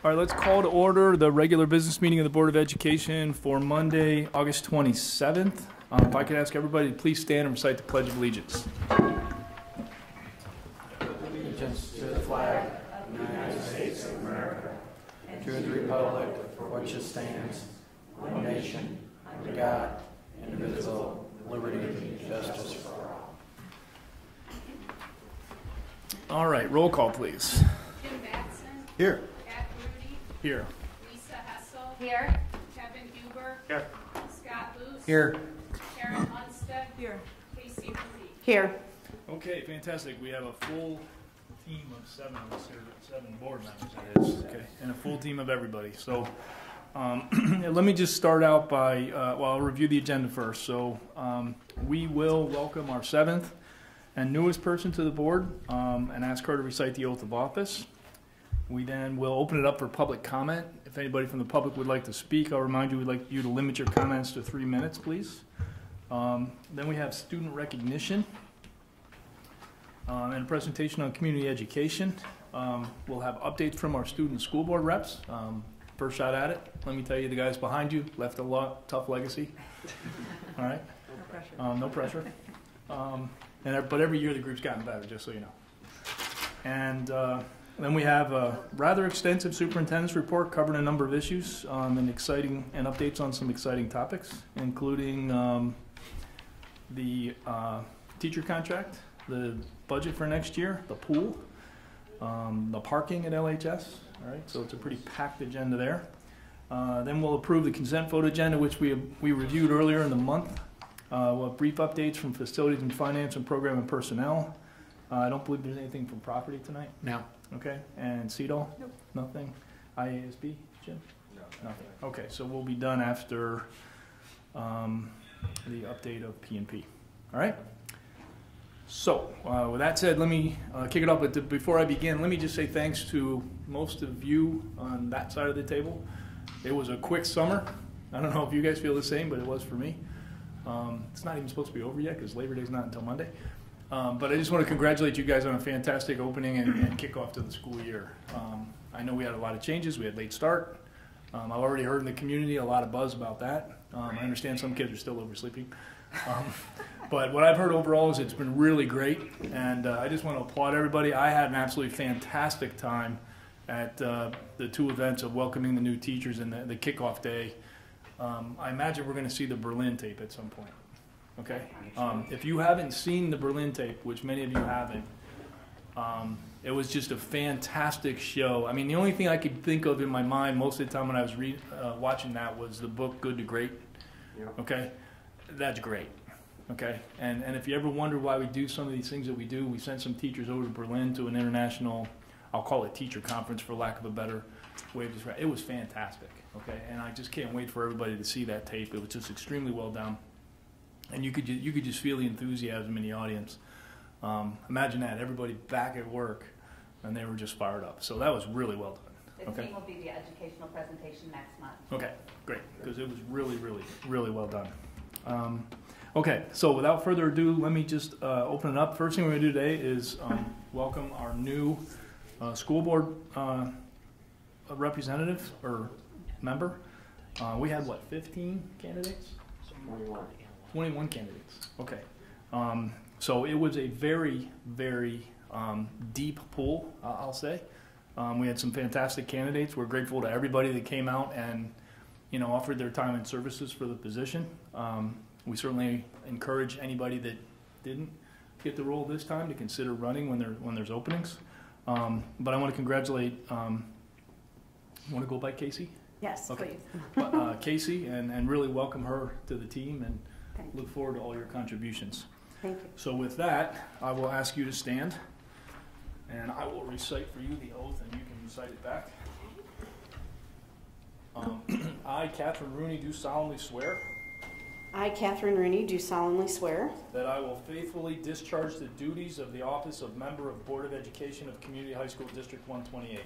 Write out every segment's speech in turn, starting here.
All right, let's call to order the regular business meeting of the Board of Education for Monday, August 27th. If I could ask everybody to please stand and recite the Pledge of Allegiance. Allegiance to the flag of the United States of America, and to the republic for which it stands, one nation, under God, indivisible, with liberty and justice for all. All right, roll call, please. Jim Batson. Here. Pat Rudy. Here. Lisa Hessel. Here. Kevin Huber. Here. Scott Luce. Here. Karen Munstead. Here. Casey Rudy. Here. Okay, fantastic. We have a full team of seven of us here, 7 board members, that is, okay, and a full team of everybody. So let me just start out by, I'll review the agenda first. So we will welcome our 7th and newest person to the board and ask her to recite the oath of office. We then will open it up for public comment. If anybody from the public would like to speak, I'll remind you we'd like you to limit your comments to 3 minutes, please. Then we have student recognition and a presentation on community education. We'll have updates from our student school board reps. First shot at it. Let me tell you, the guys behind you left a tough legacy. All right? No pressure. But every year the group's gotten better, just so you know. And then we have a rather extensive superintendent's report covering a number of issues and updates on some exciting topics, including the teacher contract, the budget for next year, the pool, the parking at LHS. All right, so it's a pretty packed agenda there. Then we'll approve the consent vote agenda, which we reviewed earlier in the month. We'll have brief updates from facilities and finance and program and personnel. I don't believe there's anything from property tonight. No. Okay, and CEDAW? Nope. Nothing. IASB, Jim? No. Nothing. Okay, so we'll be done after the update of P&P. All right? So, with that said, let me kick it off. But before I begin, let me just say thanks to most of you on that side of the table. It was a quick summer. I don't know if you guys feel the same, but it was for me. It's not even supposed to be over yet because Labor Day is not until Monday. But I just want to congratulate you guys on a fantastic opening and kickoff to the school year. I know we had a lot of changes. We had late start. I've already heard in the community a lot of buzz about that. I understand some kids are still oversleeping. But what I've heard overall is it's been really great, and I just want to applaud everybody. I had an absolutely fantastic time at the 2 events of welcoming the new teachers and the kickoff day. I imagine we're going to see the Berlin tape at some point. Okay? If you haven't seen the Berlin tape, which many of you haven't, it was just a fantastic show. I mean, the only thing I could think of in my mind most of the time when I was watching that was the book Good to Great. Yep. Okay? That's great. Okay? And if you ever wonder why we do some of these things that we do, we sent some teachers over to Berlin to an international, I'll call it teacher conference for lack of a better way of describing it. It was fantastic. Okay? And I just can't wait for everybody to see that tape. It was just extremely well done. And you could just feel the enthusiasm in the audience. Imagine that, everybody back at work, and they were just fired up. So that was really well done. The team will be the educational presentation next month. Okay, great, because it was really, really, really well done. Okay, so without further ado, let me just open it up. First thing we're going to do today is welcome our new school board representative or member. We had, 15 candidates? 21 candidates. Okay. So it was a very, very deep pool, I'll say. We had some fantastic candidates. We're grateful to everybody that came out and, offered their time and services for the position. We certainly encourage anybody that didn't get the role this time to consider running when there's openings. But I want to congratulate. You want to go by Casey? Yes, okay. Please. Casey, and really welcome her to the team and look forward to all your contributions. Thank you. So with that, I will ask you to stand, and I will recite for you the oath, and you can recite it back. I, Catherine Rooney, do solemnly swear I, Catherine Rooney, do solemnly swear that I will faithfully discharge the duties of the office of Member of Board of Education of Community High School District 128.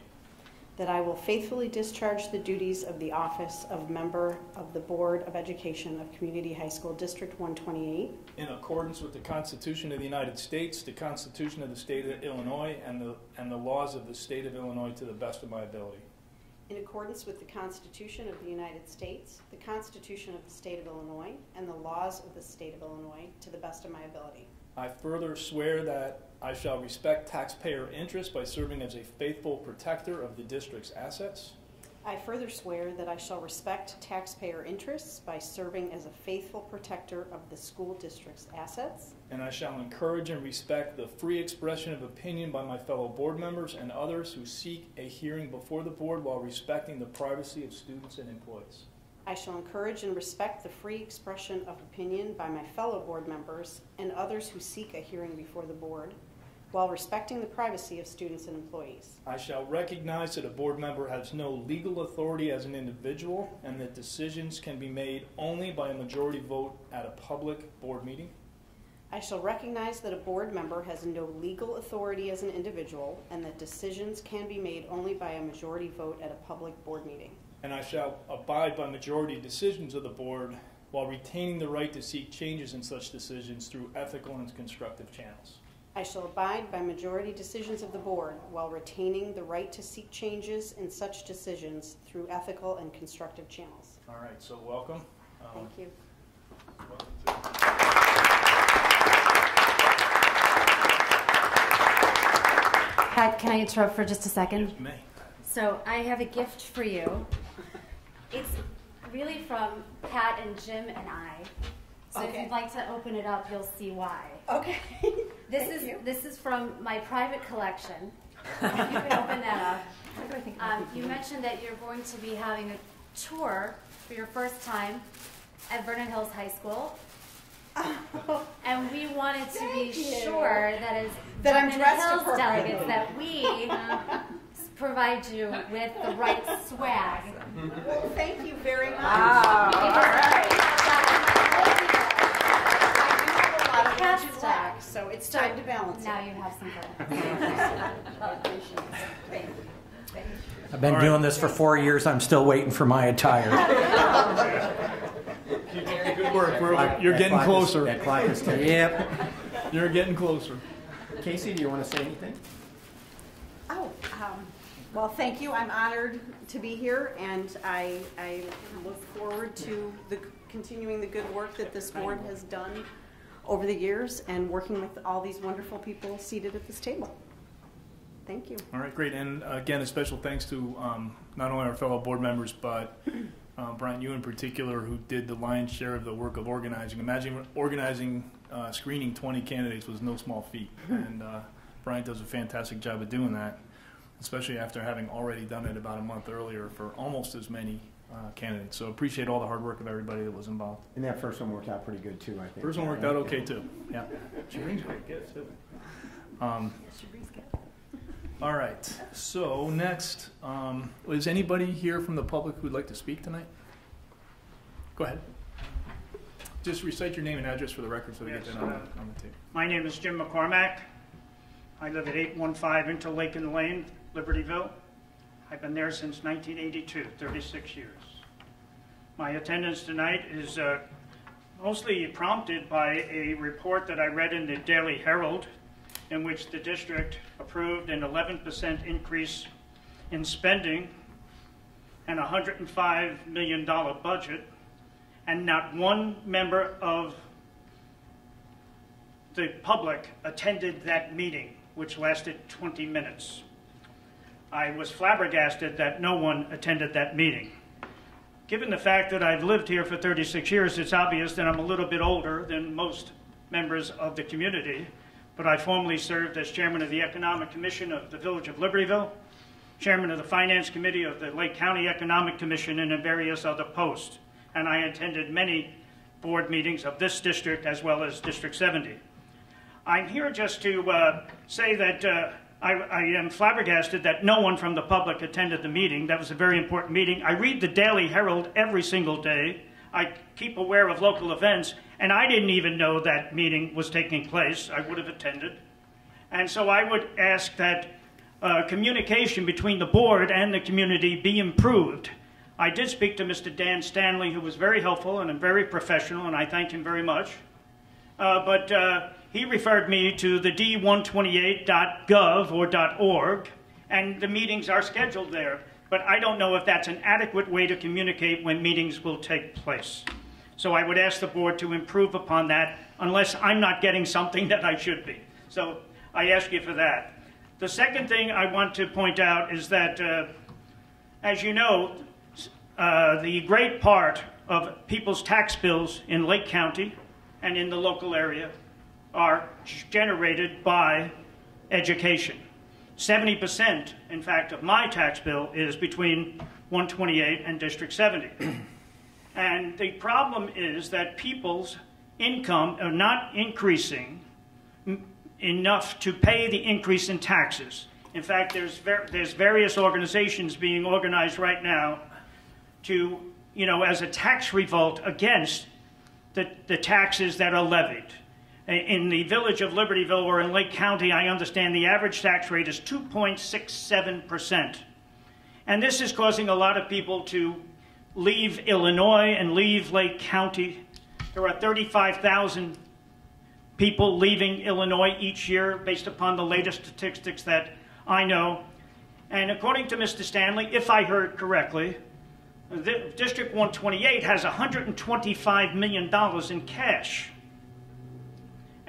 that I will faithfully discharge the duties of the office of Member of the Board of Education of Community High School District 128 in accordance with the Constitution of the United States, the Constitution of the State of Illinois, and the laws of the State of Illinois to the best of my ability. in accordance with the Constitution of the United States, the Constitution of the State of Illinois, and the laws of the State of Illinois, to the best of my ability. I further swear that I shall respect taxpayer interests by serving as a faithful protector of the district's assets. I further swear that I shall respect taxpayer interests by serving as a faithful protector of the school district's assets. And I shall encourage and respect the free expression of opinion by my fellow board members and others who seek a hearing before the board while respecting the privacy of students and employees. I shall encourage and respect the free expression of opinion by my fellow board members and others who seek a hearing before the board while respecting the privacy of students and employees. I shall recognize that a board member has no legal authority as an individual and that decisions can be made only by a majority vote at a public board meeting. I shall recognize that a board member has no legal authority as an individual and that decisions can be made only by a majority vote at a public board meeting. And I shall abide by majority decisions of the board while retaining the right to seek changes in such decisions through ethical and constructive channels. I shall abide by majority decisions of the board while retaining the right to seek changes in such decisions through ethical and constructive channels. All right, so welcome. Thank you. Pat, can I interrupt for just a second? Yes, May. So I have a gift for you. It's really from Pat and Jim and I. So if you'd like to open it up, you'll see why. Okay. This is from my private collection. You can open that up. You mentioned that you're going to be having a tour for your first time at Vernon Hills High School. And we wanted to be sure that as I'm Vernon dressed Hills appropriately. delegates that we provide you with the right swag. Well, thank you very much. All right. I do have a lot of swag, so it's time to balance Now it. you have some fun. Thank you. I've been doing this for 4 years. I'm still waiting for my attire. Keep up the good work. You're getting closer. That clock is yep. You're getting closer. Casey, do you want to say anything? Oh, well, thank you. I'm honored to be here, and I look forward to continuing the good work that this board has done over the years and working with all these wonderful people seated at this table. Thank you. All right, great. And again, a special thanks to not only our fellow board members, but Brian, you in particular, who did the lion's share of the work of organizing. Imagine organizing, screening 20 candidates was no small feat. And Brian does a fantastic job of doing that, especially after having already done it about a month earlier for almost as many candidates. So appreciate all the hard work of everybody that was involved. And that first one worked out pretty good too, I think. First one worked out okay too. Yeah. She brings great gifts too. All right. So next, is anybody here from the public who'd like to speak tonight? Go ahead. Just recite your name and address for the record so we get that on the tape. My name is Jim McCormack. I live at 815 Interlaken Lane, Libertyville. I've been there since 1982, 36 years. My attendance tonight is mostly prompted by a report that I read in the Daily Herald, in which the district approved an 11% increase in spending and a $105 million budget, and not one member of the public attended that meeting, which lasted 20 minutes. I was flabbergasted that no one attended that meeting. Given the fact that I've lived here for 36 years, it's obvious that I'm a little bit older than most members of the community, but I formerly served as chairman of the Economic Commission of the Village of Libertyville, chairman of the Finance Committee of the Lake County Economic Commission, and in various other posts. And I attended many board meetings of this district as well as District 70. I'm here just to say that I am flabbergasted that no one from the public attended the meeting. That was a very important meeting. I read the Daily Herald every single day. I keep aware of local events, and I didn't even know that meeting was taking place. I would have attended. And so I would ask that communication between the board and the community be improved. I did speak to Mr. Dan Stanley, who was very helpful and very professional, and I thank him very much. But he referred me to the D128.gov or .org, and the meetings are scheduled there. but I don't know if that's an adequate way to communicate when meetings will take place. So I would ask the board to improve upon that, unless I'm not getting something that I should be. So I ask you for that. The second thing I want to point out is that, as you know, the great part of people's tax bills in Lake County and in the local area are generated by education. 70%, in fact, of my tax bill is between 128 and District 70. And the problem is that people's income are not increasing enough to pay the increase in taxes. In fact, there's various organizations being organized right now to, as a tax revolt against the taxes that are levied. In the village of Libertyville or in Lake County, I understand the average tax rate is 2.67%. And this is causing a lot of people to leave Illinois and leave Lake County. There are 35,000 people leaving Illinois each year based upon the latest statistics that I know. And according to Mr. Stanley, if I heard correctly, the District 128 has $125 million in cash.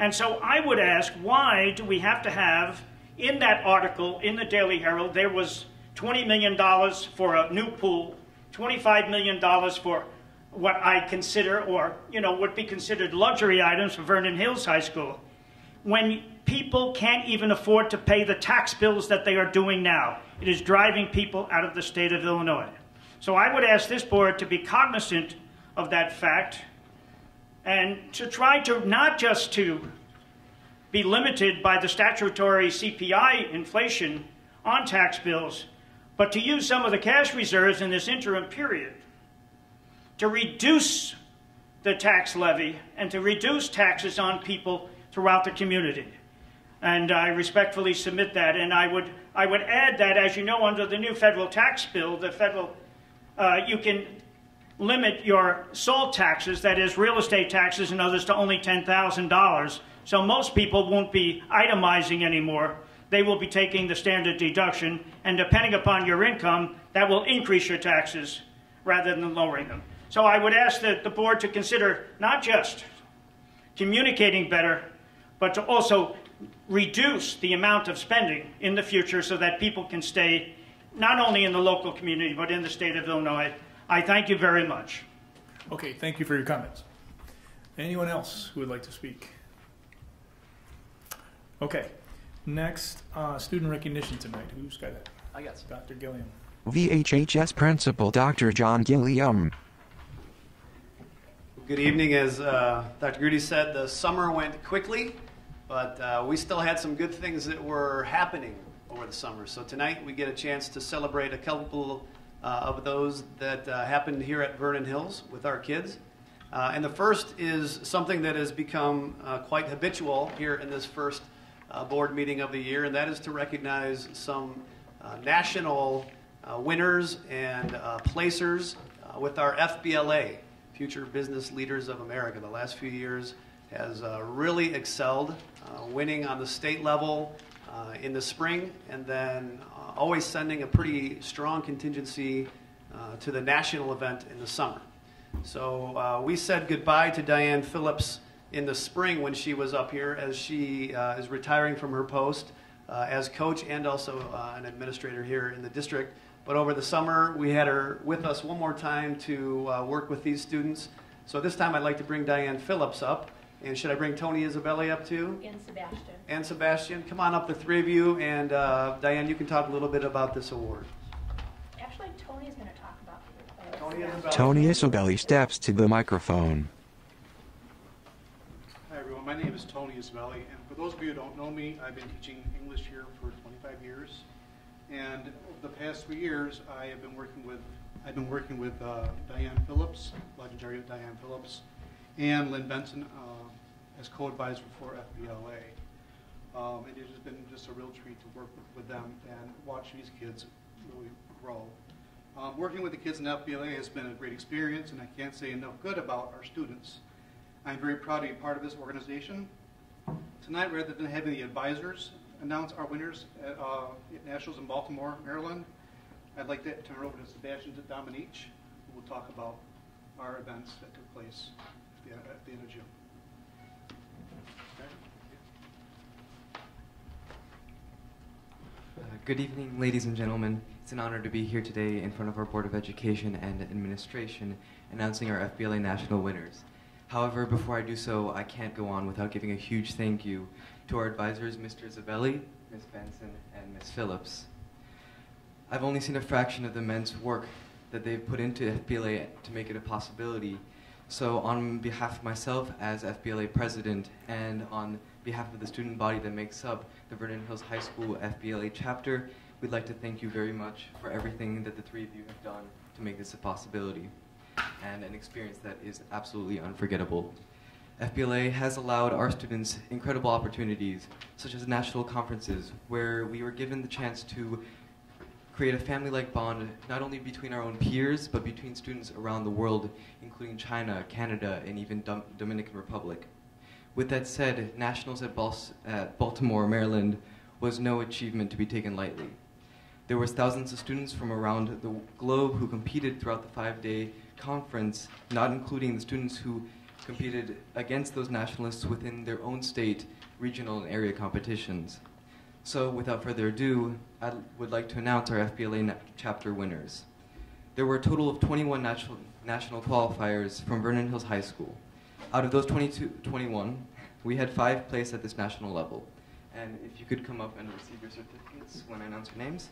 And so I would ask, why do we have to have, in that article in the Daily Herald, there was $20 million for a new pool, $25 million for what I consider, or would be considered luxury items for Vernon Hills High School, when people can't even afford to pay the tax bills that they are doing now. It is driving people out of the state of Illinois. So I would ask this board to be cognizant of that fact and to try to not just to be limited by the statutory CPI inflation on tax bills, but to use some of the cash reserves in this interim period to reduce the tax levy and to reduce taxes on people throughout the community. And I respectfully submit that. And I would add that, as you know, under the new federal tax bill, the federal, you can limit your SALT taxes, that is real estate taxes and others, to only $10,000. So most people won't be itemizing anymore. They will be taking the standard deduction, and depending upon your income, that will increase your taxes rather than lowering them. So I would ask the board to consider not just communicating better, but to also reduce the amount of spending in the future so that people can stay not only in the local community, but in the state of Illinois. I thank you very much. Okay, thank you for your comments. Anyone else who would like to speak? Okay, next, student recognition tonight. Who's got it? I got some. Dr. Gilliam. VHHS Principal Dr. John Gilliam. Good evening. As Dr. Grudy said, the summer went quickly, but we still had some good things that were happening over the summer. So tonight we get a chance to celebrate a couple of those that happened here at Vernon Hills with our kids. And the first is something that has become quite habitual here in this first board meeting of the year, and that is to recognize some national winners and placers with our FBLA, Future Business Leaders of America. The last few years has really excelled, winning on the state level in the spring, and then always sending a pretty strong contingency to the national event in the summer. So we said goodbye to Diane Phillips in the spring when she was up here, as she is retiring from her post as coach and also an administrator here in the district. But over the summer, we had her with us one more time to work with these students. So this time I'd like to bring Diane Phillips up. And should I bring Tony Isabelli up too? And Sebastian. And Sebastian. Come on up, the three of you. And Diane, you can talk a little bit about this award. Actually, Tony's going to talk about it. Tony Isabelli. Tony Isabelli steps to the microphone. Hi everyone, my name is Tony Isabelli, and for those of you who don't know me, I've been teaching English here for 25 years. And over the past 3 years, I've been working with Diane Phillips, legendary Diane Phillips, and Lynn Benson as co-advisor for FBLA. And it has been just a real treat to work with them and watch these kids really grow. Working with the kids in FBLA has been a great experience, and I can't say enough good about our students. I'm very proud to be part of this organization. Tonight, rather than having the advisors announce our winners at Nationals in Baltimore, Maryland, I'd like to turn it over to Sebastian Dominique, who will talk about our events that took place at the end of June. Good evening, ladies and gentlemen. It's an honor to be here today in front of our Board of Education and Administration announcing our FBLA national winners. However, before I do so, I can't go on without giving a huge thank you to our advisors, Mr. Zabelli, Ms. Benson, and Ms. Phillips. I've only seen a fraction of the immense work that they've put into FBLA to make it a possibility. So on behalf of myself as FBLA president and on behalf of the student body that makes up the Vernon Hills High School FBLA chapter, we'd like to thank you very much for everything that the three of you have done to make this a possibility and an experience that is absolutely unforgettable. FBLA has allowed our students incredible opportunities, such as national conferences, where we were given the chance to create a family-like bond not only between our own peers, but between students around the world, including China, Canada, and even Dominican Republic. With that said, nationals at Baltimore, Maryland was no achievement to be taken lightly. There was thousands of students from around the globe who competed throughout the 5-day conference, not including the students who competed against those nationalists within their own state, regional, and area competitions. So without further ado, I would like to announce our FBLA chapter winners. There were a total of 21 national qualifiers from Vernon Hills High School. Out of those 21, we had 5 placed at this national level. And if you could come up and receive your certificates when I announce your names.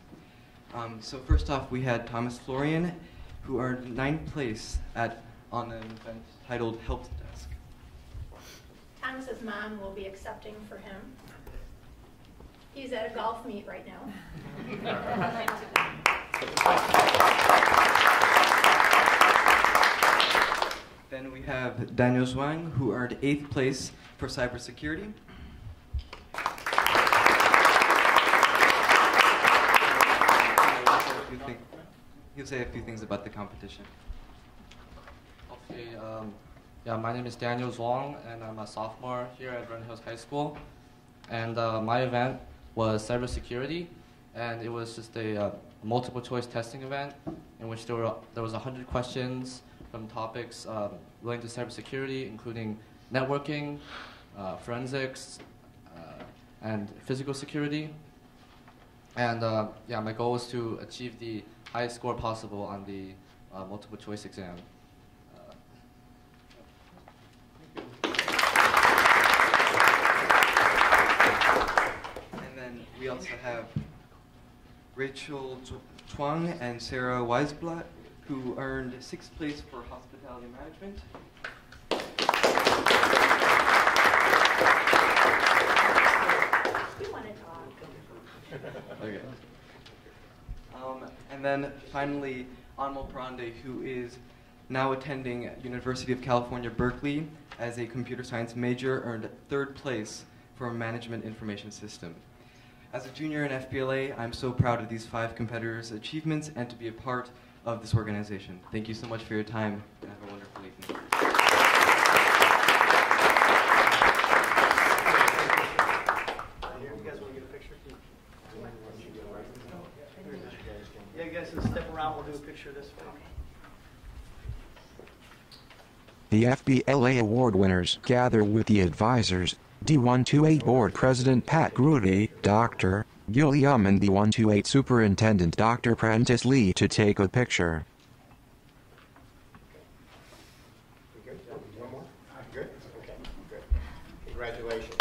So first off, we had Thomas Florian, who earned 9th place on an event titled Help Desk. Thomas's mom will be accepting for him. He's at a golf meet right now. Then we have Daniel Zhuang, who earned 8th place for cybersecurity. He'll say a few things about the competition. Okay, yeah, my name is Daniel Zhuang, and I'm a sophomore here at Vernon Hills High School. And my event was cybersecurity, and it was just a multiple choice testing event in which there was 100 questions from topics relating to cybersecurity, including networking, forensics, and physical security. And yeah, my goal was to achieve the highest score possible on the multiple choice exam. And then we also have Rachel Chuang and Sarah Weisblatt, who earned 6th place for hospitality management. You want to talk. Okay. And then finally, Anmol Parande, who is now attending University of California, Berkeley as a computer science major, earned 3rd place for management information system. As a junior in FBLA, I'm so proud of these 5 competitors' achievements and to be a part of this organization. Thank you so much for your time, and have a wonderful evening. You guys want to get a picture? Yeah, you guys can step around. We'll do a picture of this. The FBLA award winners gather with the advisors, D128 Board President Pat Grudy, Dr. Gilliam, and D128 Superintendent Dr. Prentice Lee to take a picture. Good? One more? Good? Okay, good. Congratulations.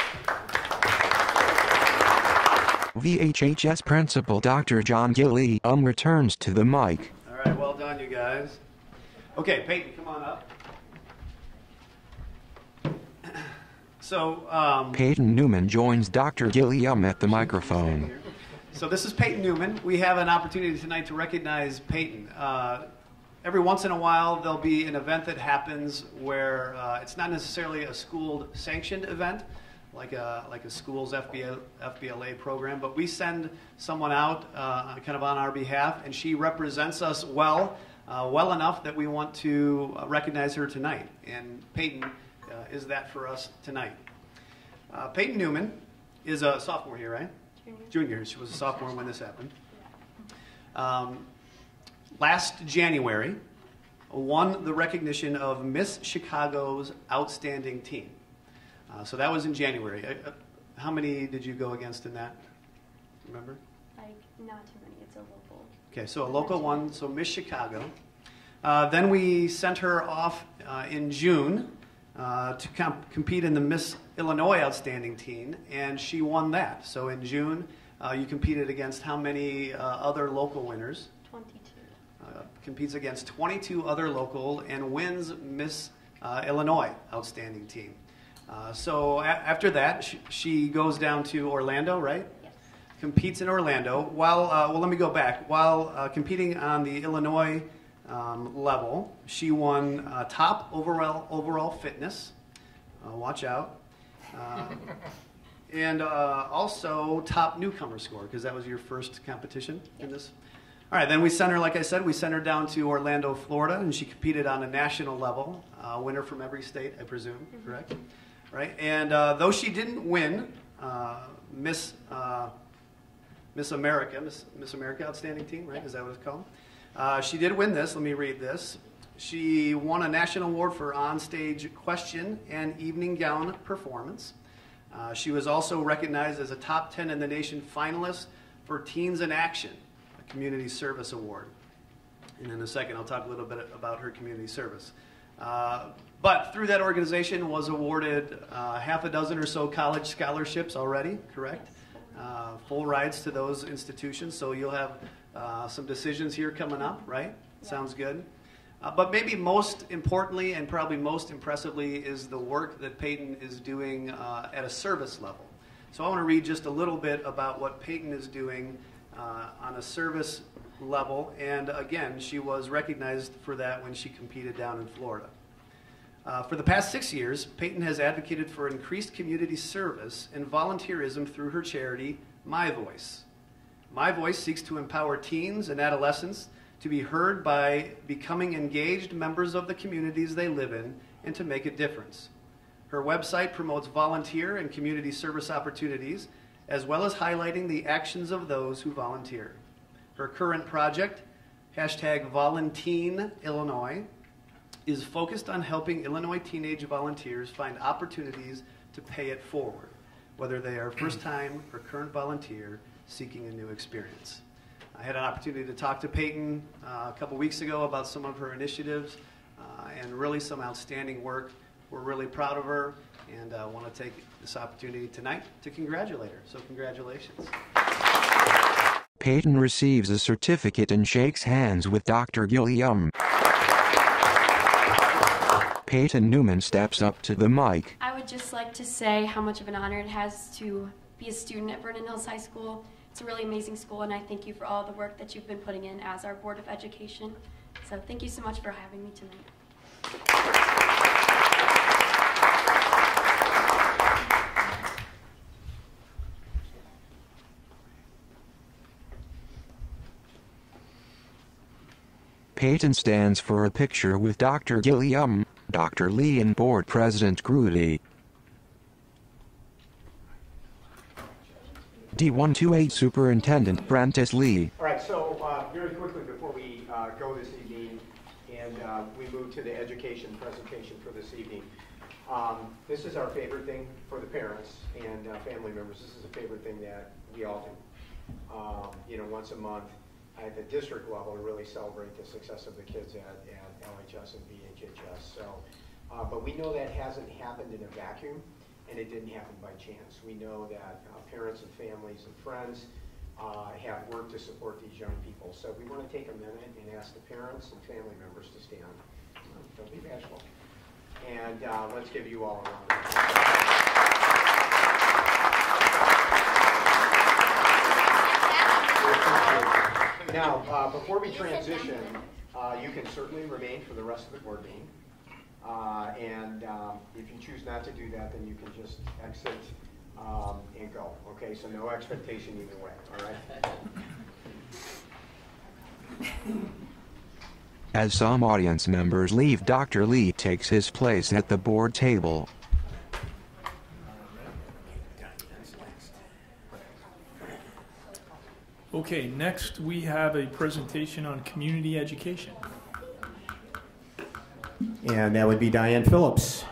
VHHS Principal Dr. John Gilliam returns to the mic. All right, well done, you guys. Okay, Peyton, come on up. So, Peyton Newman joins Dr. Gilliam at the microphone. So this is Peyton Newman. We have an opportunity tonight to recognize Peyton. Every once in a while, there'll be an event that happens where it's not necessarily a school-sanctioned event, like a school's FBLA program, but we send someone out kind of on our behalf, and she represents us well enough that we want to recognize her tonight. And Peyton is that for us tonight. Peyton Newman is a sophomore here, right? Junior. She was a sophomore when this happened. last January, won the recognition of Miss Chicago's Outstanding Teen. So that was in January. How many did you go against in that? Remember? Like, not too many. It's a local. Okay, so a local one, so Miss Chicago. Then we sent her off in June to compete in the Miss Illinois Outstanding Teen, and she won that. So in June, you competed against how many other local winners? 22. Competes against 22 other local and wins Miss Illinois Outstanding Teen. So after that, she goes down to Orlando, right? Yes. Competes in Orlando. Well, let me go back. While competing on the Illinois level, she won top overall fitness. Watch out. And also top newcomer score, because that was your first competition in this. All right, then we sent her, like I said, we sent her down to Orlando, Florida, and she competed on a national level. Winner from every state, I presume, correct? Right, and though she didn't win Miss America Outstanding Teen, right? Is that what it's called? She did win this. Let me read this. She won a national award for onstage question and evening gown performance. She was also recognized as a top 10 in the nation finalist for Teens in Action, a community service award. And in a second, I'll talk a little bit about her community service. But through that organization was awarded half a dozen or so college scholarships already, correct? Full rides to those institutions. So you'll have some decisions here coming up, right? Yeah. Sounds good. But maybe most importantly and probably most impressively is the work that Peyton is doing at a service level. So I want to read just a little bit about what Peyton is doing on a service level. And again, she was recognized for that when she competed down in Florida. For the past 6 years, Peyton has advocated for increased community service and volunteerism through her charity, My Voice. My Voice seeks to empower teens and adolescents to be heard by becoming engaged members of the communities they live in and to make a difference. Her website promotes volunteer and community service opportunities, as well as highlighting the actions of those who volunteer. Her current project, #VolunTeenIllinois, is focused on helping Illinois teenage volunteers find opportunities to pay it forward, whether they are first-time or current volunteer seeking a new experience. I had an opportunity to talk to Peyton a couple weeks ago about some of her initiatives and really some outstanding work. We're really proud of her and want to take this opportunity tonight to congratulate her. So congratulations. Peyton receives a certificate and shakes hands with Dr. Gilliam. Peyton Newman steps up to the mic. I would just like to say how much of an honor it has to be a student at Vernon Hills High School. It's a really amazing school, and I thank you for all the work that you've been putting in as our Board of Education. So thank you so much for having me tonight. Peyton stands for a picture with Dr. Gilliam, Dr. Lee and Board President Grudy. D128 Superintendent Prentice Lee. All right, so very quickly before we go this evening and we move to the education presentation for this evening, this is our favorite thing for the parents and family members. This is a favorite thing that we all do. Once a month at the district level to really celebrate the success of the kids at LHS and BHHS. So, but we know that hasn't happened in a vacuum. And it didn't happen by chance. We know that parents and families and friends have worked to support these young people. So we want to take a minute and ask the parents and family members to stand. Don't be bashful. And let's give you all a round of applause. Now, before we transition, you can certainly remain for the rest of the board meeting. And if you choose not to do that, then you can just exit and go. Okay, so no expectation either way, all right? As some audience members leave, Dr. Lee takes his place at the board table. Okay, next we have a presentation on community education. And that would be Diane Phillips.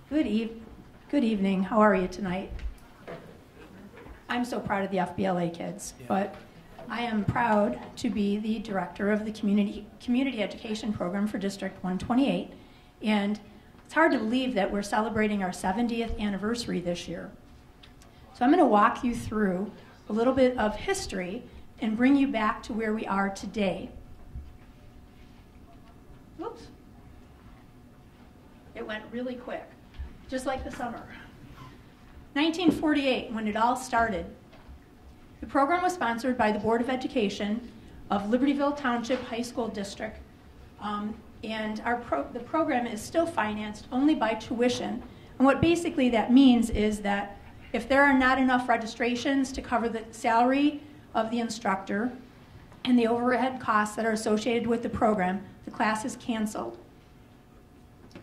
Good evening. How are you tonight? I'm so proud of the FBLA kids, but I am proud to be the director of the community education program for District 128, and it's hard to believe that we're celebrating our 70th anniversary this year. So I'm going to walk you through a little bit of history and bring you back to where we are today. Whoops. It went really quick, just like the summer. 1948, when it all started, the program was sponsored by the Board of Education of Libertyville Township High School District, and the program is still financed only by tuition. And what basically that means is that if there are not enough registrations to cover the salary of the instructor and the overhead costs that are associated with the program, the class is canceled.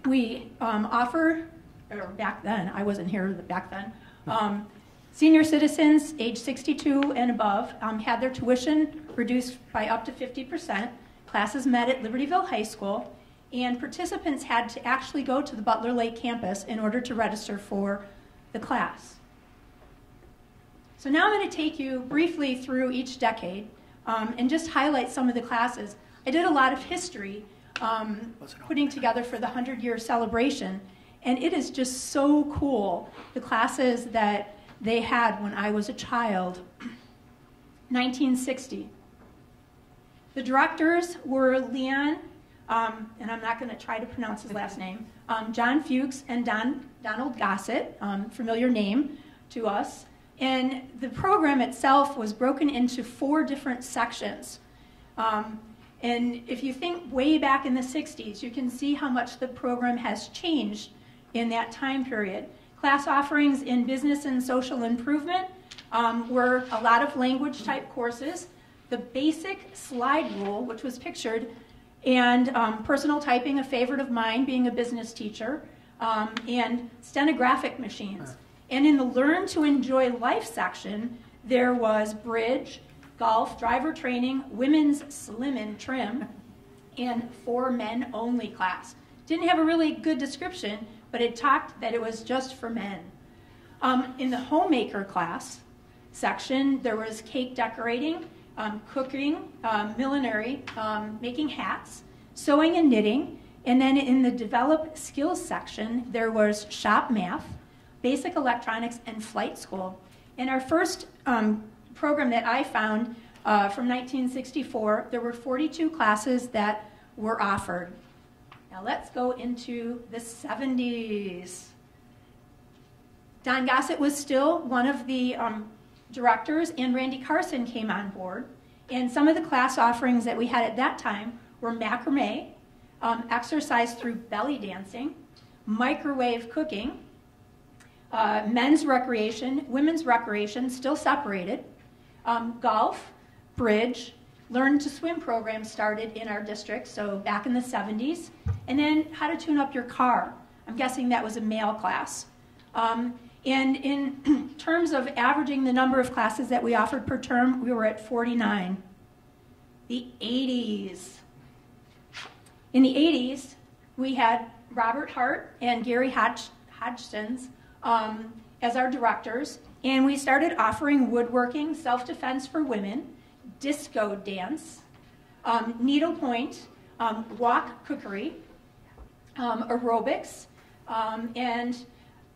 We offer, or back then, I wasn't here back then, senior citizens age 62 and above had their tuition reduced by up to 50%. Classes met at Libertyville High School, and participants had to actually go to the Butler Lake campus in order to register for the class. So now I'm going to take you briefly through each decade and just highlight some of the classes. I did a lot of history putting together for the 100-year celebration, and it is just so cool, the classes that they had when I was a child. 1960. The directors were Leon, and I'm not going to try to pronounce his last name, John Fuchs and Donald Gossett, familiar name to us. And the program itself was broken into 4 different sections. And if you think way back in the 60s, you can see how much the program has changed in that time period. Class offerings in business and social improvement were a lot of language type courses, the basic slide rule, which was pictured, and personal typing, a favorite of mine, being a business teacher, and stenographic machines. And in the Learn to Enjoy Life section, there was bridge, golf, driver training, women's slim and trim, and for men only class. Didn't have a really good description, but it talked that it was just for men. In the homemaker class section, there was cake decorating, cooking, millinery, making hats, sewing and knitting, and then in the develop skills section, there was shop math, basic electronics, and flight school. In our first program that I found from 1964, there were 42 classes that were offered. Now let's go into the 70s. Don Gossett was still one of the directors, and Randy Carson came on board. And some of the class offerings that we had at that time were macrame, exercise through belly dancing, microwave cooking, men's recreation, women's recreation, still separated, golf, bridge, learn to swim program started in our district, so back in the 70s, and then how to tune up your car. I'm guessing that was a male class. And in terms of averaging the number of classes that we offered per term, we were at 49. The 80s. In the 80s, we had Robert Hart and Gary Hodgson as our directors, and we started offering woodworking, self-defense for women, disco dance, needlepoint, wok cookery, aerobics, and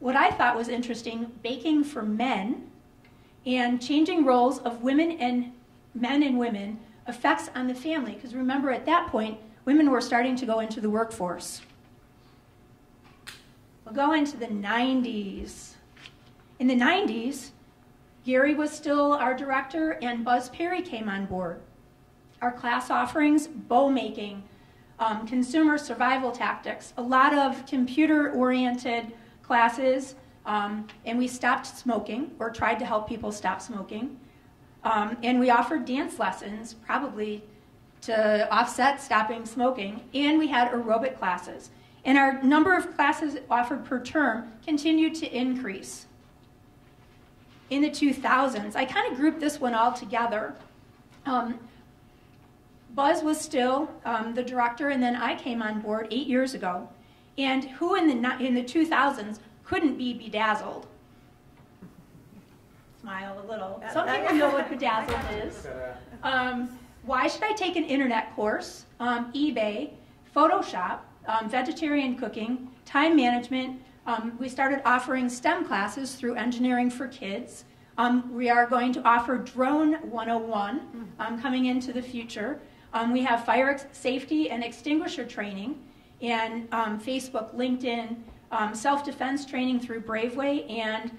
what I thought was interesting, baking for men, and changing roles of women and men and women, effects on the family, because remember at that point, women were starting to go into the workforce. We'll go into the 90s. In the 90s, Gary was still our director, and Buzz Perry came on board. Our class offerings, bow making, consumer survival tactics, a lot of computer-oriented classes, and we stopped smoking, or tried to help people stop smoking. And we offered dance lessons, probably to offset stopping smoking, and we had aerobic classes. And our number of classes offered per term continued to increase. In the 2000s, I kind of grouped this one all together. Buzz was still the director, and then I came on board 8 years ago. And who in the 2000s couldn't be bedazzled? Smile a little. Some people know what bedazzled is. Why should I take an internet course? eBay, Photoshop, vegetarian cooking, time management. We started offering STEM classes through Engineering for Kids. We are going to offer Drone 101 coming into the future. We have fire safety and extinguisher training, and Facebook, LinkedIn, self-defense training through Braveway, and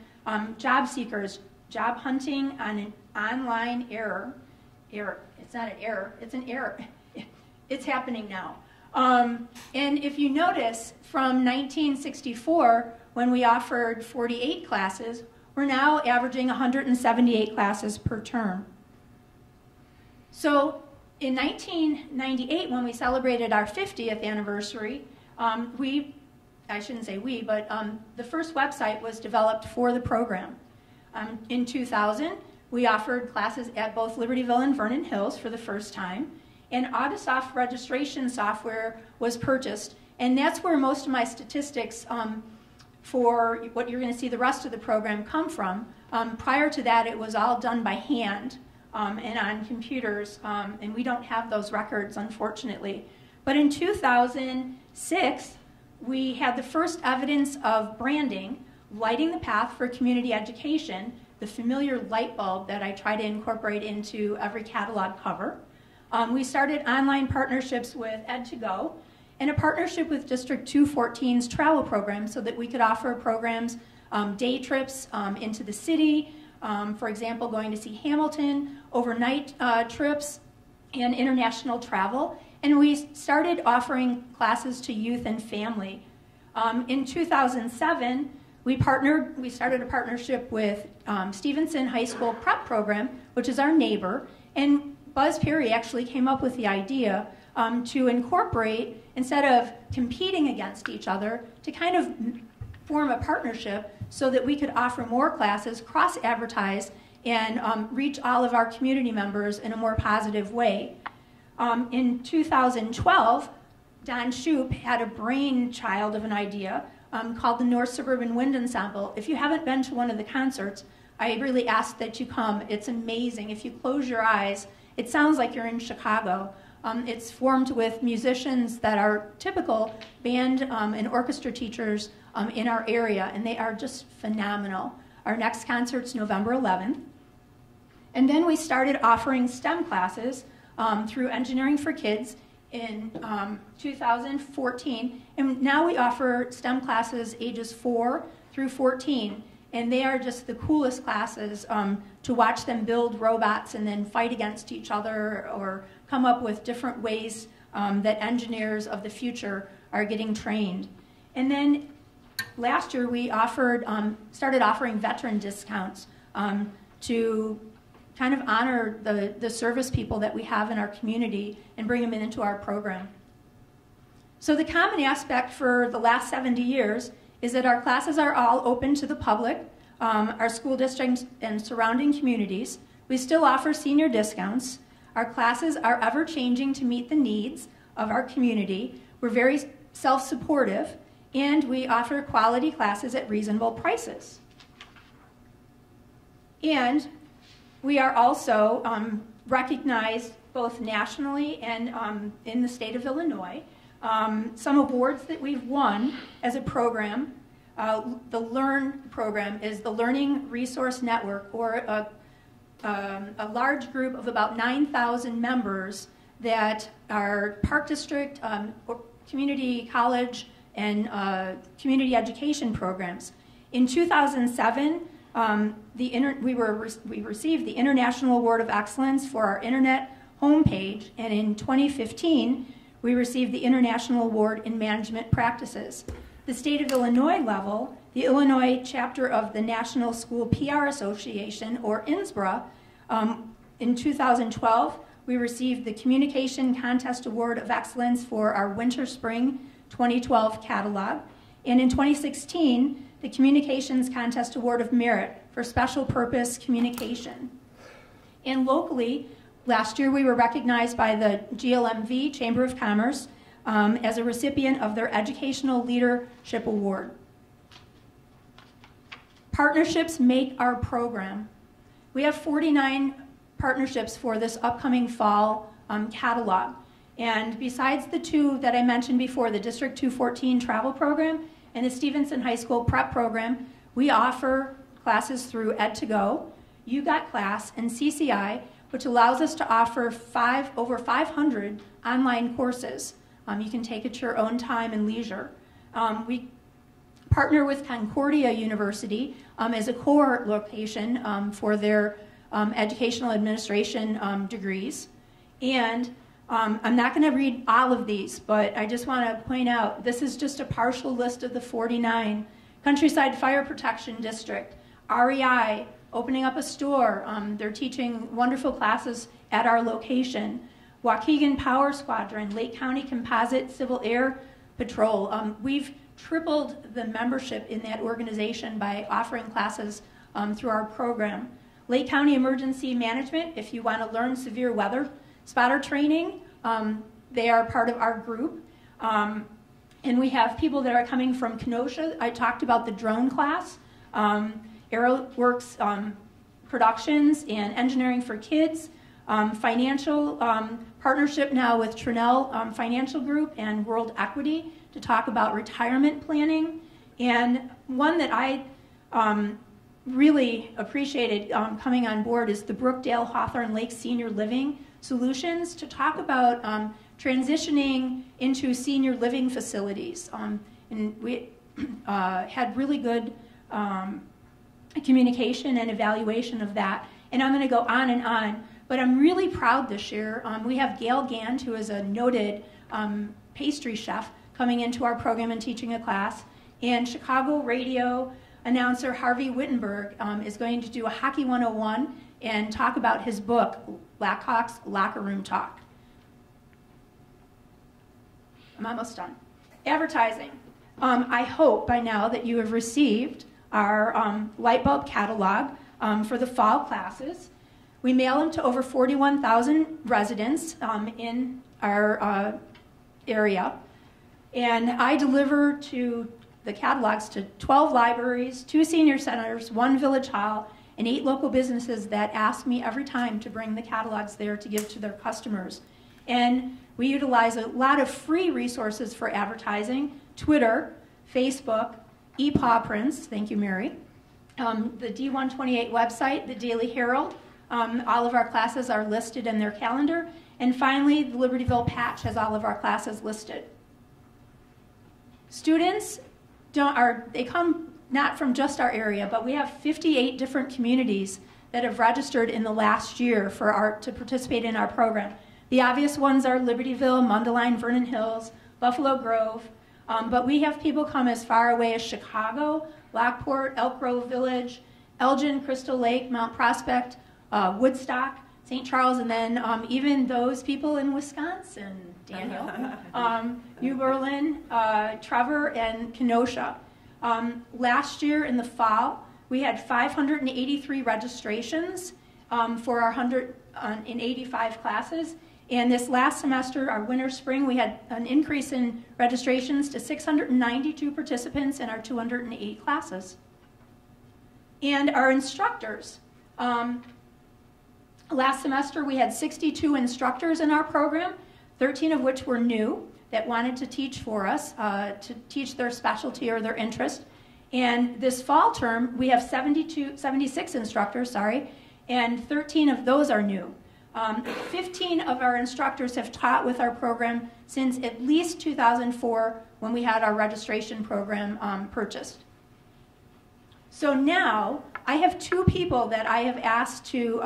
job seekers, job hunting on an online error. It's not an error, it's an error. It's happening now. And if you notice, from 1964, when we offered 48 classes, we're now averaging 178 classes per term. So in 1998, when we celebrated our 50th anniversary, I shouldn't say we, but the first website was developed for the program. In 2000, we offered classes at both Libertyville and Vernon Hills for the first time, and Autosoft registration software was purchased, and that's where most of my statistics for what you're going to see the rest of the program come from. Prior to that, it was all done by hand and on computers, and we don't have those records, unfortunately. But in 2006, we had the first evidence of branding, lighting the path for community education, the familiar light bulb that I try to incorporate into every catalog cover. We started online partnerships with Ed2Go and a partnership with District 214's travel program so that we could offer programs, day trips into the city, for example, going to see Hamilton, overnight trips, and international travel. And we started offering classes to youth and family. In 2007, we started a partnership with Stevenson High School Prep Program, which is our neighbor, and Buzz Perry actually came up with the idea to incorporate, instead of competing against each other, to kind of form a partnership so that we could offer more classes, cross-advertise, and reach all of our community members in a more positive way. In 2012, Don Shoup had a brainchild of an idea called the North Suburban Wind Ensemble. If you haven't been to one of the concerts, I really ask that you come. It's amazing. If you close your eyes, it sounds like you're in Chicago. It's formed with musicians that are typical band and orchestra teachers in our area, and they are just phenomenal. Our next concert's November 11th. And then we started offering STEM classes through Engineering for Kids in 2014, and now we offer STEM classes ages 4 through 14, and they are just the coolest classes to watch them build robots and then fight against each other or come up with different ways that engineers of the future are getting trained. And then last year we started offering veteran discounts to kind of honor the service people that we have in our community and bring them into our program. So the common aspect for the last 70 years is that our classes are all open to the public, our school districts and surrounding communities. We still offer senior discounts. Our classes are ever changing to meet the needs of our community. We're very self-supportive, and we offer quality classes at reasonable prices. And we are also recognized both nationally and in the state of Illinois. Some awards that we've won as a program, the LEARN program is the Learning Resource Network, or a large group of about 9,000 members that are Park District, community college, and community education programs. In 2007, we received the International Award of Excellence for our internet homepage, and in 2015, we received the International Award in Management Practices. The state of Illinois level, the Illinois chapter of the National School PR Association, or INSBRA, in 2012, we received the Communication Contest Award of Excellence for our Winter-Spring 2012 catalog. And in 2016, the Communications Contest Award of Merit for Special Purpose Communication. And locally, last year we were recognized by the GLMV Chamber of Commerce as a recipient of their Educational Leadership Award. Partnerships make our program. We have 49 partnerships for this upcoming fall catalog. And besides the two that I mentioned before, the District 214 travel program and the Stevenson High School prep program, we offer classes through Ed2Go, You Got Class, and CCI, which allows us to offer over 500 online courses. You can take at your own time and leisure. We partner with Concordia University as a core location for their educational administration degrees. And I'm not going to read all of these, but I just want to point out this is just a partial list of the 49. Countryside Fire Protection District, REI, opening up a store. They're teaching wonderful classes at our location. Waukegan Power Squadron, Lake County Composite Civil Air Patrol. We've tripled the membership in that organization by offering classes through our program. Lake County Emergency Management, if you want to learn severe weather spotter training, they are part of our group. And we have people that are coming from Kenosha. I talked about the drone class, AeroWorks Productions and Engineering for Kids, financial partnership now with Trinell Financial Group and World Equity to talk about retirement planning. And one that I really appreciated coming on board is the Brookdale Hawthorne Lake Senior Living Solutions to talk about transitioning into senior living facilities. And we had really good communication and evaluation of that. And I'm going to go on and on, but I'm really proud this year. We have Gail Gand, who is a noted pastry chef, coming into our program and teaching a class. And Chicago radio announcer Harvey Wittenberg is going to do a Hockey 101 and talk about his book, Blackhawks Locker Room Talk. I'm almost done. Advertising. I hope by now that you have received our light bulb catalog for the fall classes. We mail them to over 41,000 residents in our area. And I deliver to the catalogs to 12 libraries, 2 senior centers, 1 village hall, and 8 local businesses that ask me every time to bring the catalogs there to give to their customers. And we utilize a lot of free resources for advertising: Twitter, Facebook, ePaw prints, thank you, Mary, the D128 website, the Daily Herald. All of our classes are listed in their calendar. And finally, the Libertyville Patch has all of our classes listed. Students they come not from just our area, but we have 58 different communities that have registered in the last year to participate in our program. The obvious ones are Libertyville, Mundelein, Vernon Hills, Buffalo Grove, but we have people come as far away as Chicago, Lockport, Elk Grove Village, Elgin, Crystal Lake, Mount Prospect, Woodstock, St. Charles, and then even those people in Wisconsin, Daniel, New Berlin, Trevor, and Kenosha. Last year in the fall, we had 583 registrations for our 185 classes. And this last semester, our winter spring, we had an increase in registrations to 692 participants in our 208 classes. And our instructors. Last semester, we had 62 instructors in our program, 13 of which were new that wanted to teach for us, to teach their specialty or their interest. And this fall term, we have 76 instructors, and 13 of those are new. 15 of our instructors have taught with our program since at least 2004 when we had our registration program purchased. So now I have 2 people that I have asked to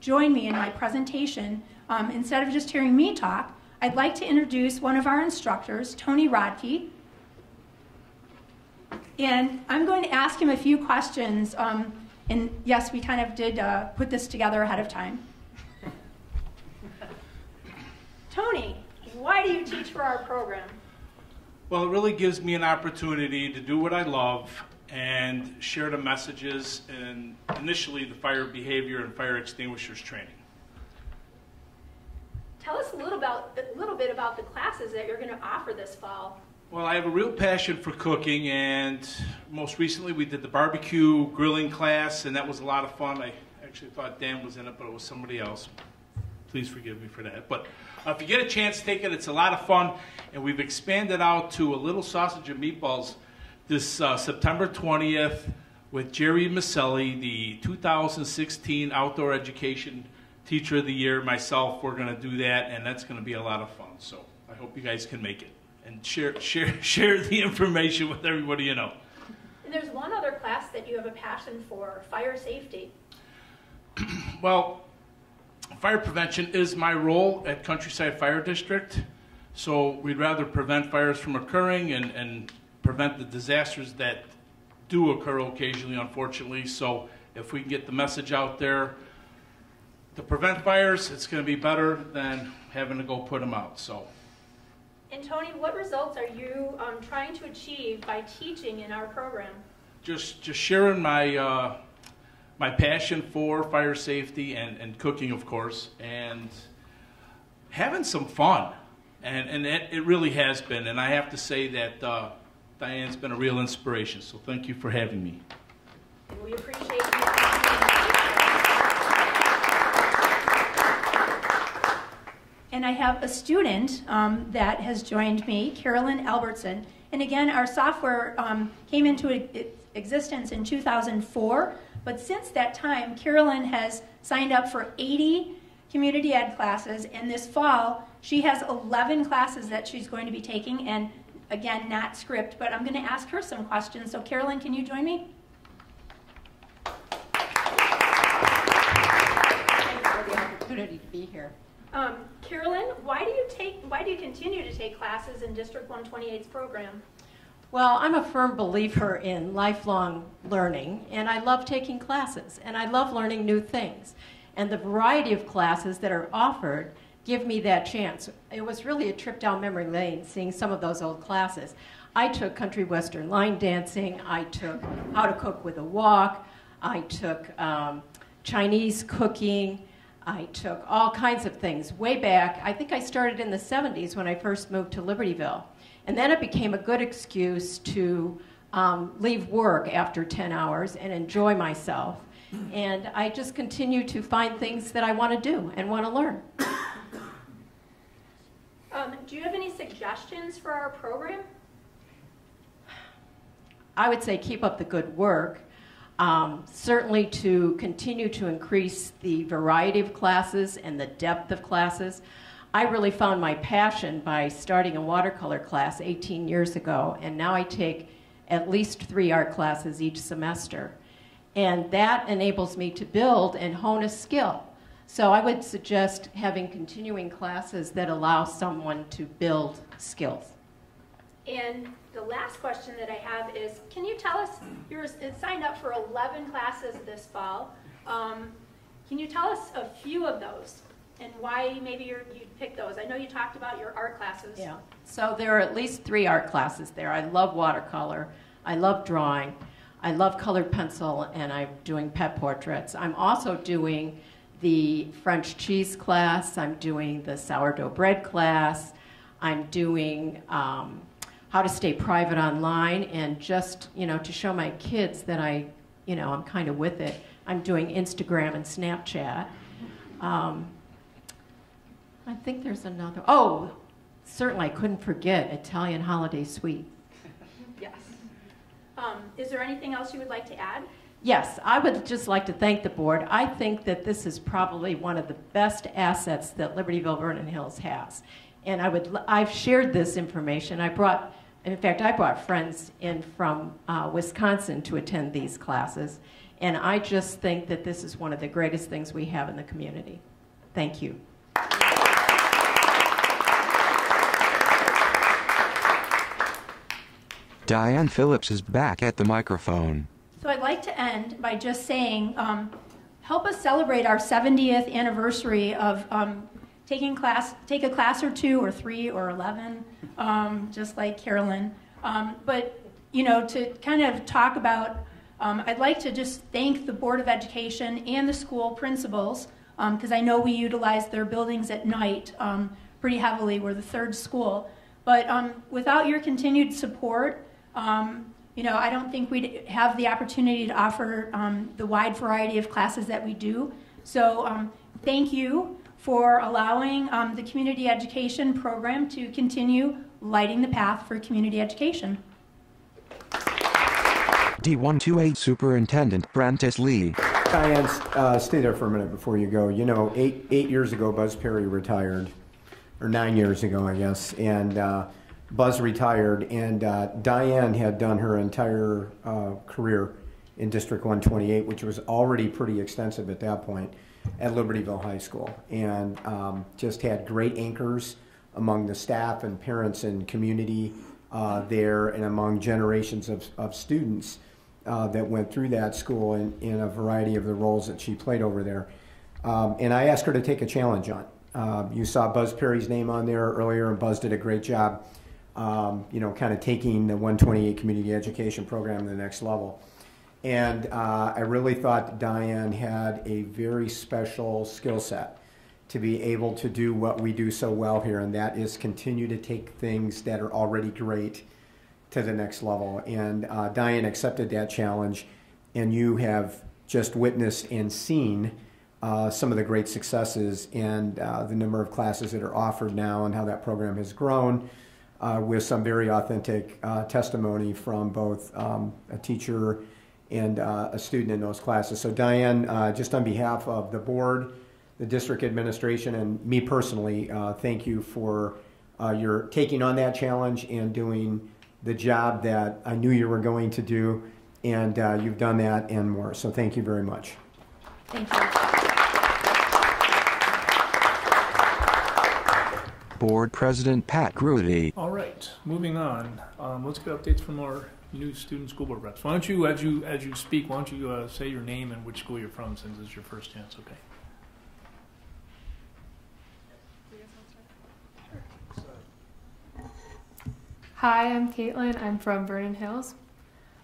join me in my presentation. Instead of just hearing me talk, I'd like to introduce one of our instructors, Tony Rodkey. And I'm going to ask him a few questions. And yes, we kind of did put this together ahead of time. Tony, why do you teach for our program? Well, it really gives me an opportunity to do what I love and share the messages and initially the fire behavior and fire extinguishers training. Tell us a little bit about the classes that you're going to offer this fall. Well, I have a real passion for cooking, and most recently we did the barbecue grilling class, and that was a lot of fun. I actually thought Dan was in it, but it was somebody else. Please forgive me for that. But if you get a chance to take it, it's a lot of fun, and we've expanded out to a little sausage and meatballs this September 20th with Jerry Maselli, the 2016 Outdoor Education Teacher of the Year, myself. We're going to do that, and that's going to be a lot of fun. So I hope you guys can make it and share the information with everybody you know. And there's one other class that you have a passion for, fire safety. Well, fire prevention is my role at Countryside Fire District. So we'd rather prevent fires from occurring and prevent the disasters that do occur occasionally, unfortunately. So if we can get the message out there to prevent fires, it's going to be better than having to go put them out. So. And Tony, what results are you trying to achieve by teaching in our program? Just sharing my my passion for fire safety and cooking, of course, and having some fun. And it really has been. And I have to say that Diane's been a real inspiration. So thank you for having me. And we appreciate you. And I have a student that has joined me, Carolyn Albertson. And again, our software came into existence in 2004. But since that time, Carolyn has signed up for 80 community ed classes. And this fall, she has 11 classes that she's going to be taking. And again, not script, but I'm going to ask her some questions. So Carolyn, can you join me? Thanks for the opportunity to be here. Carolyn, why do you continue to take classes in District 128's program? Well, I'm a firm believer in lifelong learning, and I love taking classes, and I love learning new things. And the variety of classes that are offered give me that chance. It was really a trip down memory lane seeing some of those old classes. I took country western line dancing, I took how to cook with a wok, I took Chinese cooking, I took all kinds of things way back. I think I started in the 70s when I first moved to Libertyville. And then it became a good excuse to leave work after 10 hours and enjoy myself. And I just continue to find things that I want to do and want to learn. Do you have any suggestions for our program? I would say keep up the good work. Certainly to continue to increase the variety of classes and the depth of classes. I really found my passion by starting a watercolor class 18 years ago, and now I take at least 3 art classes each semester. And that enables me to build and hone a skill. So I would suggest having continuing classes that allow someone to build skills. And the last question that I have is, can you tell us, you're signed up for 11 classes this fall. Can you tell us a few of those and why maybe you picked those? I know you talked about your art classes. Yeah, so there are at least 3 art classes there. I love watercolor, I love drawing, I love colored pencil, and I'm doing pet portraits. I'm also doing the French cheese class, I'm doing the sourdough bread class, I'm doing how to stay private online, and just, to show my kids that I'm kind of with it, I'm doing Instagram and Snapchat. I think there's another. Oh, certainly I couldn't forget Italian Holiday Suite. Yes. Is there anything else you would like to add? Yes, I would just like to thank the board. I think that this is probably one of the best assets that Libertyville Vernon Hills has. And I've shared this information. In fact, I brought friends in from Wisconsin to attend these classes. And I just think that this is one of the greatest things we have in the community. Thank you. Diane Phillips is back at the microphone. So I'd like to end by just saying, help us celebrate our 70th anniversary of take a class or 2 or 3 or 11, just like Carolyn. But, you know, to kind of talk about, I'd like to just thank the Board of Education and the school principals, because I know we utilize their buildings at night pretty heavily. We're the 3rd school. But without your continued support, you know, I don't think we'd have the opportunity to offer the wide variety of classes that we do. So thank you for allowing the community education program to continue lighting the path for community education. D128 Superintendent Prentice Lee. Diane, stay there for a minute before you go. You know, eight years ago, Buzz Perry retired, or 9 years ago, I guess, and Buzz retired, and Diane had done her entire career in District 128, which was already pretty extensive at that point, at Libertyville High School, and just had great anchors among the staff and parents and community there, and among generations of students that went through that school in a variety of the roles that she played over there. And I asked her to take a challenge on. You saw Buzz Perry's name on there earlier, and Buzz did a great job, you know, kind of taking the 128 community education program to the next level. And I really thought Diane had a very special skill set to be able to do what we do so well here, and that is continue to take things that are already great to the next level. And Diane accepted that challenge, and you have just witnessed and seen some of the great successes and the number of classes that are offered now and how that program has grown with some very authentic testimony from both a teacher and a student in those classes. So Diane, just on behalf of the board, the district administration, and me personally, thank you for your taking on that challenge and doing the job that I knew you were going to do, and you've done that and more. So thank you very much. Thank you. Board President Pat Grudy. All right, moving on. Let's get updates from our new student school board reps. Why don't you, as you speak, why don't you say your name and which school you're from, since it's your first chance, okay? Hi, I'm Caitlin. I'm from Vernon Hills.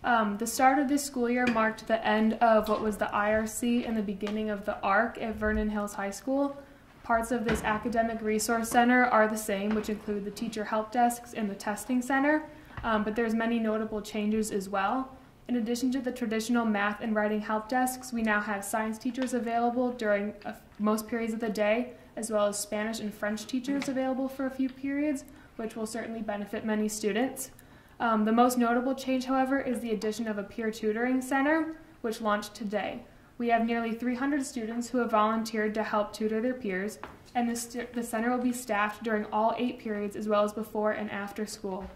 The start of this school year marked the end of what was the IRC and the beginning of the ARC at Vernon Hills High School. Parts of this academic resource center are the same, which include the teacher help desks and the testing center, but there's many notable changes as well. In addition to the traditional math and writing help desks, we now have science teachers available during most periods of the day, as well as Spanish and French teachers available for a few periods, which will certainly benefit many students. The most notable change, however, is the addition of a peer tutoring center, which launched today. We have nearly 300 students who have volunteered to help tutor their peers, and the center will be staffed during all 8 periods as well as before and after school.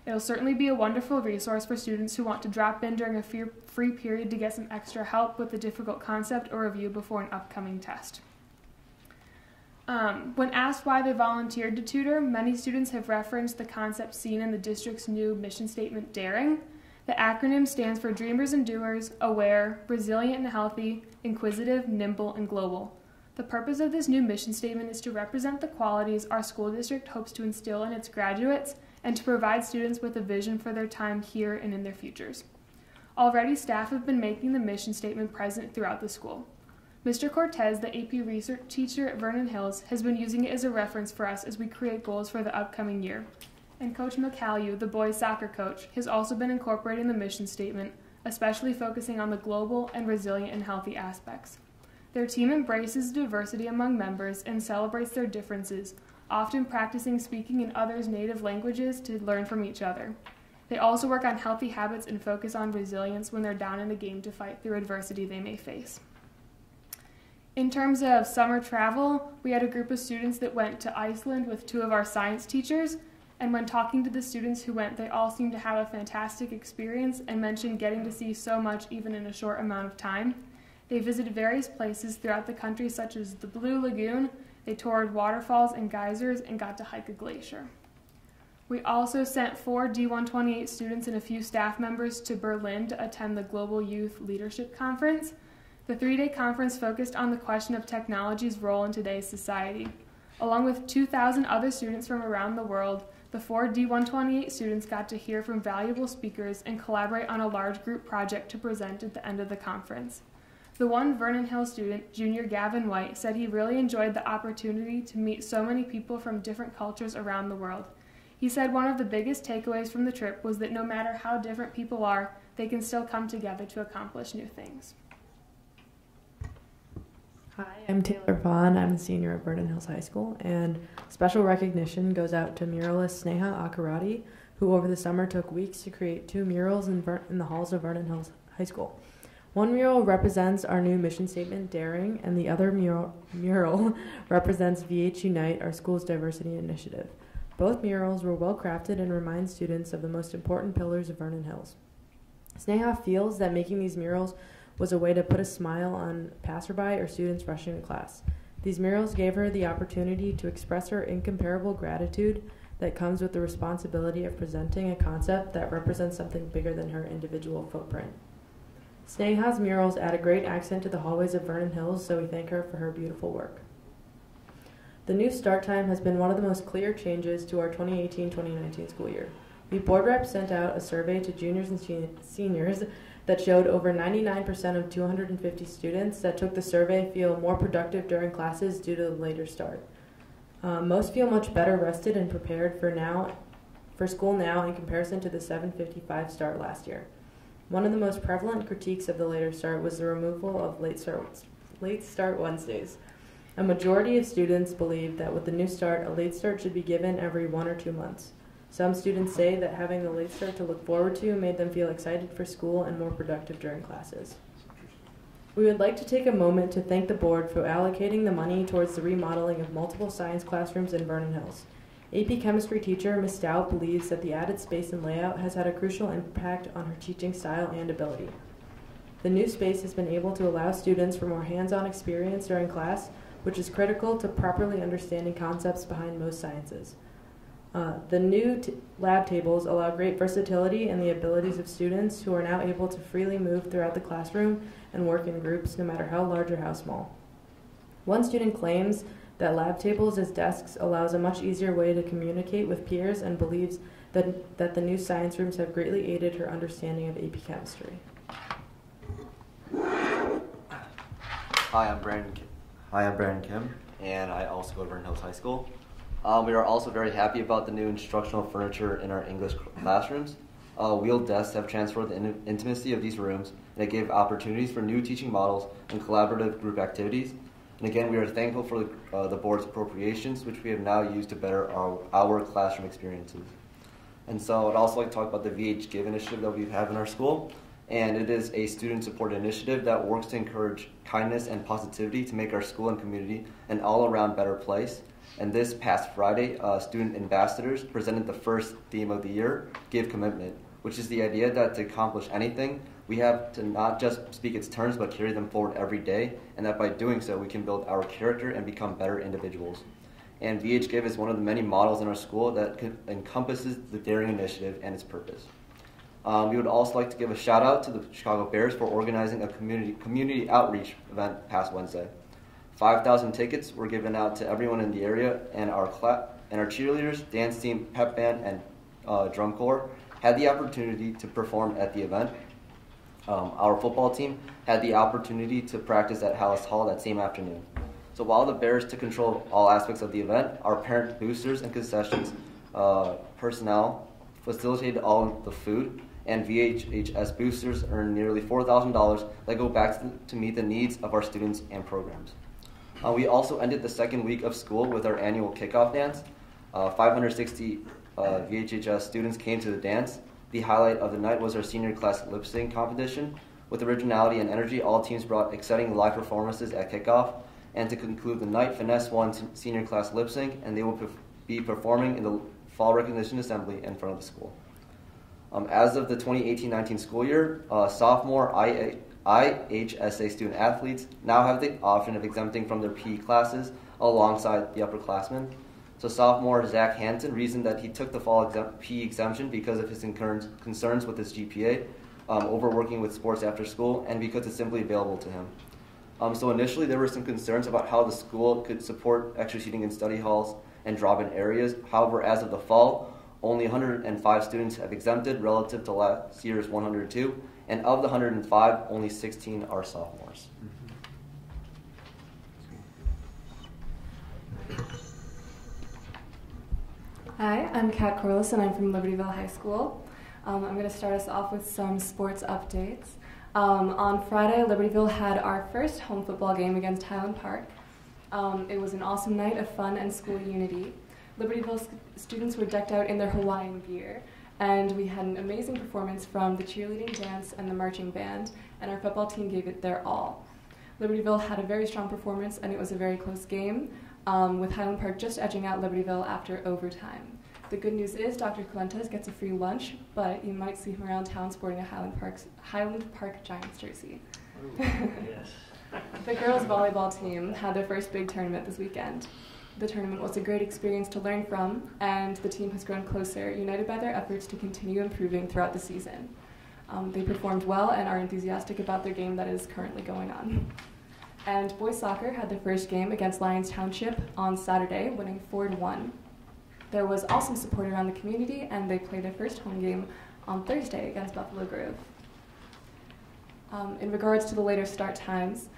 It will certainly be a wonderful resource for students who want to drop in during a free period to get some extra help with a difficult concept or review before an upcoming test. When asked why they volunteered to tutor, many students have referenced the concept seen in the district's new mission statement, DARING. The acronym stands for Dreamers and Doers, Aware, Resilient and Healthy, Inquisitive, Nimble, and Global. The purpose of this new mission statement is to represent the qualities our school district hopes to instill in its graduates and to provide students with a vision for their time here and in their futures. Already, staff have been making the mission statement present throughout the school. Mr. Cortez, the AP research teacher at Vernon Hills, has been using it as a reference for us as we create goals for the upcoming year. And Coach McCallew, the boys soccer coach, has also been incorporating the mission statement, especially focusing on the global and resilient and healthy aspects. Their team embraces diversity among members and celebrates their differences, often practicing speaking in others' native languages to learn from each other. They also work on healthy habits and focus on resilience when they're down in the game to fight through adversity they may face. In terms of summer travel, we had a group of students that went to Iceland with 2 of our science teachers, and when talking to the students who went, they all seemed to have a fantastic experience and mentioned getting to see so much even in a short amount of time. They visited various places throughout the country, such as the Blue Lagoon. They toured waterfalls and geysers and got to hike a glacier. We also sent 4 D128 students and a few staff members to Berlin to attend the Global Youth Leadership Conference. The 3-day conference focused on the question of technology's role in today's society. Along with 2,000 other students from around the world, the 4 D128 students got to hear from valuable speakers and collaborate on a large group project to present at the end of the conference. The one Vernon Hills student, junior Gavin White, said he really enjoyed the opportunity to meet so many people from different cultures around the world. He said one of the biggest takeaways from the trip was that no matter how different people are, they can still come together to accomplish new things. Hi, I'm Taylor Vaughn. I'm a senior at Vernon Hills High School, and special recognition goes out to muralist Sneha Akarati, who over the summer took weeks to create 2 murals in the halls of Vernon Hills High School. One mural represents our new mission statement, Daring, and the other mural represents VH Unite, our school's diversity initiative. Both murals were well crafted and remind students of the most important pillars of Vernon Hills. Sneha feels that making these murals was a way to put a smile on passerby or students rushing to class. These murals gave her the opportunity to express her incomparable gratitude that comes with the responsibility of presenting a concept that represents something bigger than her individual footprint. Sneha's murals add a great accent to the hallways of Vernon Hills, so we thank her for her beautiful work. The new start time has been one of the most clear changes to our 2018-2019 school year. We board reps sent out a survey to juniors and seniors that showed over 99% of 250 students that took the survey feel more productive during classes due to the later start. Most feel much better rested and prepared for school now in comparison to the 7:55 start last year. One of the most prevalent critiques of the later start was the removal of late start Wednesdays. A majority of students believe that with the new start, a late start should be given every 1 or 2 months. Some students say that having the late start to look forward to made them feel excited for school and more productive during classes. We would like to take a moment to thank the board for allocating the money towards the remodeling of multiple science classrooms in Vernon Hills. AP Chemistry teacher Ms. Stout believes that the added space and layout has had a crucial impact on her teaching style and ability. The new space has been able to allow students for more hands-on experience during class, which is critical to properly understanding concepts behind most sciences. The new lab tables allow great versatility in the abilities of students who are now able to freely move throughout the classroom and work in groups no matter how large or how small. One student claims that lab tables as desks allows a much easier way to communicate with peers and believes that the new science rooms have greatly aided her understanding of AP Chemistry. Hi, I'm Brandon Kim, and I also go to Vernon Hills High School. We are also very happy about the new instructional furniture in our English classrooms. Wheeled desks have transformed the intimacy of these rooms, and it gave opportunities for new teaching models and collaborative group activities. And again, we are thankful for the board's appropriations, which we have now used to better our classroom experiences. And so I'd also like to talk about the VH Give initiative that we have in our school. And it is a student-supported initiative that works to encourage kindness and positivity to make our school and community an all-around better place. And this past Friday, student ambassadors presented the first theme of the year, Give Commitment, which is the idea that to accomplish anything, we have to not just speak its terms, but carry them forward every day, and that by doing so, we can build our character and become better individuals. And VH Give is one of the many models in our school that encompasses the Daring Initiative and its purpose. We would also like to give a shout out to the Chicago Bears for organizing a community outreach event past Wednesday. 5,000 tickets were given out to everyone in the area, and our cheerleaders, dance team, pep band, and drum corps had the opportunity to perform at the event. Our football team had the opportunity to practice at Hallis Hall that same afternoon. So while the Bears took control of all aspects of the event, our parent boosters and concessions personnel facilitated all of the food, and VHHS boosters earned nearly $4,000 that go back to meet the needs of our students and programs. We also ended the second week of school with our annual kickoff dance. 560 VHHS students came to the dance. The highlight of the night was our senior class lip sync competition. With originality and energy, all teams brought exciting live performances at kickoff. And to conclude the night, Finesse won senior class lip sync, and they will be performing in the fall recognition assembly in front of the school. As of the 2018-19 school year, sophomore IHSA student athletes now have the option of exempting from their PE classes alongside the upperclassmen. So sophomore Zach Hansen reasoned that he took the fall PE exemption because of his concerns with his GPA, overworking with sports after school, and because it's simply available to him. So initially there were some concerns about how the school could support extra seating in study halls and drop-in areas. However, as of the fall, only 105 students have exempted relative to last year's 102, and of the 105, only 16 are sophomores. Hi, I'm Kat Corliss and I'm from Libertyville High School. I'm going to start us off with some sports updates. On Friday, Libertyville had our first home football game against Highland Park. It was an awesome night of fun and school unity. Libertyville students were decked out in their Hawaiian gear, and we had an amazing performance from the cheerleading, dance, and the marching band, and our football team gave it their all. Libertyville had a very strong performance, and it was a very close game, with Highland Park just edging out Libertyville after overtime. The good news is Dr. Calentes gets a free lunch, but you might see him around town sporting a Highland Park Giants jersey. Yes. The girls' volleyball team had their first big tournament this weekend. The tournament was a great experience to learn from, and the team has grown closer, united by their efforts to continue improving throughout the season. They performed well and are enthusiastic about their game that is currently going on. And boys soccer had their first game against Lyons Township on Saturday, winning 4-1. There was awesome support around the community, and they played their first home game on Thursday against Buffalo Grove. In regards to the later start times,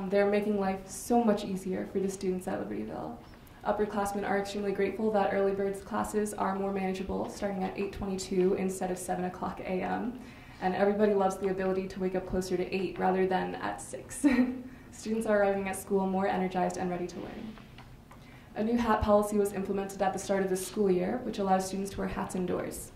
they're making life so much easier for the students at Libertyville. Upperclassmen are extremely grateful that early birds classes are more manageable, starting at 8:22 instead of 7 o'clock a.m., and everybody loves the ability to wake up closer to 8 rather than at 6. Students are arriving at school more energized and ready to learn. A new hat policy was implemented at the start of the school year, which allows students to wear hats indoors.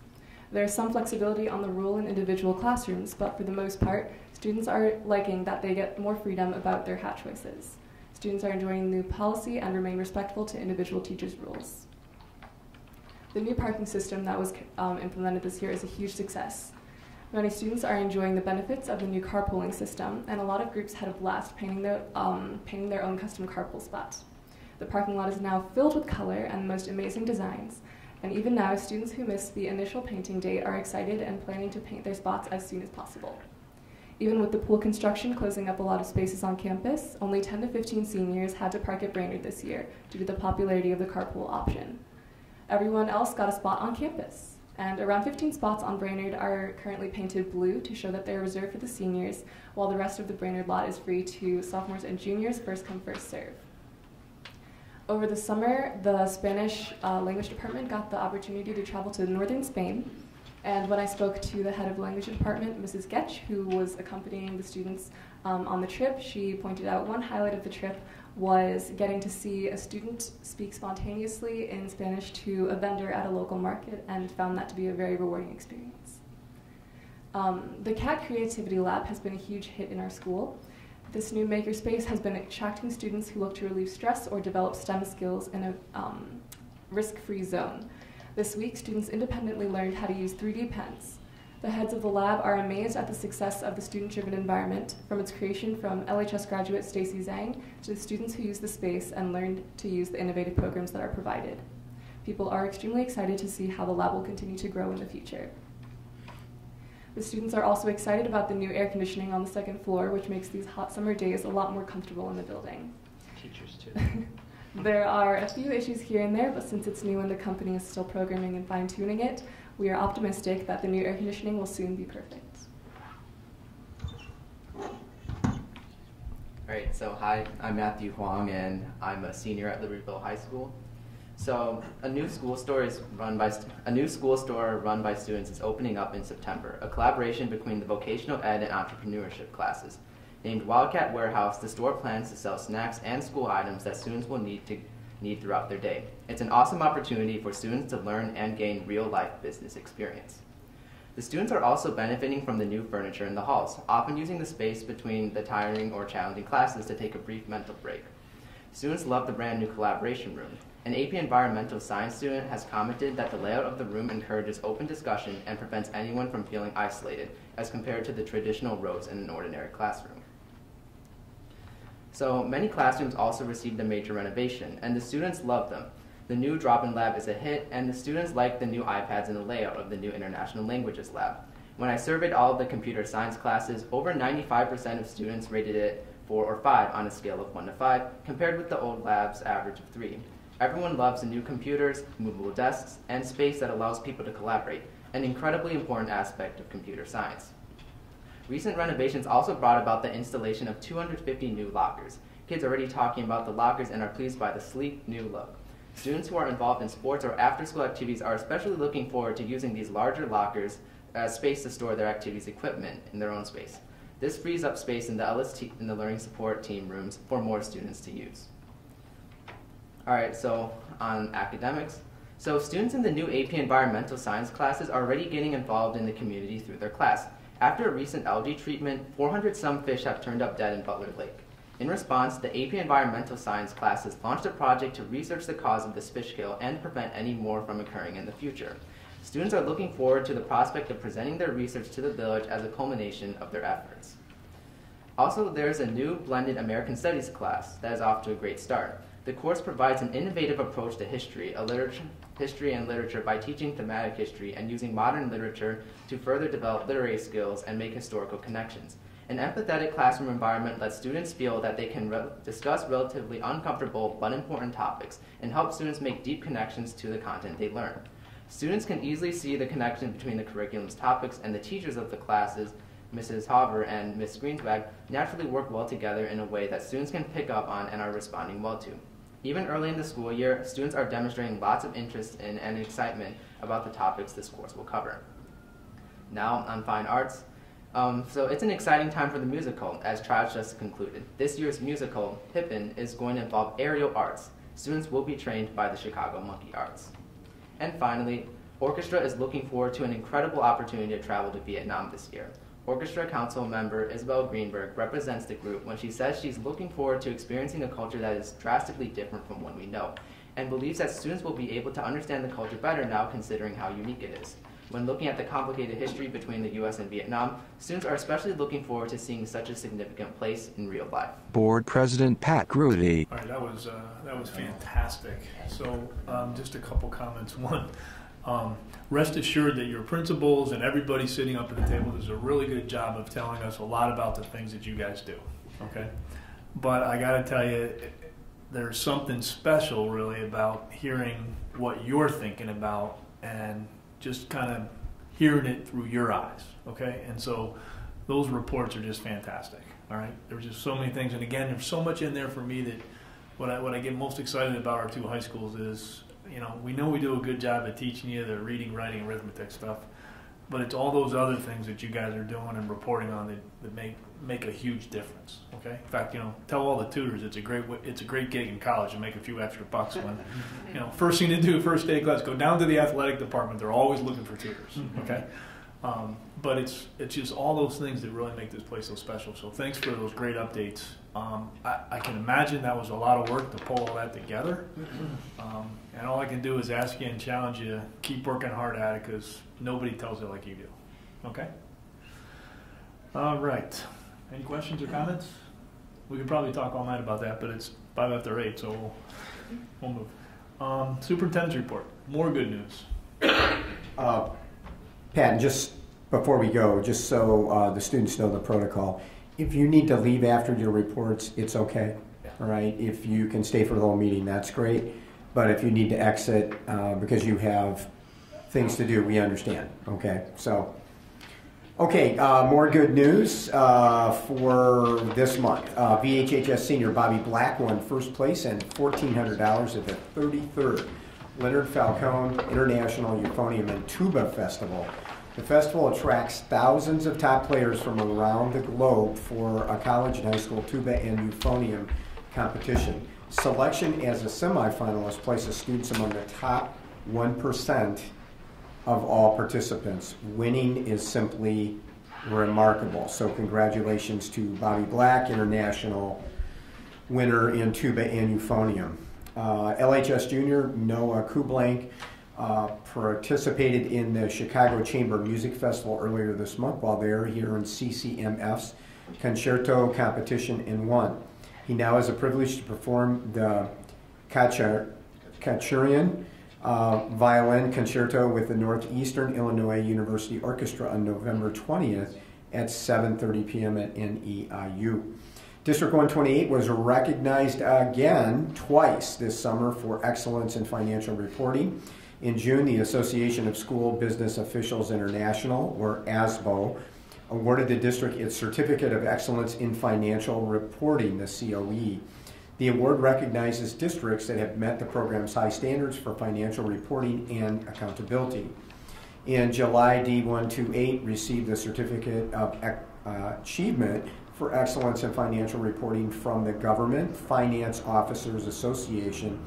There is some flexibility on the rule in individual classrooms, but for the most part, students are liking that they get more freedom about their hat choices. Students are enjoying the new policy and remain respectful to individual teachers' rules. The new parking system that was implemented this year is a huge success. Many students are enjoying the benefits of the new carpooling system, and a lot of groups had a blast painting their own custom carpool spots. The parking lot is now filled with color and the most amazing designs, and even now, students who missed the initial painting date are excited and planning to paint their spots as soon as possible. Even with the pool construction closing up a lot of spaces on campus, only 10 to 15 seniors had to park at Brainerd this year due to the popularity of the carpool option. Everyone else got a spot on campus, and around 15 spots on Brainerd are currently painted blue to show that they're reserved for the seniors, while the rest of the Brainerd lot is free to sophomores and juniors, first come, first serve. Over the summer, the Spanish language department got the opportunity to travel to northern Spain. And when I spoke to the head of the language department, Mrs. Getch, who was accompanying the students on the trip, she pointed out one highlight of the trip was getting to see a student speak spontaneously in Spanish to a vendor at a local market, and found that to be a very rewarding experience. The CAT Creativity Lab has been a huge hit in our school. This new makerspace has been attracting students who look to relieve stress or develop STEM skills in a risk-free zone. This week, students independently learned how to use 3D pens. The heads of the lab are amazed at the success of the student-driven environment, from its creation from LHS graduate Stacy Zhang to the students who use the space and learned to use the innovative programs that are provided. People are extremely excited to see how the lab will continue to grow in the future. The students are also excited about the new air conditioning on the second floor, which makes these hot summer days a lot more comfortable in the building. Teachers too. There are a few issues here and there, but since it's new and the company is still programming and fine-tuning it, we are optimistic that the new air conditioning will soon be perfect. Alright, so hi, I'm Matthew Huang, and I'm a senior at Libertyville High School. So a new school store run by students is opening up in September, a collaboration between the vocational ed and entrepreneurship classes. Named Wildcat Warehouse, the store plans to sell snacks and school items that students will need throughout their day. It's an awesome opportunity for students to learn and gain real-life business experience. The students are also benefiting from the new furniture in the halls, often using the space between the tiring or challenging classes to take a brief mental break. Students love the brand new collaboration room. An AP Environmental Science student has commented that the layout of the room encourages open discussion and prevents anyone from feeling isolated as compared to the traditional rows in an ordinary classroom. So many classrooms also received a major renovation, and the students love them. The new drop-in lab is a hit, and the students like the new iPads and the layout of the new International Languages lab. When I surveyed all of the computer science classes, over 95% of students rated it 4 or 5 on a scale of 1 to 5, compared with the old lab's average of 3. Everyone loves the new computers, movable desks, and space that allows people to collaborate, an incredibly important aspect of computer science. Recent renovations also brought about the installation of 250 new lockers. Kids are already talking about the lockers and are pleased by the sleek, new look. Students who are involved in sports or after-school activities are especially looking forward to using these larger lockers as space to store their activities equipment in their own space. This frees up space in the LST in the Learning Support Team rooms for more students to use. Alright, so on academics. So students in the new AP Environmental Science classes are already getting involved in the community through their class. After a recent algae treatment, 400-some fish have turned up dead in Butler Lake. In response, the AP Environmental Science classes launched a project to research the cause of this fish kill and prevent any more from occurring in the future. Students are looking forward to the prospect of presenting their research to the village as a culmination of their efforts. Also, there's a new blended American Studies class that is off to a great start. The course provides an innovative approach to history and literature by teaching thematic history and using modern literature to further develop literary skills and make historical connections. An empathetic classroom environment lets students feel that they can discuss relatively uncomfortable but important topics and help students make deep connections to the content they learn. Students can easily see the connection between the curriculum's topics, and the teachers of the classes, Mrs. Hover and Ms. Greenswag, naturally work well together in a way that students can pick up on and are responding well to. Even early in the school year, students are demonstrating lots of interest in and excitement about the topics this course will cover. Now, on fine arts. So it's an exciting time for the musical, as trials just concluded. This year's musical, Pippin, is going to involve aerial arts. Students will be trained by the Chicago Monkey Arts. And finally, orchestra is looking forward to an incredible opportunity to travel to Vietnam this year. Orchestra Council member Isabel Greenberg represents the group when she says she's looking forward to experiencing a culture that is drastically different from one we know, and believes that students will be able to understand the culture better now considering how unique it is. When looking at the complicated history between the U.S. and Vietnam, students are especially looking forward to seeing such a significant place in real life. Board President Pat Grudy. All right, that was fantastic. So just a couple comments. One, rest assured that your principals and everybody sitting up at the table does a really good job of telling us a lot about the things that you guys do, okay? But I got to tell you, there's something special really about hearing what you're thinking about and just kind of hearing it through your eyes, okay? And so those reports are just fantastic, all right? There's just so many things, and again, there's so much in there for me that what I get most excited about our two high schools is, you know we do a good job at teaching you the reading, writing, arithmetic stuff, but it's all those other things that you guys are doing and reporting on that make a huge difference. Okay. In fact, tell all the tutors it's a great gig in college and make a few extra bucks when, first thing to do, first day of class, go down to the athletic department. They're always looking for tutors. Okay. But it's just all those things that really make this place so special. So thanks for those great updates. I can imagine that was a lot of work to pull all that together. And all I can do is ask you and challenge you, keep working hard at it, because nobody tells it like you do. Okay? All right. Any questions or comments? We could probably talk all night about that, but it's 5 after 8, so we'll move. Superintendent's report. More good news. Pat, just before we go, just so the students know the protocol, if you need to leave after your reports, it's okay. All right? If you can stay for the whole meeting, that's great. But if you need to exit because you have things to do, we understand. Okay? So, okay, more good news for this month. VHHS senior Bobby Black won first place and $1,400 at the 33rd Leonard Falcone International Euphonium and Tuba Festival. The festival attracts thousands of top players from around the globe for a college and high school tuba and euphonium competition. Selection as a semifinalist places students among the top 1% of all participants. Winning is simply remarkable. So congratulations to Bobby Black, international winner in tuba and euphonium. LHS junior Noah Kublank participated in the Chicago Chamber Music Festival earlier this month while they're here in CCMF's concerto competition and won. He now has a privilege to perform the Kachurian violin concerto with the Northeastern Illinois University Orchestra on November 20th at 7:30 p.m. at NEIU. District 128 was recognized again twice this summer for excellence in financial reporting. In June, the Association of School Business Officials International, or ASBO, awarded the district its Certificate of Excellence in Financial Reporting, the COE. The award recognizes districts that have met the program's high standards for financial reporting and accountability. In July, D128 received the Certificate of Achievement for Excellence in Financial Reporting from the Government Finance Officers Association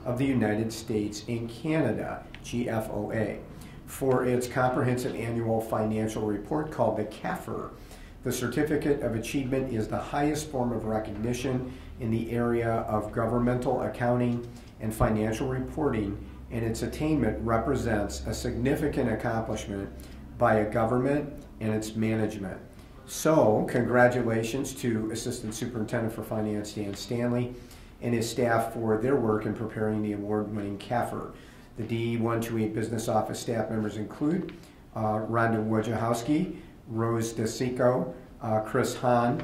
of the United States and Canada, GFOA, for its comprehensive annual financial report called the CAFR. The Certificate of Achievement is the highest form of recognition in the area of governmental accounting and financial reporting, and its attainment represents a significant accomplishment by a government and its management. So, congratulations to Assistant Superintendent for Finance Dan Stanley and his staff for their work in preparing the award-winning CAFR. The D128 Business Office staff members include Rhonda Wojciechowski, Rose DeSico, Chris Hahn,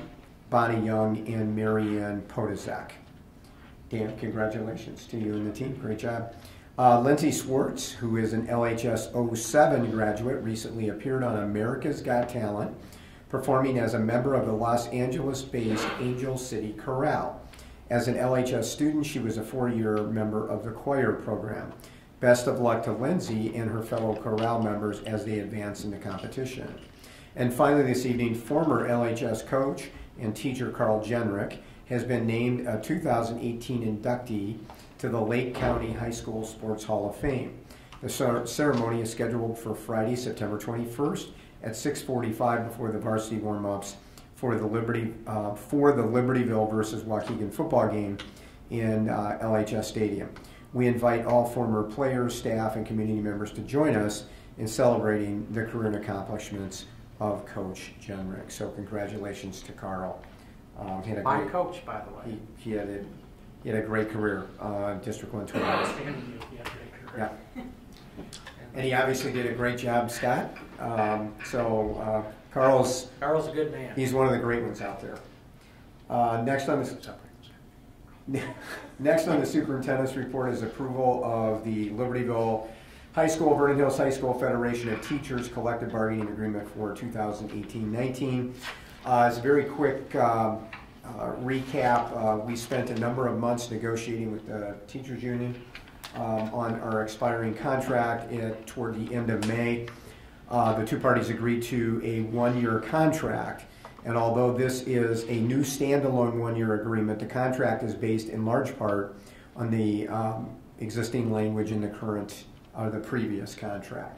Bonnie Young, and Marianne Podizak. Dan, congratulations to you and the team. Great job. Lindsay Swartz, who is an LHS 07 graduate, recently appeared on America's Got Talent, performing as a member of the Los Angeles-based Angel City Chorale. As an LHS student, she was a 4-year member of the choir program. Best of luck to Lindsay and her fellow chorale members as they advance in the competition. And finally this evening, former LHS coach and teacher Carl Jenrick has been named a 2018 inductee to the Lake County High School Sports Hall of Fame. The ceremony is scheduled for Friday, September 21st at 6:45 before the varsity warm-ups for the Libertyville versus Waukegan football game in LHS Stadium. We invite all former players, staff, and community members to join us in celebrating the career and accomplishments of Coach Jenrick. So congratulations to Carl. My coach, by the way. He had a great career in District 128. Yeah. And he obviously did a great job, Scott. Carl's a good man. He's one of the great ones out there. Next on the superintendent's report is approval of the Libertyville High School, Vernon Hills High School Federation of Teachers Collective Bargaining Agreement for 2018-19. As a very quick recap, we spent a number of months negotiating with the teachers union on our expiring contract toward the end of May. The two parties agreed to a 1-year contract, and although this is a new standalone 1-year agreement, the contract is based in large part on the existing language in the previous contract.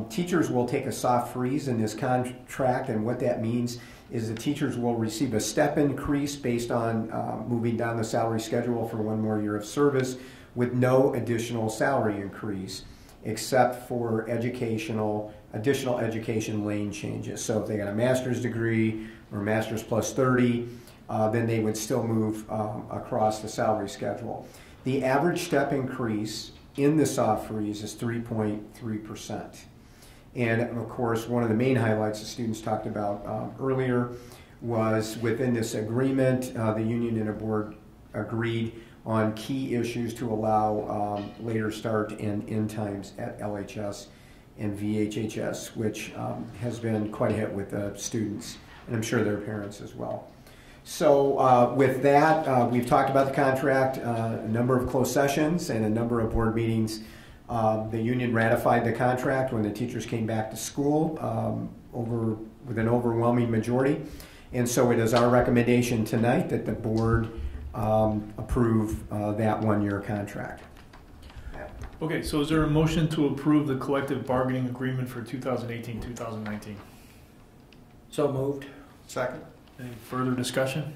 Teachers will take a soft freeze in this contract, and what that means is the teachers will receive a step increase based on moving down the salary schedule for 1 more year of service with no additional salary increase except for additional education lane changes. So if they got a master's degree or master's plus 30, then they would still move across the salary schedule. The average step increase in the soft freeze is 3.3%. And of course, one of the main highlights the students talked about earlier was within this agreement, the union and the board agreed on key issues to allow later start and end times at LHS and VHHS, which has been quite a hit with the students, and I'm sure their parents as well. So with that, we've talked about the contract, a number of closed sessions and a number of board meetings. The union ratified the contract when the teachers came back to school with an overwhelming majority. And so it is our recommendation tonight that the board approve that 1-year contract. Okay, so is there a motion to approve the collective bargaining agreement for 2018-2019? So moved. Second. Any further discussion?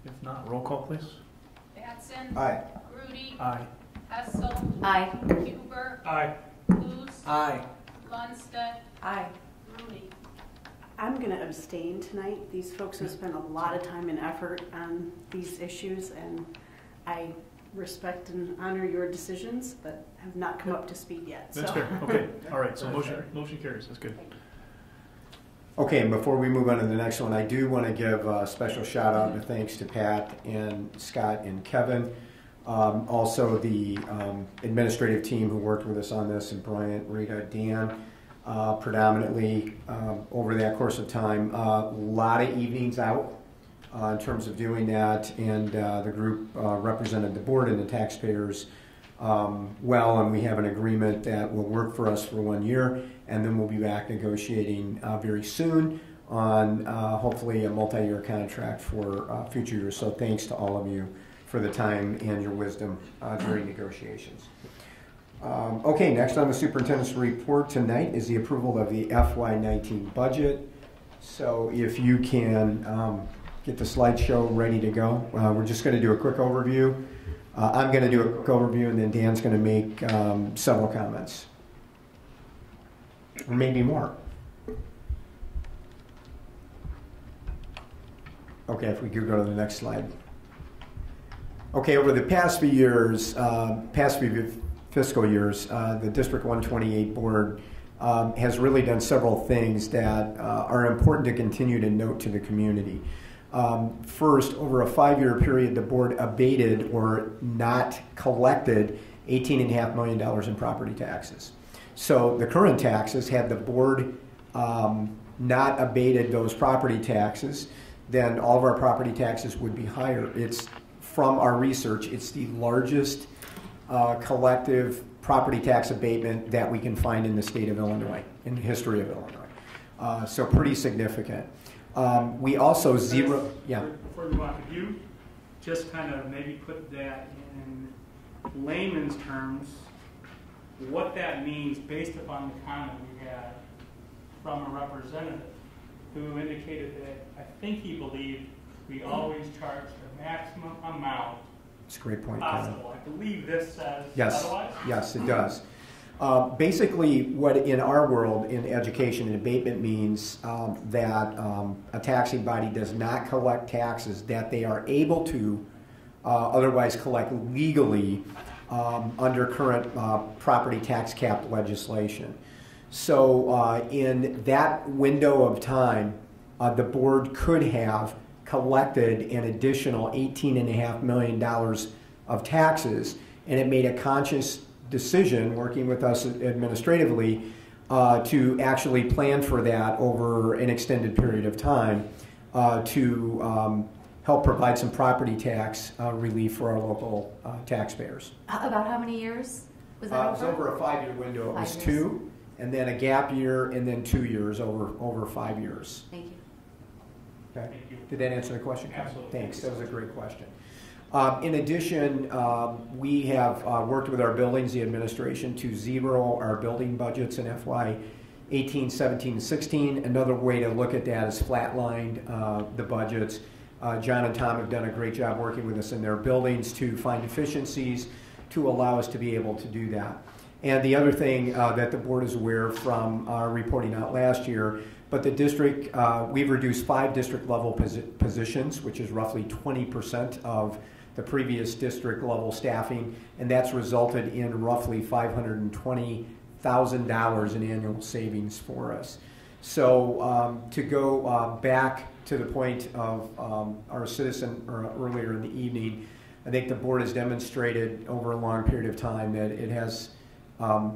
If not, roll call, please. Batson. Aye. Grudy. Aye. Hessel. Aye. Huber. Aye. Luce. Aye. Lundstedt. Aye. Rudy. I'm going to abstain tonight. These folks have spent a lot of time and effort on these issues, and I respect and honor your decisions, but have not come up to speed yet. That's fair. Okay. All right. So motion carries. That's good. Okay, and before we move on to the next one, I do want to give a special shout out and thanks to Pat and Scott and Kevin. Also the administrative team who worked with us on this, and Bryant, Rita, Dan, predominantly over that course of time. A lot of evenings out in terms of doing that, and the group represented the board and the taxpayers well, and we have an agreement that will work for us for 1 year, and then we'll be back negotiating very soon on hopefully a multi-year contract for future years. So thanks to all of you for the time and your wisdom during negotiations. Okay, next on the superintendent's report tonight is the approval of the FY19 budget. So if you can get the slideshow ready to go. We're just going to do a quick overview. I'm going to do a quick overview, and then Dan's going to make several comments. Or maybe more. Okay, if we could go to the next slide. Okay, over the past few years, past few fiscal years, the District 128 board has really done several things that are important to continue to note to the community. First, over a 5-year period, the board abated or not collected $18.5 million in property taxes. So the current taxes, had the board not abated those property taxes, then all of our property taxes would be higher. It's, from our research, it's the largest collective property tax abatement that we can find in the state of Illinois, in the history of Illinois. So pretty significant. We also yeah. Before we walk, could you just kind of maybe put that in layman's terms, what that means based upon the comment we had from a representative who indicated that I think he believed we always charge the maximum amount It's a great point, possible. Kevin. I believe this says Yes. otherwise? Yes, it does. Basically, what in our world, in education, an abatement means that a taxing body does not collect taxes that they are able to otherwise collect legally under current property tax cap legislation. So in that window of time, the board could have collected an additional $18.5 million of taxes, and it made a conscious decision, working with us administratively, to actually plan for that over an extended period of time to help provide some property tax relief for our local taxpayers. About how many years was that It was over a 5-year window. It was 2, and then a gap year, and then 2 years over 5 years. Thank you. Okay. Did that answer the question? Absolutely. Thanks. That was a great question. In addition, we have worked with our buildings, the administration, to zero our building budgets in FY 18, 17, and 16. Another way to look at that is flatlined the budgets. John and Tom have done a great job working with us in their buildings to find efficiencies to allow us to be able to do that. And the other thing that the board is aware from our reporting out last year, but the district, we've reduced 5 district level positions, which is roughly 20% of the previous district level staffing, and that's resulted in roughly $520,000 in annual savings for us. So to go back to the point of our citizen earlier in the evening, I think the board has demonstrated over a long period of time that it has,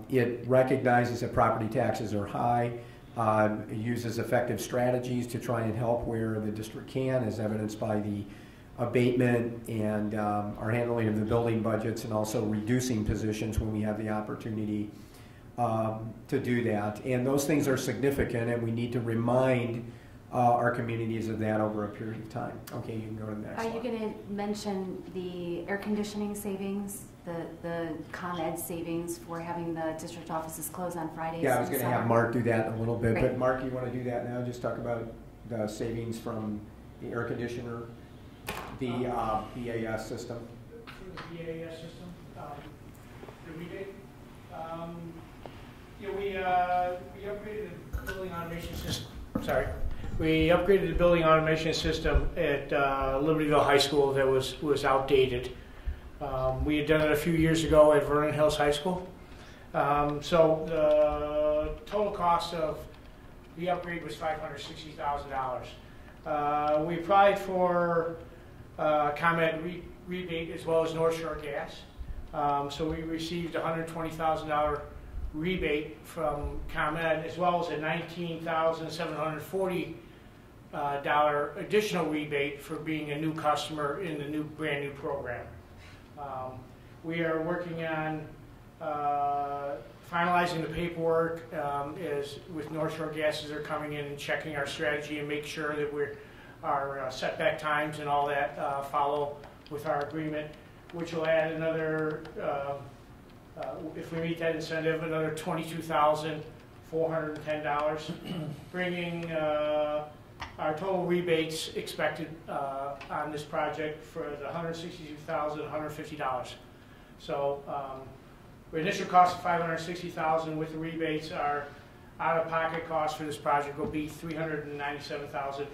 it recognizes that property taxes are high, it uses effective strategies to try and help where the district can, as evidenced by the abatement and our handling of the building budgets, and also reducing positions when we have the opportunity to do that. And those things are significant, and we need to remind our communities of that over a period of time. Okay, you can go to the next slide. Are you going to mention the air conditioning savings, the ComEd savings for having the district offices closed on Fridays? Yeah, I was going to have Mark do that in a little bit, Great. but Mark, you want to do that now? Just talk about the savings from the air conditioner, the BAS system. The BAS system, the rebate. Yeah, we upgraded the building automation system. Sorry. We upgraded the building automation system at Libertyville High School that was outdated. We had done it a few years ago at Vernon Hills High School. So the total cost of the upgrade was $560,000. We applied for ComEd rebate as well as North Shore Gas. So we received a $120,000 rebate from ComEd as well as a $19,740 additional rebate for being a new customer in the brand new program. We are working on finalizing the paperwork as with North Shore Gases are coming in and checking our strategy and make sure that our setback times and all that follow with our agreement, which will add another, if we meet that incentive, another $22,410, bringing our total rebates expected on this project for the $162,150. So the initial cost of $560,000 with the rebates, our out-of-pocket cost for this project will be $397,850.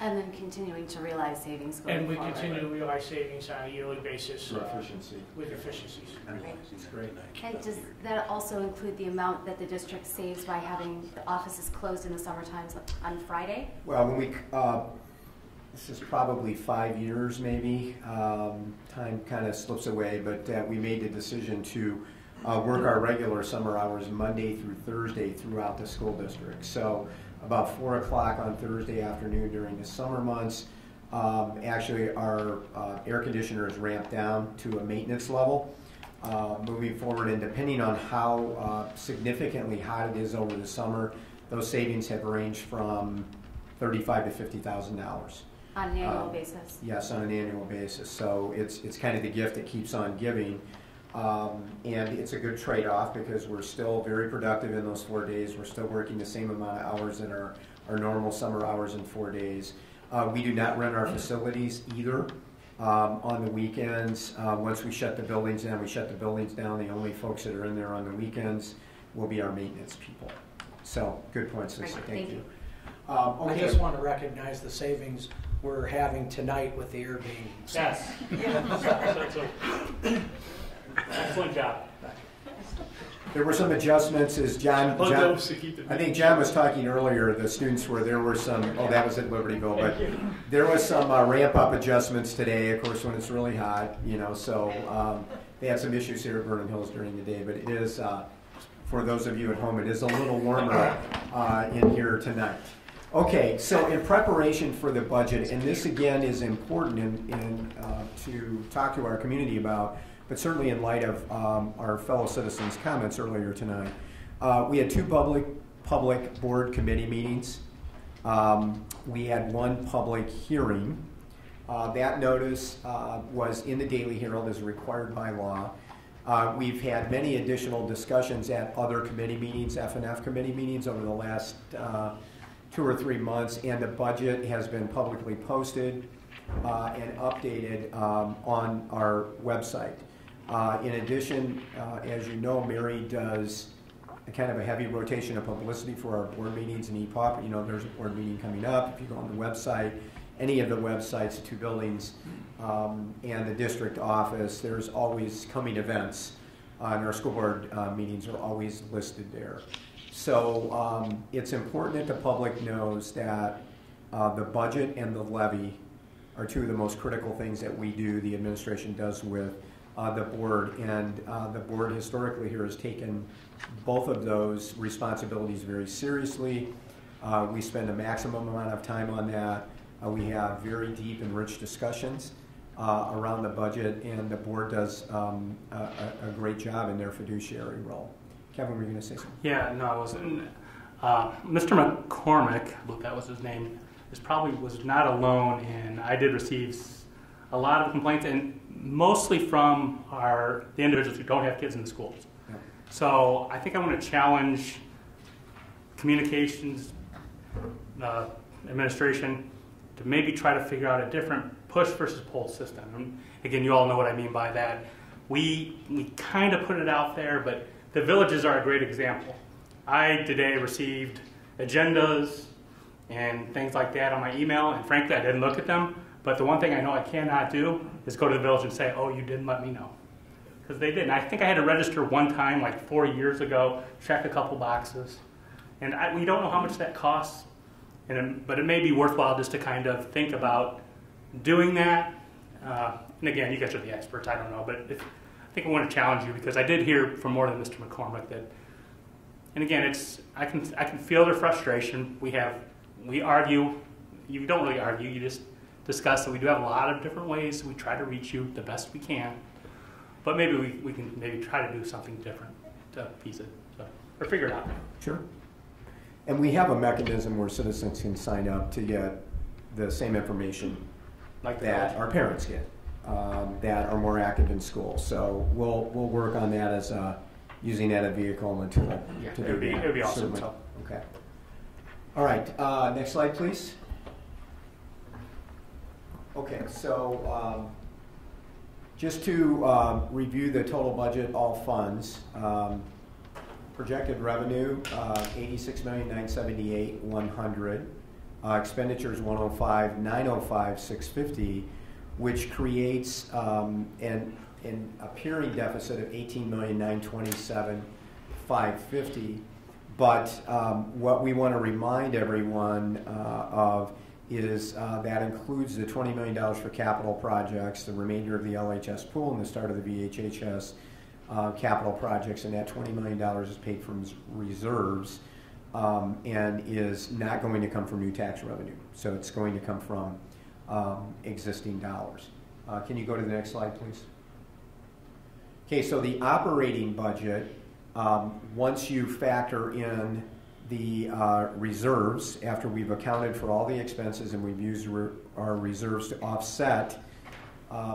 And then continuing to realize savings going And we forward. continue to realize savings on a yearly basis. With efficiency. With efficiencies. That's great. And does that also include the amount that the district saves by having the offices closed in the summer times on Friday? Well, when this is probably 5 years maybe. Time kind of slips away, but we made the decision to work our regular summer hours Monday through Thursday throughout the school district. So about 4 o'clock on Thursday afternoon during the summer months, actually our air conditioner is ramped down to a maintenance level. Moving forward, and depending on how significantly hot it is over the summer, those savings have ranged from $35,000 to $50,000. On an annual basis? Yes, on an annual basis. So it's kind of the gift that keeps on giving. And it's a good trade-off because we're still very productive in those 4 days. We're still working the same amount of hours that our normal summer hours in 4 days. We do not rent our facilities either on the weekends. Once we shut the buildings down, we shut the buildings down. The only folks that are in there on the weekends will be our maintenance people. So good points, Lisa. Thank you. I just want to recognize the savings we're having tonight with the air being. Yes. Excellent job. There were some adjustments as John I think John was talking earlier, the students there were some, that was at Libertyville, but there was some ramp up adjustments today, of course, when it's really hot, so they had some issues here at Vernon Hills during the day, but it is, for those of you at home, it is a little warmer in here tonight. Okay, so in preparation for the budget, and this again is important to talk to our community about, but certainly in light of our fellow citizens' comments earlier tonight, we had 2 public board committee meetings. We had 1 public hearing. That notice was in the Daily Herald as required by law. We've had many additional discussions at other committee meetings, F&F committee meetings over the last 2 or 3 months, and the budget has been publicly posted and updated on our website. In addition, as you know, Mary does a kind of a heavy rotation of publicity for our board meetings and EPOP. There's a board meeting coming up. If you go on the website, any of the websites, the 2 buildings, and the district office, there's always coming events, and our school board meetings are always listed there. So it's important that the public knows that the budget and the levy are 2 of the most critical things that we do, the administration does with the board, and the board historically here has taken both of those responsibilities very seriously. We spend a maximum amount of time on that. We have very deep and rich discussions around the budget, and the board does a great job in their fiduciary role. Kevin, were you going to say something? Yeah, no, I wasn't. Mr. McCormick, I believe that was his name, was not alone, and I did receive a lot of complaints, and mostly from the individuals who don't have kids in the schools. Yeah. So I think I want to challenge communications administration to maybe try to figure out a different push versus pull system. And again, you all know what I mean by that. We kind of put it out there, but the villages are a great example. I today received agendas and things like that on my email, and frankly, I didn't look at them. But the one thing I know I cannot do is go to the village and say, oh, you didn't let me know. Because they didn't. I think I had to register one time, like 4 years ago, check a couple boxes. And we don't know how much that costs, but it may be worthwhile just to kind of think about doing that. And again, you guys are the experts, I don't know, but I think I want to challenge you because I did hear from more than Mr. McCormick that, and again, I can feel their frustration. We argue, you don't really argue, you just discuss that we do have a lot of different ways we try to reach you the best we can, but maybe we can maybe try to do something different to piece it, or figure it out. Sure. And we have a mechanism where citizens can sign up to get the same information like that our parents get, that are more active in school. So we'll work on that as using that as a vehicle and a tool. Yeah, to it would be awesome. Certainly. Okay. All right. Next slide, please. Okay. So just to review the total budget, all funds. Projected revenue, $86,978,100. Expenditures, $105,905,650, which creates an appearing deficit of $18,927,550. But what we want to remind everyone of is that includes the $20 million for capital projects, the remainder of the LHS pool, and the start of the VHHS capital projects, and that $20 million is paid from reserves and is not going to come from new tax revenue. So it's going to come from existing dollars. Can you go to the next slide, please? Okay, so the operating budget, once you factor in the reserves, after we've accounted for all the expenses and we've used our reserves to offset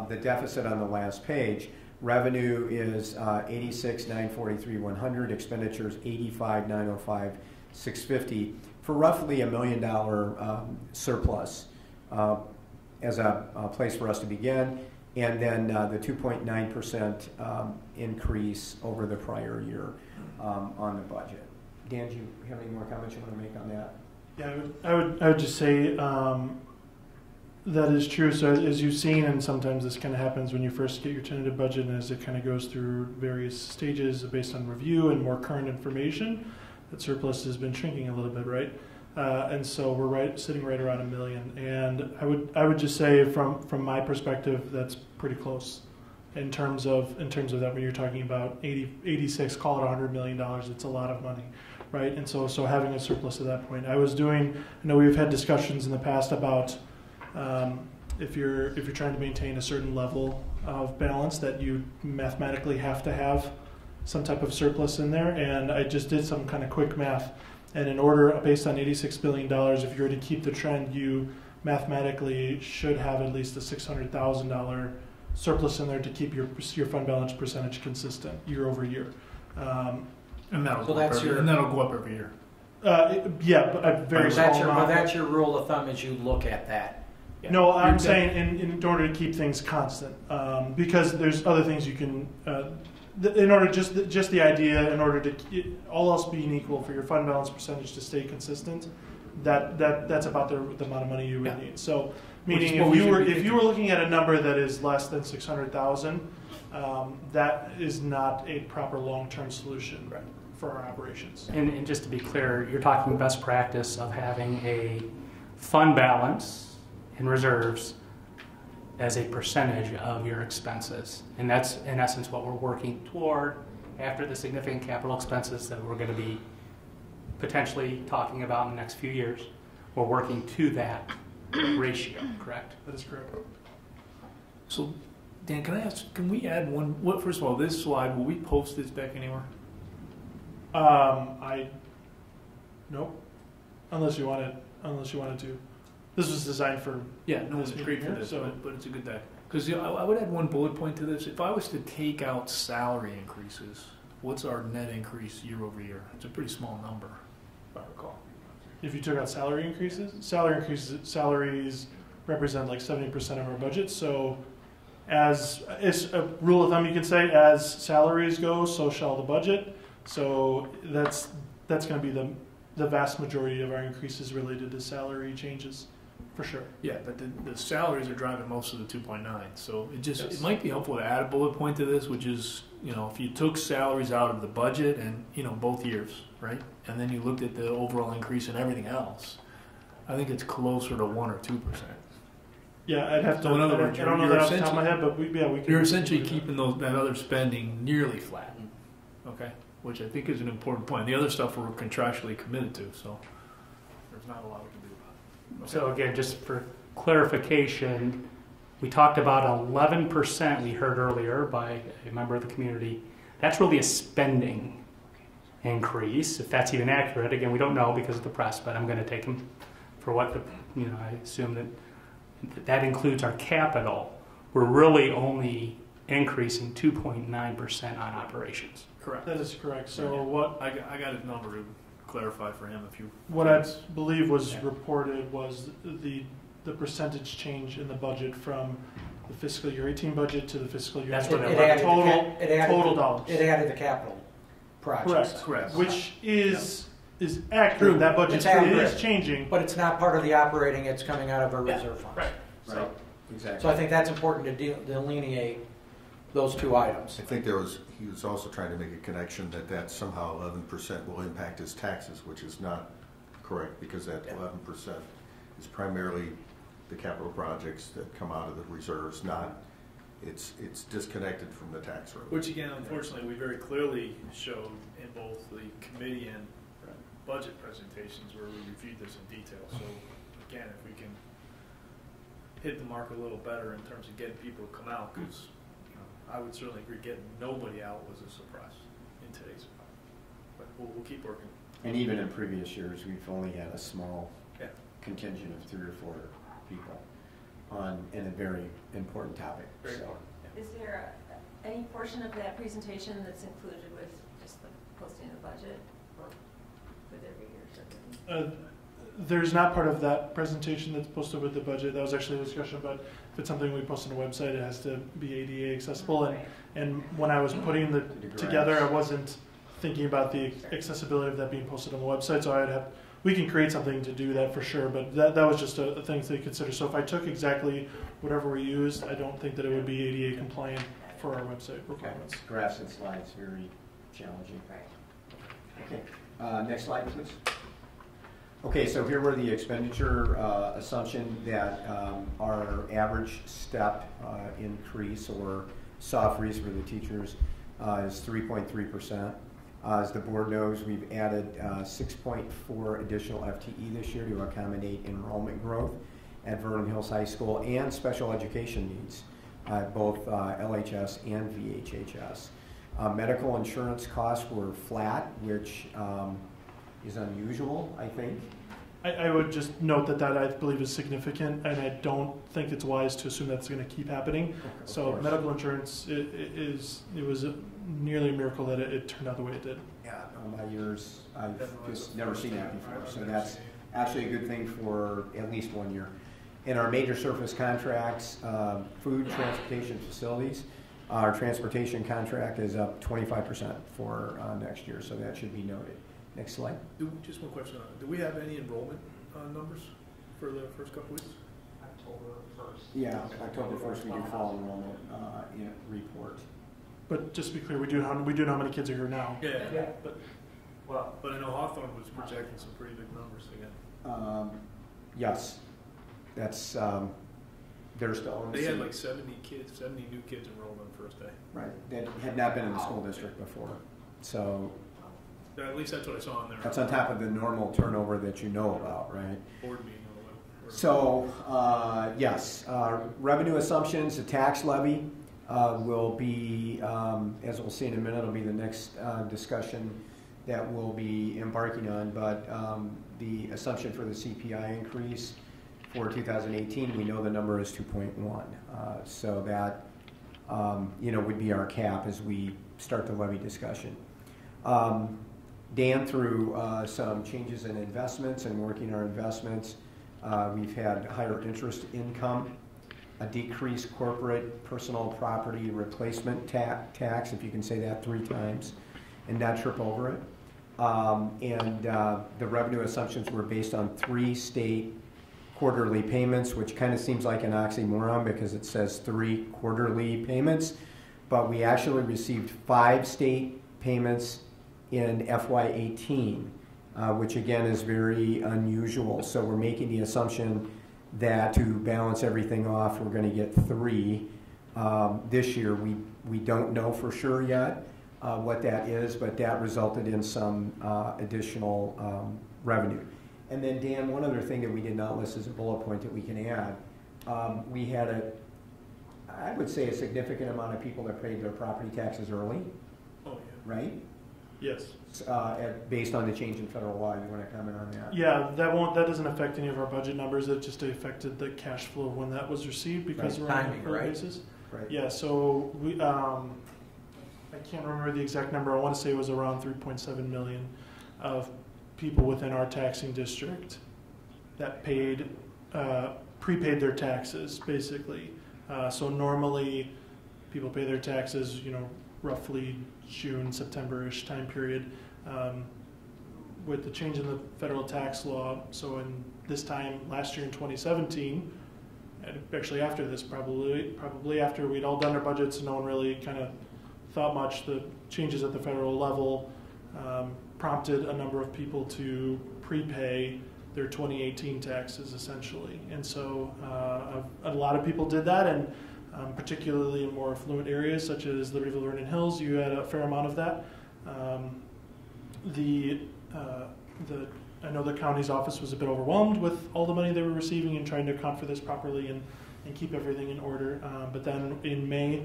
the deficit on the last page, revenue is $86,943,100, expenditures $85,905,650, for roughly $1 million surplus as a place for us to begin, and then the 2.9% increase over the prior year on the budget. Dan, do you have any more comments you want to make on that? Yeah, I would just say that is true. So as you've seen, and sometimes this kind of happens when you first get your tentative budget, and as it kind of goes through various stages based on review and more current information, that surplus has been shrinking a little bit, right? And so we're sitting right around $1 million. And I would just say from my perspective, that's pretty close in terms of that. When you're talking about 86, call it $100 million, it's a lot of money, right? And so having a surplus at that point, I know we've had discussions in the past about if you're trying to maintain a certain level of balance, that you mathematically have to have some type of surplus in there. And I just did some kind of quick math, and in order, based on $86 billion, if you were to keep the trend, you mathematically should have at least a $600,000 surplus in there to keep your fund balance percentage consistent year over year. And that'll go up every year. Yeah, but a very small amount. But that's your rule of thumb as you look at that. Yeah. No, I'm saying in order to keep things constant, because there's other things you can. In order, just the idea, in order to all else being equal, for your fund balance percentage to stay consistent, that's about the amount of money you would need. So, meaning if you were looking at a number that is less than 600,000, that is not a proper long-term solution for our operations. And just to be clear, you're talking best practice of having a fund balance in reserves as a percentage of your expenses. And that's, in essence, what we're working toward after the significant capital expenses that we're going to be potentially talking about in the next few years. We're working to that ratio, correct? That is correct. So, Dan, can I ask, can we add one, first of all, this slide, will we post this back anywhere? Nope. Unless you wanted to. This was designed for it's great for this, but it's a good deck. Because I would add one bullet point to this. If I was to take out salary increases, what's our net increase year over year? It's a pretty small number, if I recall. If you took out salaries represent like 70% of our budget. So, as it's a rule of thumb, you can say, as salaries go, so shall the budget. So that's going to be the vast majority of our increases related to salary changes. For sure. Yeah, but the salaries are driving most of the 2.9. So it just Yes. it might be helpful to add a bullet point to this, which is, you know, if you took salaries out of the budget and, you know, both years, right? And then you looked at the overall increase in everything else, I think it's closer to 1 or 2%. Yeah, I'd have to. So in other words, I don't know you're that off the top of my head, but we can. You're essentially keeping that other spending nearly flat, okay? Which I think is an important point. The other stuff we're contractually committed to, so there's not a lot we can do about it. Okay. So again, just for clarification, we talked about 11% we heard earlier by a member of the community. That's really a spending increase, if that's even accurate. Again, we don't know because of the press, but I'm going to take them for what the, you know, I assume that includes our capital. We're really only increasing 2.9% on operations. Correct. That is correct. So what I got his number to clarify for him if you. what I believe was reported was the percentage change in the budget from the fiscal year 18 budget to the fiscal year. That's what It added total dollars. It added the capital projects. Correct. Which is accurate. That budget It's accurate. is changing, but it's not part of the operating. It's coming out of our reserve fund. Right. So, Exactly. so I think that's important to delineate those two items. I think he was also trying to make a connection that somehow 11% will impact his taxes, which is not correct, because that 11% is primarily the capital projects that come out of the reserves, not, it's disconnected from the tax rate. Which again, unfortunately, we very clearly showed in both the committee and budget presentations where we reviewed this in detail. So again, if we can hit the mark a little better in terms of getting people to come out, because I would certainly agree getting nobody out was a surprise in today's environment. But we'll keep working. And even in previous years, we've only had a small Yeah. contingent of 3 or 4 people in a very important topic. Very So, important. Is there any portion of that presentation that's included with just the posting of the budget, or with every year separately? There's not part of that presentation that's posted with the budget. That was actually a discussion about if it's something we post on the website, it has to be ADA accessible. And when I was putting the together, I wasn't thinking about the accessibility of that being posted on the website. So we can create something to do that for sure. But that was just a thing to consider. So if I took exactly whatever we used, I don't think that it would be ADA compliant for our website requirements. graphs and slides, very challenging. Okay, next slide, please. Okay, so here were the expenditure assumption that our average step increase or soft freeze for the teachers is 3.3%. As the board knows, we've added 6.4 additional FTE this year to accommodate enrollment growth at Vernon Hills High School and special education needs, both LHS and VHHS. Medical insurance costs were flat, which is unusual, I think. I would just note that I believe is significant, and I don't think it's wise to assume that's going to keep happening. So medical insurance, it was nearly a miracle that it turned out the way it did. Yeah, in my years, I've just never seen that before. So that's actually a good thing for at least 1 year. In our major surface contracts, food, transportation, facilities, our transportation contract is up 25% for next year, so that should be noted. Next slide. Just one question on it. Do we have any enrollment numbers for the first couple weeks? October 1st. Yeah, October 1st we do fall enrollment report. But just to be clear, we do know how many kids are here now. Yeah. But I know Hawthorne was projecting some pretty big numbers again. Yes, that's they're still. They had like 70 new kids enrolled on the first day. Right, that had not been in the school district before, so. At least that's what I saw on there. That's on top of the normal turnover that you know about, right? Board meeting. So, yes, revenue assumptions, the tax levy will be, as we'll see in a minute, will be the next discussion that we'll be embarking on. But the assumption for the CPI increase for 2018, we know the number is 2.1. So that, would be our cap as we start the levy discussion. Dan, through some changes in investments and working our investments, we've had higher interest income, a decreased corporate personal property replacement tax, if you can say that 3 times, and not trip over it. And the revenue assumptions were based on 3 state quarterly payments, which kind of seems like an oxymoron because it says 3 quarterly payments, but we actually received 5 state payments in FY18, which again is very unusual. So we're making the assumption that to balance everything off, we're going to get 3 this year. We don't know for sure yet what that is, but that resulted in some additional revenue. And then, Dan, one other thing that we did not list as a bullet point that we can add, we had I would say a significant amount of people that paid their property taxes early. Oh, yeah. Right? Yes. Based on the change in federal law. You want to comment on that? Yeah, that doesn't affect any of our budget numbers. It just affected the cash flow when that was received because we're on an early basis. Right. Yeah, so we, I can't remember the exact number. I want to say it was around 3.7 million of people within our taxing district that paid, prepaid their taxes, basically. So normally people pay their taxes, you know, roughly June, September-ish time period. With the change in the federal tax law, so in this time last year in 2017, and actually after this, probably after we'd all done our budgets and no one really kind of thought much, the changes at the federal level prompted a number of people to prepay their 2018 taxes essentially. And so a lot of people did that, and particularly in more affluent areas such as Libertyville, Vernon Hills, you had a fair amount of that. I know the county's office was a bit overwhelmed with all the money they were receiving and trying to account for this properly and keep everything in order. But then in May,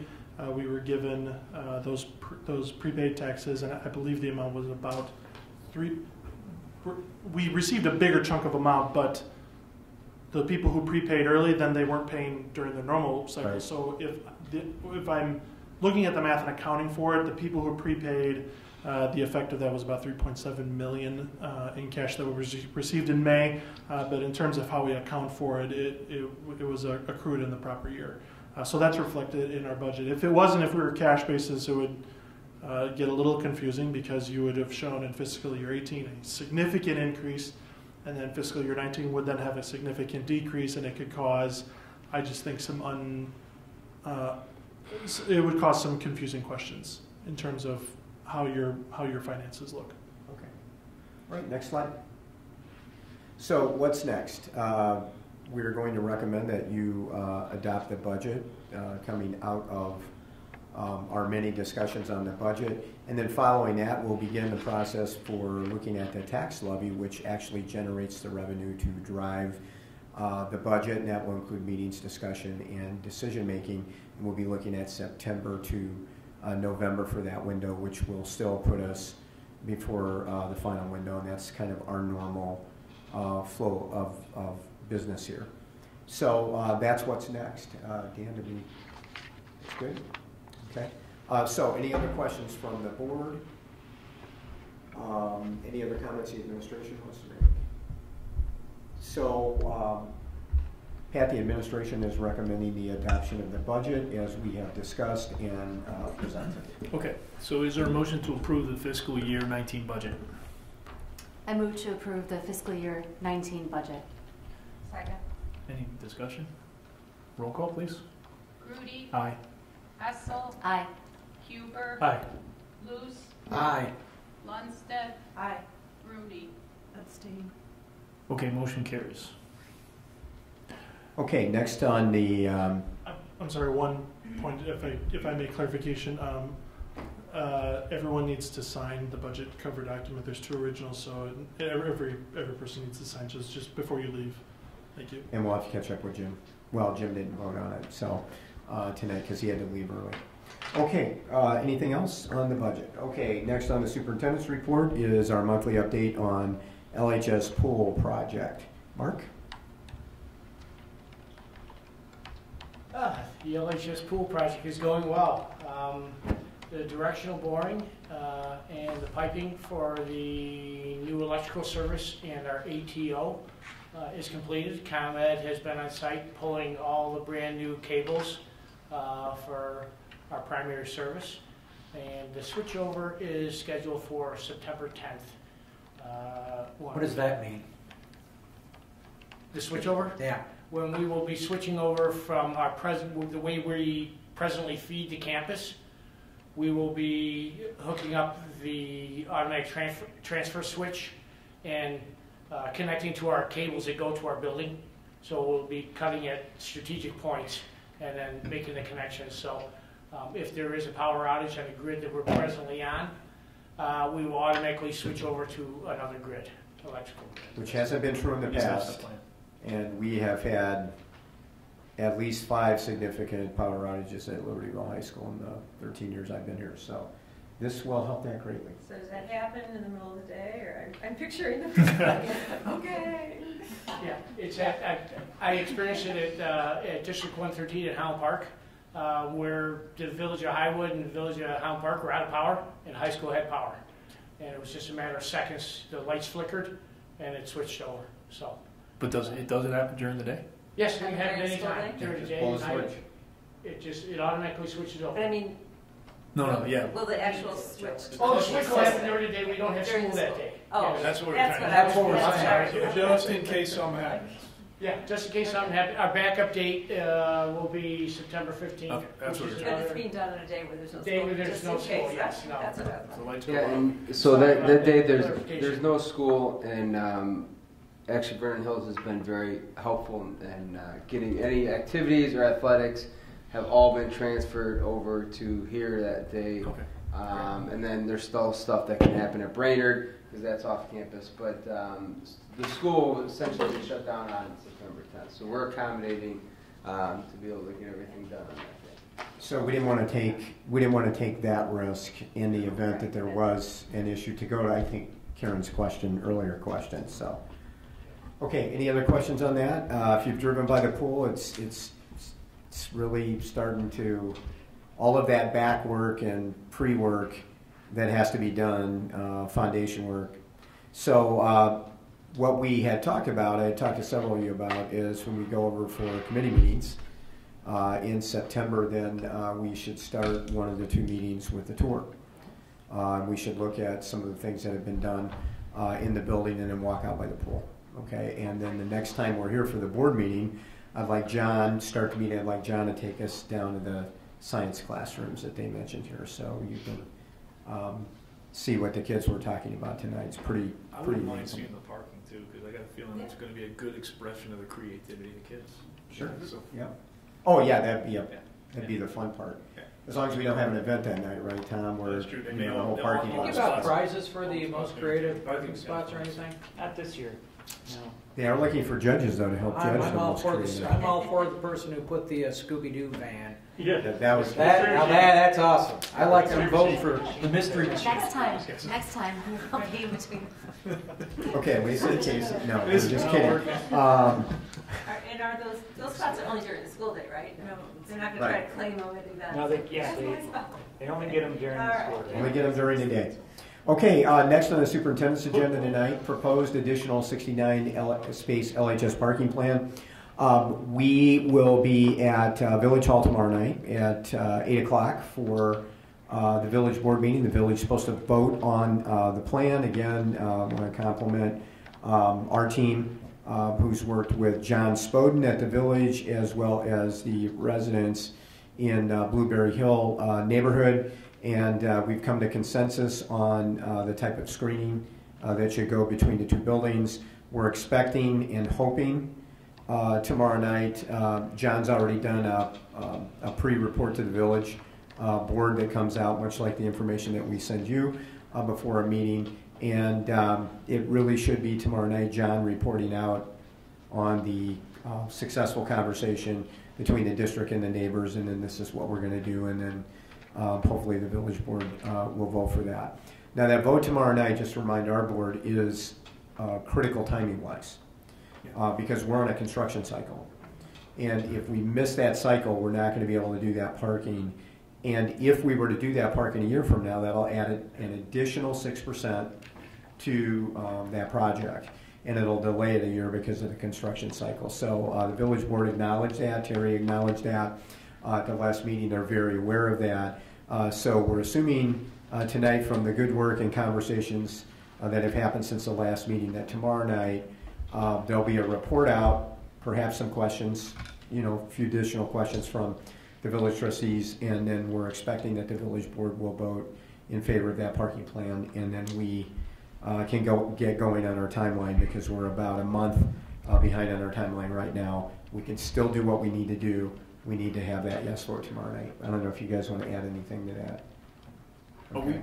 we were given those prepaid taxes, and I believe the amount was about we received a bigger chunk of amount, but the people who prepaid early, then they weren't paying during the normal cycle. Right. So if I'm looking at the math and accounting for it, the people who prepaid, the effect of that was about 3.7 million in cash that was received in May. But in terms of how we account for it, it was accrued in the proper year. So that's reflected in our budget. If we were cash basis, it would get a little confusing because you would have shown in fiscal year 18 a significant increase, and then fiscal year 19 would then have a significant decrease, and it could cause, I just think, it would cause some confusing questions in terms of how your finances look. Okay. All right, next slide. So what's next? We're going to recommend that you adopt the budget coming out of our many discussions on the budget. And then following that, we'll begin the process for looking at the tax levy, which actually generates the revenue to drive the budget, and that will include meetings, discussion, and decision making. And we'll be looking at September to November for that window, which will still put us before the final window, and that's kind of our normal flow of business here. So that's what's next. Dan, that's good? Okay. So any other questions from the board? Any other comments the administration wants to make? So Pat, the administration is recommending the adoption of the budget as we have discussed and presented. Okay, so is there a motion to approve the fiscal year 19 budget? I move to approve the fiscal year 19 budget. Second. Any discussion? Roll call, please. Grudy. Aye. Hessel. Aye. Huber. Aye. Luce. Aye. Lundstedt. Aye. Rudy. Abstain. Okay, motion carries. Okay, next on the... I'm sorry, one point, if I make clarification. Everyone needs to sign the budget cover document. There's 2 originals, so every person needs to sign just before you leave. Thank you. And we'll have to catch up with Jim. Well, Jim didn't vote on it, so tonight because he had to leave early. Okay, anything else on the budget? Okay, next on the superintendent's report is our monthly update on LHS pool project. Mark? The LHS pool project is going well. The directional boring and the piping for the new electrical service and our ATO is completed. ComEd has been on site pulling all the brand new cables for our primary service, and the switchover is scheduled for September 10th. What does that mean? The switchover? Yeah. When we will be switching over from our the way we presently feed the campus, we will be hooking up the automatic transfer switch and connecting to our cables that go to our building. So we'll be cutting at strategic points and then making the connections. So if there is a power outage on the grid that we're presently on, we will automatically switch over to another grid, electrical grid. Which hasn't been true in the past. And we have had at least 5 significant power outages at Libertyville High School in the 13 years I've been here. So this will help that greatly. So does that happen in the middle of the day, or I'm picturing the okay. Yeah, it's I experienced it at District 113 at Highland Park, where the village of Highwood and the village of Highland Park were out of power, and high school had power. And it was just a matter of seconds. The lights flickered, and it switched over. So. But does it happen during the day? Yes, it can happen anytime during the day. Pull the switch. It automatically switches over. But I mean, No, yeah. will the actual switch? Oh, the switch will happen during the day. We don't have school that day. Oh, yeah, that's what we're that's trying what to I was just in case something happens. Yeah, just in case something happens. Our backup date will be September 15th. Okay, that's what But it's being done on a day where there's no school. Day where there's just no in school, case. yes, no. That's what I The lights go Yeah, on. and so that day there's no school, and actually Vernon Hills has been very helpful in getting any activities or athletics have all been transferred over to here that day. Okay. And then there's still stuff that can happen at Brainerd because that's off campus, but the school will essentially be shut down on September 10th. So we're accommodating to be able to get everything done on that day. So we didn't want to take that risk in the event that there was an issue. To go to, I think, Karen's earlier question. So, okay, any other questions on that? If you've driven by the pool, it's really starting to, all of that back work and pre-work that has to be done, foundation work. So what we had talked about, I had talked to several of you about, is when we go over for committee meetings in September, then we should start one of the 2 meetings with the tour. We should look at some of the things that have been done in the building and then walk out by the pool. Okay, and then the next time we're here for the board meeting, I'd like John to take us down to the science classrooms that they mentioned here, so you can see what the kids were talking about tonight. It's pretty I wouldn't mind amazing. seeing the parking too, because I got a feeling it's going to be a good expression of the creativity of the kids. Sure. So. Yeah. Oh yeah, that'd be the fun part. Yeah. As long as we don't have an event that night, right, Tom? Where That's true. They may the all- whole they'll parking all lot. Think about prizes for the most creative parking spots or anything? Not this year. No. They are looking for judges though to help judge the most creative. I'm all for the person who put the Scooby-Doo van. Yeah. That was That's awesome. I like them voting for the mystery machine. Next time, we'll be in between. okay. We said case. No, we're This just is kidding. And are those spots are only during the school day, right? No, they're not going to try to claim them with events. No, they only get them during the school day. Only get them during the day. Okay, next on the superintendent's agenda tonight, proposed additional 69 space LHS parking plan. We will be at Village Hall tomorrow night at 8 o'clock for the village board meeting. The village is supposed to vote on the plan. Again, I want to compliment our team who's worked with John Spoden at the village as well as the residents in Blueberry Hill neighborhood. And we've come to consensus on the type of screening that should go between the 2 buildings. We're expecting and hoping tomorrow night. John's already done a pre-report to the village board that comes out, much like the information that we send you before a meeting. And it really should be tomorrow night, John reporting out on the successful conversation between the district and the neighbors, and then this is what we're going to do, and then hopefully the village board will vote for that. Now that vote tomorrow night, just to remind our board, is critical timing-wise because we're on a construction cycle. And if we miss that cycle, we're not going to be able to do that parking. And if we were to do that parking a year from now, that'll add an additional 6% to that project. And it'll delay it a year because of the construction cycle. So the village board acknowledged that, Terry acknowledged that. At the last meeting, they're very aware of that. So we're assuming tonight from the good work and conversations that have happened since the last meeting that tomorrow night There'll be a report out, perhaps some questions, a few additional questions from the village trustees, and then we're expecting that the village board will vote in favor of that parking plan, and then we can get going on our timeline, because we're about a month behind on our timeline right now. We can still do what we need to do. We need to have that yes vote tomorrow night. I don't know if you guys want to add anything to that. Okay.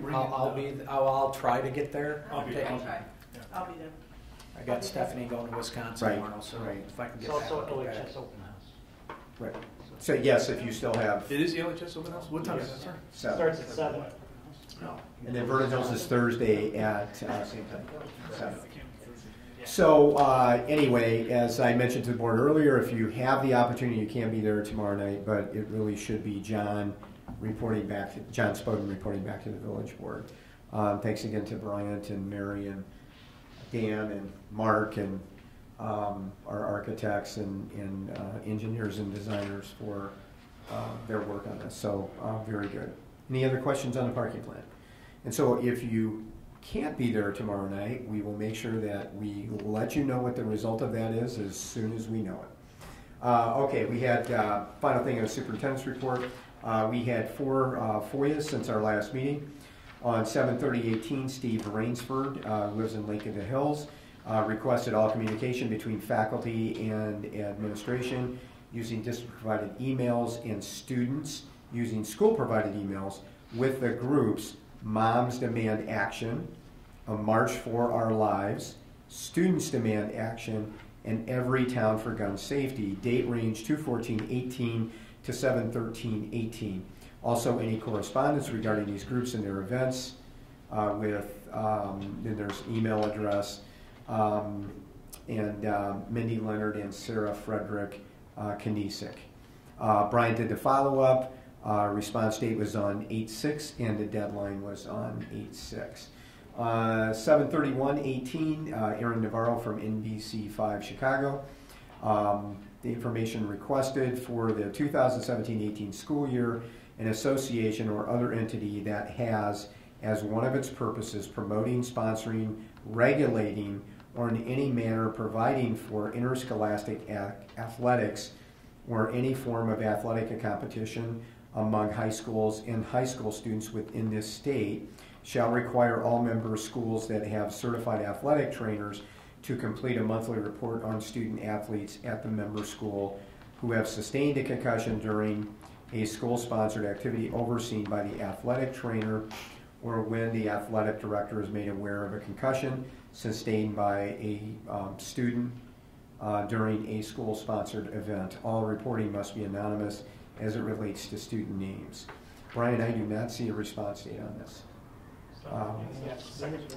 I'll try to get there. I'll be there. I'll be there. I got Stephanie going to Wisconsin Right. tomorrow, so Right. if I can get It's back, also I'll get back. LHS open house. Right. So yes, if you still have. It is the LHS open house? What time is that, sir? 7. Starts at 7. No. And then Vernon Hills is Thursday at same time, 7. So anyway, as I mentioned to the board earlier, if you have the opportunity, you can be there tomorrow night, but it really should be John Spoden reporting back to the village board. Thanks again to Bryant and Mary and Dan and Mark and our architects and engineers and designers for their work on this. So very good. Any other questions on the parking plan? And so if you can't be there tomorrow night, we will make sure that we let you know what the result of that is as soon as we know it. Okay, we had, final thing on the superintendent's report, we had 4 FOIAs since our last meeting. On 7/30/18, Steve Rainsford, lives in Lake of the Hills, requested all communication between faculty and administration using district-provided emails and students using school-provided emails with the groups Moms Demand Action, A March for Our Lives, Students Demand Action, and Every Town for Gun Safety. Date range 2/14/18 to 7/13/18. Also, any correspondence regarding these groups and their events then there's email address, and Mindy Leonard and Sarah Frederick Kanisik. Brian did the follow-up. Response date was on 8/6 and the deadline was on 8/6. 7/31/18, Aaron Navarro from NBC5 Chicago. The information requested for the 2017-18 school year, an association or other entity that has as one of its purposes promoting, sponsoring, regulating, or in any manner providing for interscholastic athletics or any form of athletic competition among high schools and high school students within this state shall require all member schools that have certified athletic trainers to complete a monthly report on student athletes at the member school who have sustained a concussion during a school-sponsored activity overseen by the athletic trainer, or when the athletic director is made aware of a concussion sustained by a student during a school-sponsored event. All reporting must be anonymous as it relates to student names. Brian, I do not see a response date on this.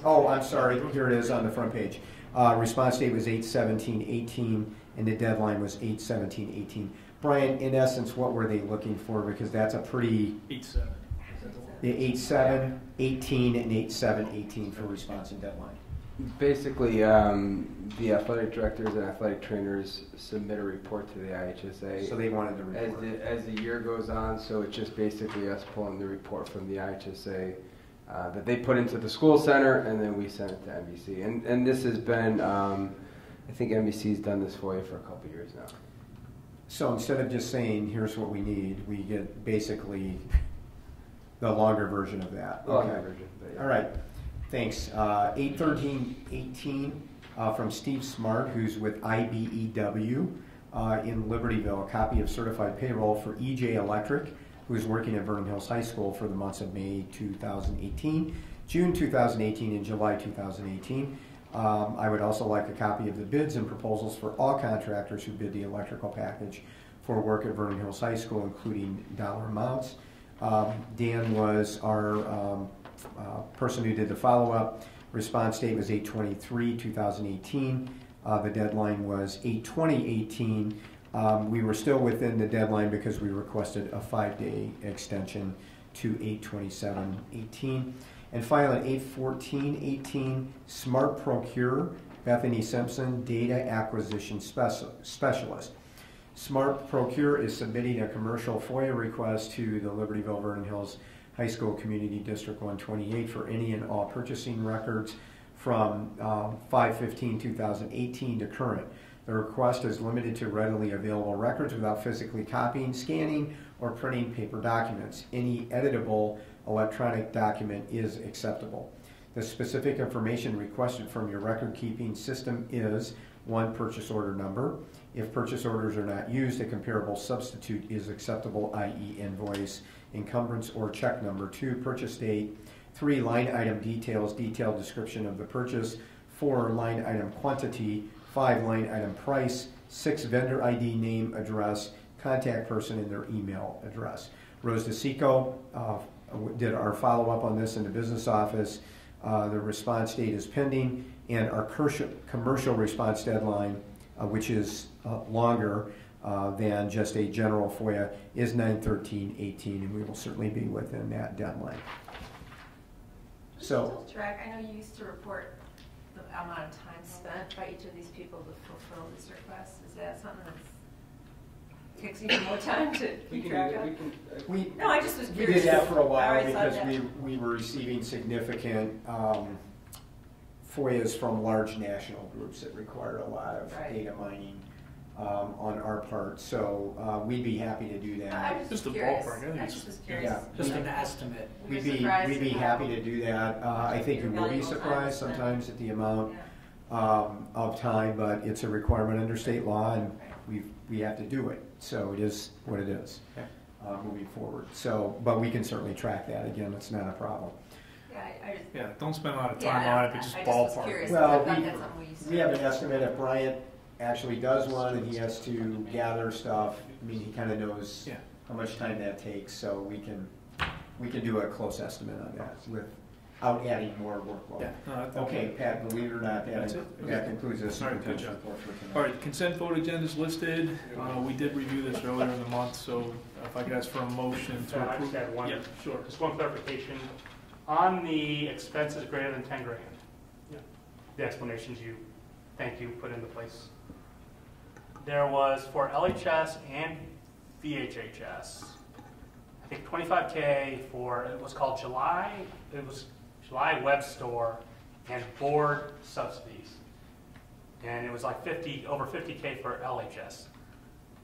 Oh, I'm sorry. Here it is on the front page. Response date was 8/17/18, and the deadline was 8/17/18. Brian, in essence, what were they looking for? Because that's a pretty... 8/7. The 8/7/18 and 8/7/18 for response and deadline. Basically, the athletic directors and athletic trainers submit a report to the IHSA. So they wanted the report. As the year goes on, so it's just basically us pulling the report from the IHSA that they put into the school center, and then we send it to NBC. And this has been, I think NBC's done this for you for a couple years now. So instead of just saying, here's what we need, we get basically the longer version of that. Longer version. Yeah. All right. Thanks. 8/13/18 from Steve Smart, who's with IBEW in Libertyville, a copy of certified payroll for EJ Electric, who's working at Vernon Hills High School for the months of May 2018, June 2018, and July 2018. I would also like a copy of the bids and proposals for all contractors who bid the electrical package for work at Vernon Hills High School, including dollar amounts. Dan was our person who did the follow-up. Response date was 8/23/2018. The deadline was 8/20/18. We were still within the deadline because we requested a 5-day extension to 8/27/18. And finally, 8/14/18, Smart Procure, Bethany Simpson, Data Acquisition Specialist. Smart Procure is submitting a commercial FOIA request to the Libertyville Vernon Hills High School Community District 128 for any and all purchasing records from 5/15/2018 to current. The request is limited to readily available records without physically copying, scanning, or printing paper documents. Any editable electronic document is acceptable. The specific information requested from your record-keeping system is: 1, purchase order number. If purchase orders are not used, a comparable substitute is acceptable, i.e. invoice, encumbrance, or check number. 2, purchase date. 3, line item details, detailed description of the purchase. 4, line item quantity. 5, line item price. 6, vendor ID, name, address, contact person, and their email address. Rose DeSico did our follow-up on this in the business office. The response date is pending, and our commercial response deadline, which is longer than just a general FOIA, is 9/13/18, and we will certainly be within that deadline. So, track, I know you used to report the amount of time spent by each of these people to fulfill this request. Is that something that takes even more time to keep track of? No, I just was curious. We did that for a while Alright, because so we were receiving significant FOIAs from large national groups that required a lot of data mining on our part. So we'd be happy to do that. I was just a ballpark. I just was curious. Yeah, Just an estimate. We'd be happy to do that. I think you will be surprised sometimes at the amount of time, but it's a requirement under state law, and we have to do it. So it is what it is moving forward. So, but we can certainly track that. Again, it's not a problem. Yeah, don't spend a lot of time on it, but just ballpark. Well, we have an estimate. If Bryant actually does one and he has to gather stuff, I mean, he kind of knows how much time that takes, so we can do a close estimate on that without adding more workload. Yeah, no, okay, Pat, believe it or not, that concludes this. All right, good job. All right, consent vote agenda is listed. We did review this earlier in the month, so if I could ask for a motion to I approve. just had one. Yeah, sure. Just one clarification. On the expenses greater than 10 grand, the explanations thank you, put into place. There was for LHS and VHHS, I think $25K for, it was called July Web Store and board subsidies. And it was like over 50K for LHS.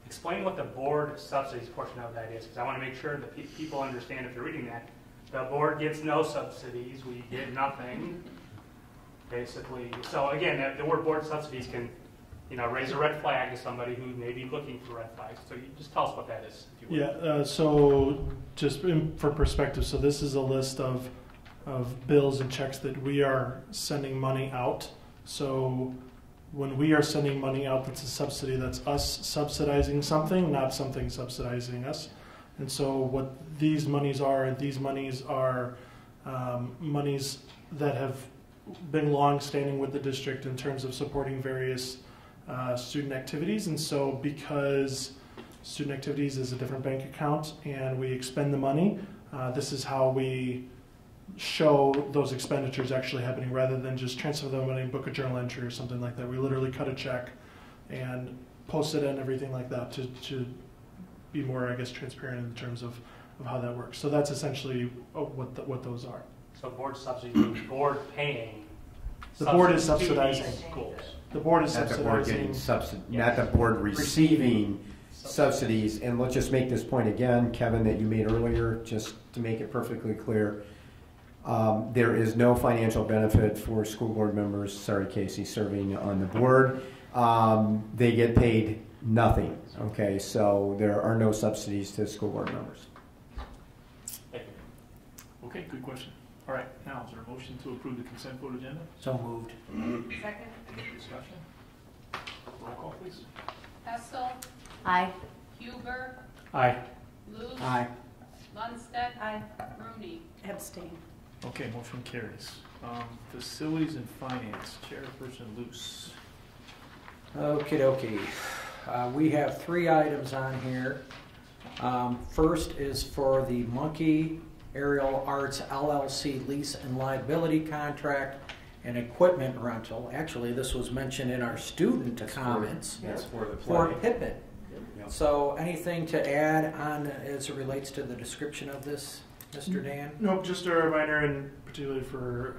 Explain what the board subsidies portion of that is, because I want to make sure that people understand if they're reading that. The board gets no subsidies, we get nothing, basically. So again, the word board subsidies can, raise a red flag to somebody who may be looking for red flags. So you just tell us what that is, if you would. Yeah, so just for perspective, so this is a list of bills and checks that we are sending money out. So when we are sending money out, that's a subsidy. That's us subsidizing something, not something subsidizing us. And so what these monies are monies that have been long-standing with the district in terms of supporting various student activities. And so because student activities is a different bank account and we expend the money, this is how we show those expenditures actually happening rather than just transfer the money, book a journal entry or something like that. We literally cut a check and post it and everything like that to be more, I guess, transparent in terms of how that works. So that's essentially what those are. So board subsidies means board paying. The board is subsidizing schools. The board is not subsidizing. Not the board receiving subsidies. And let's just make this point again, Kevin, that you made earlier, just to make it perfectly clear. There is no financial benefit for school board members, sorry Casey, serving on the board. They get paid nothing, okay? So there are no subsidies to school board members. Thank you. Okay, good question. All right, now is there a motion to approve the consent vote agenda? So moved. Second. Any discussion? Roll call, please. Hessel. Aye. Huber. Aye. Luce. Aye. Lundstedt. Aye. Rooney. Abstain. Okay, motion carries. Facilities and Finance, Chairperson Luce. Okie dokie. We have 3 items on here. First is for the Monkey Aerial Arts LLC lease and liability contract and equipment rental. Actually, this was mentioned in our student comments for Pippin. Yep. So anything to add on as it relates to the description of this, Mr. Dan? Nope, just a reminder, and particularly for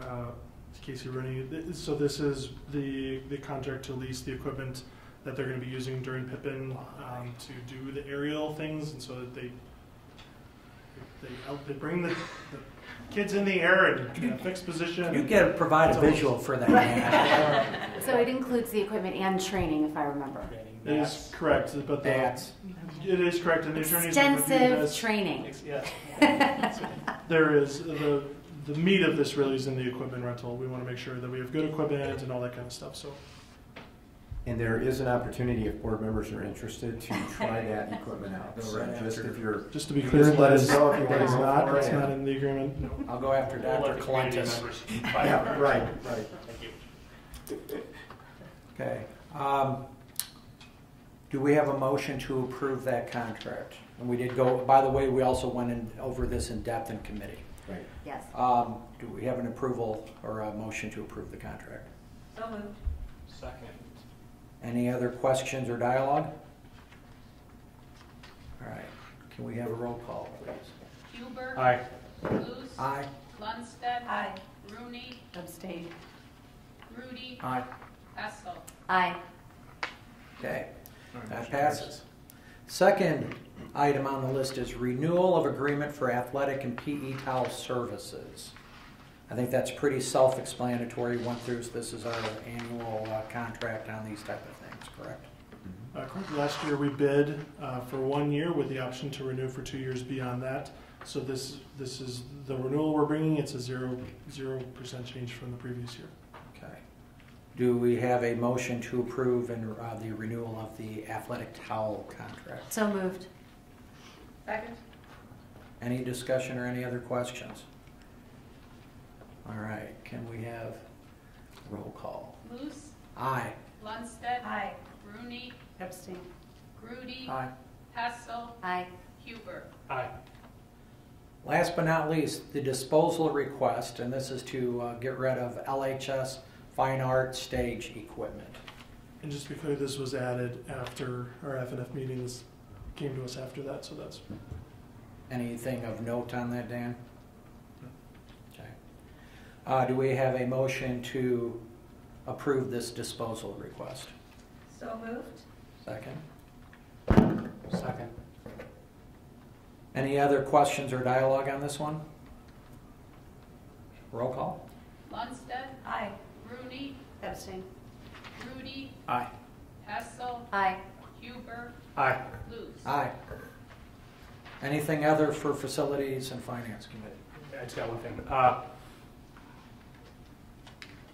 Casey Rooney. So this is the contract to lease the equipment that they're going to be using during Pippin to do the aerial things, and so that they bring the kids in the air and in a fixed position. You can provide a visual for that. So it includes the equipment and training, if I remember. It is correct, but it is correct, and the attorneys extensive training. Yeah. There is the meat of this really is in the equipment rental. We want to make sure that we have good equipment and all that kind of stuff. So. And there is an opportunity if board members are interested to try that equipment out. So just to be clear, let us know if you that is guys not. go That's for it. not in the agreement. No. I'll go after Dr. Clentus. Yeah, right. Thank you. Okay. Do we have a motion to approve that contract? And we did go, by the way, we also went over this in depth in committee. Right. Yes. Do we have an approval or a motion to approve the contract? So moved. Second. Any other questions or dialogue? All right. Can we have a roll call, please? Huber. Aye. Luce. Aye. Lundstedt. Aye. Rooney. Abstain. Rudy. Aye. Hessel. Aye. Okay. That passes. Second item on the list is renewal of agreement for athletic and PE towel services. I think that's pretty self-explanatory. Went through, this is our annual contract on these type of things, correct? Correct. Last year we bid for 1 year with the option to renew for 2 years beyond that. So this is the renewal we're bringing. It's a 0% change from the previous year. Okay. Do we have a motion to approve and the renewal of the athletic towel contract? So moved. Second. Any discussion or any other questions? All right. Can we have roll call? Luce. Aye. Lundstedt. Aye. Rooney. Abstain. Grudy. Aye. Hessel. Aye. Huber. Aye. Last but not least, the disposal request, and this is to get rid of LHS fine art stage equipment. And just to be clear, this was added after our FNF meetings came to us after that, so that's... Anything of note on that, Dan? Okay. Do we have a motion to approve this disposal request? So moved. Second? Second. Any other questions or dialogue on this one? Roll call? Lundstedt. Aye. Rooney. Abstain. Rudy. Aye. Hessel. Aye. Huber. Aye. Luce. Aye. Anything other for Facilities and Finance Committee? I just got one thing.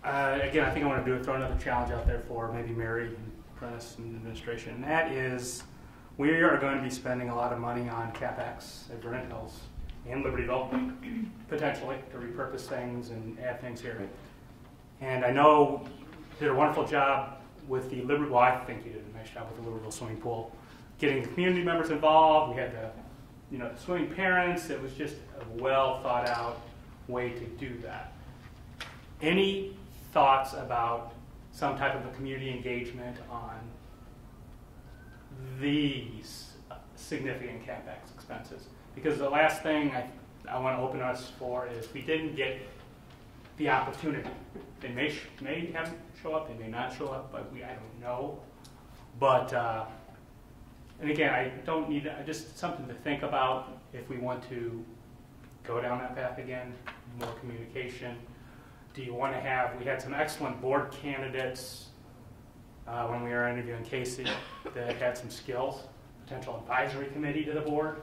Again, I think I want to throw another challenge out there for maybe Mary and Prentice and administration, and that is we are going to be spending a lot of money on CapEx at Vernon Hills and Libertyville, potentially, to repurpose things and add things here. And I know you did a wonderful job with the Libertyville, well, I think you did a nice job with the Libertyville swimming pool, getting the community members involved. We had the swimming parents. It was just a well thought out way to do that. Any thoughts about some type of a community engagement on these significant CapEx expenses? Because the last thing I want to open us for is we didn't get the opportunity. They may have show up, they may not show up, but I don't know. But and again, I don't need just something to think about if we want to go down that path again. More communication. Do you want to have? We had some excellent board candidates when we were interviewing Casey that had some skills. Potential advisory committee to the board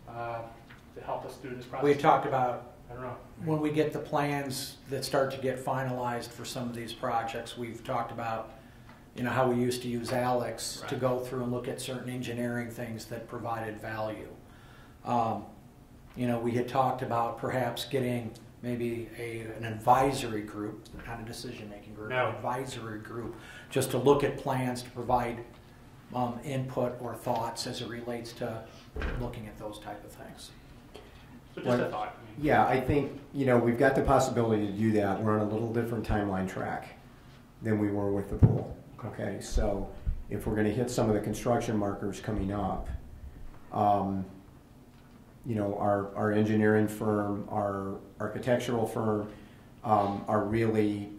to help us through this process. We talked about, I don't know, when we get the plans that start to get finalized for some of these projects, we've talked about, how we used to use Alex to go through and look at certain engineering things that provided value. We had talked about perhaps getting maybe an advisory group, not a decision-making group, an advisory group, just to look at plans to provide input or thoughts as it relates to looking at those type of things. So just a thought. Yeah, I think, we've got the possibility to do that. We're on a little different timeline track than we were with the pool. Okay, so if we're going to hit some of the construction markers coming up, our engineering firm, our architectural firm, are really,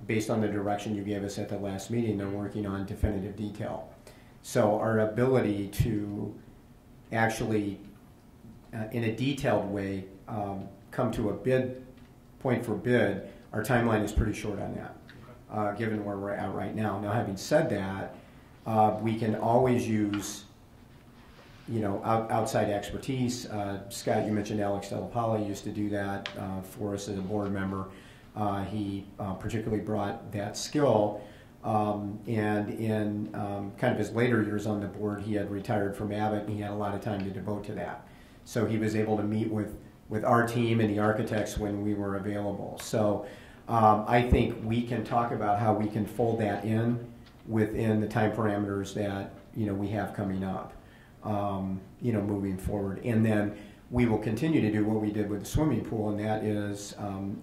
based on the direction you gave us at the last meeting, they're working on definitive detail. So our ability to actually, in a detailed way, come to a bid, point for bid, our timeline is pretty short on that, given where we're at right now. Now, having said that, we can always use, outside expertise. Scott, you mentioned Alex Delappoli used to do that for us as a board member. He particularly brought that skill, and in kind of his later years on the board, he had retired from Abbott, and he had a lot of time to devote to that. So he was able to meet with our team and the architects when we were available. So I think we can talk about how we can fold that in within the time parameters that we have coming up, moving forward. And then we will continue to do what we did with the swimming pool, and that is,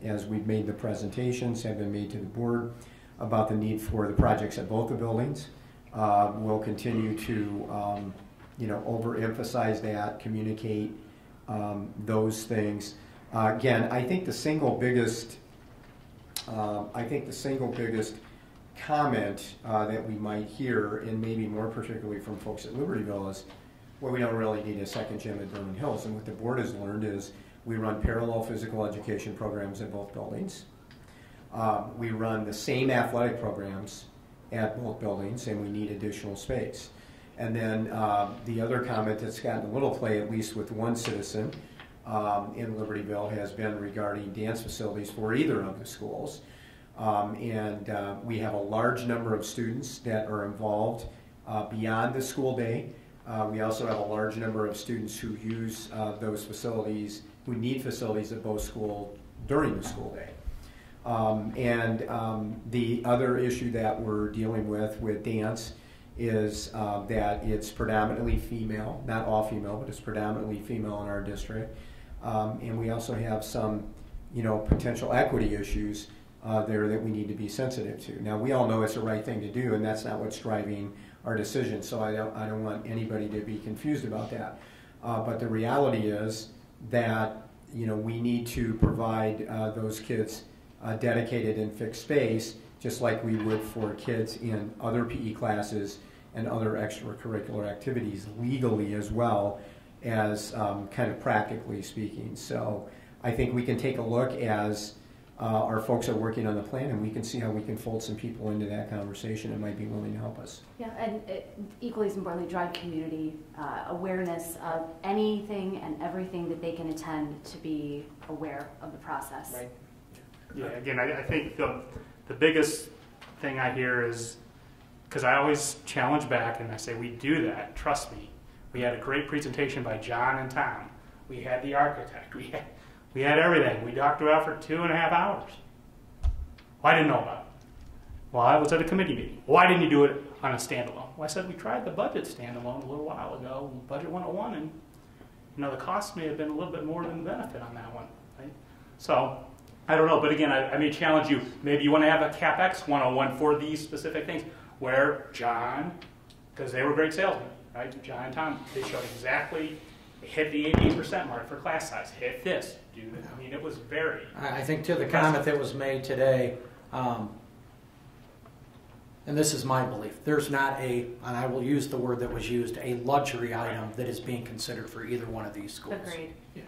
as we've made the presentations, have been made to the board about the need for the projects at both the buildings. We'll continue to, overemphasize that, communicate those things. Again, I think the single biggest, comment that we might hear, and maybe more particularly from folks at Libertyville, is, well, we don't really need a second gym at Vernon Hills. And what the board has learned is we run parallel physical education programs at both buildings. We run the same athletic programs at both buildings, and we need additional space. And then the other comment that's gotten a little play, at least with one citizen in Libertyville, has been regarding dance facilities for either of the schools. We have a large number of students that are involved beyond the school day. We also have a large number of students who use those facilities, who need facilities at both schools during the school day. The other issue that we're dealing with dance is that it's predominantly female, not all female, but it's predominantly female in our district. And we also have some, potential equity issues there that we need to be sensitive to. Now, we all know it's the right thing to do, and that's not what's driving our decision, so I don't want anybody to be confused about that. But the reality is that, we need to provide those kids dedicated and fixed space, just like we would for kids in other PE classes and other extracurricular activities, legally as well as kind of practically speaking. So I think we can take a look as our folks are working on the plan, and we can see how we can fold some people into that conversation that might be willing to help us. Yeah, and equally as importantly, drive community awareness of anything and everything that they can attend to be aware of the process. Right. Yeah, again, I think the biggest thing I hear is, because I always challenge back and I say, we do that, trust me. We had a great presentation by John and Tom. We had the architect. We had everything. We talked about it for 2.5 hours. Well, I didn't know about it. Well, I was at a committee meeting. Why didn't you do it on a standalone? Well, I said we tried the budget standalone a little while ago, Budget 101, and the cost may have been a little bit more than the benefit on that one. Right? So, I don't know, but again, I may challenge you. Maybe you want to have a CapEx 101 for these specific things, where John, because they were great salesmen, right? John and Tom, they showed exactly, hit the 88% mark for class size, hit this, do that. I mean, it was very... I think to the comment that was made today, and this is my belief, there's not and I will use the word that was used, a luxury item that is being considered for either one of these schools. Agreed. Yeah.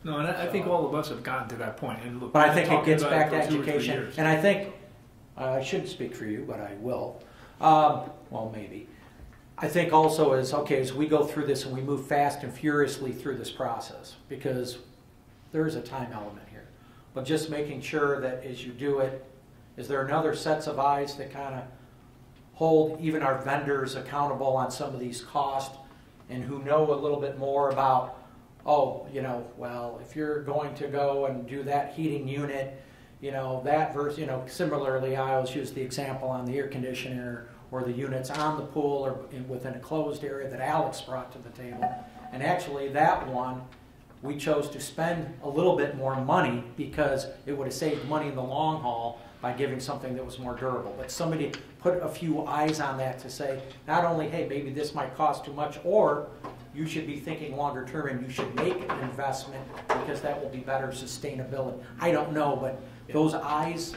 No, and I think all of us have gotten to that point. And look, but I think it gets back to education. And I think, I shouldn't speak for you, but I will. Well, maybe. I think also as we go through this and we move fast and furiously through this process, because there is a time element here. But just making sure that as you do it, is there another sets of eyes that kind of hold even our vendors accountable on some of these costs and who know a little bit more about, well, if you're going to go and do that heating unit, that versus, similarly, I always use the example on the air conditioner or the units on the pool or within a closed area that Alex brought to the table. And actually that one, we chose to spend a little bit more money because it would have saved money in the long haul by giving something that was more durable. But somebody put a few eyes on that to say, not only, hey, maybe this might cost too much, or you should be thinking longer term and you should make an investment because that will be better sustainability. I don't know, but those eyes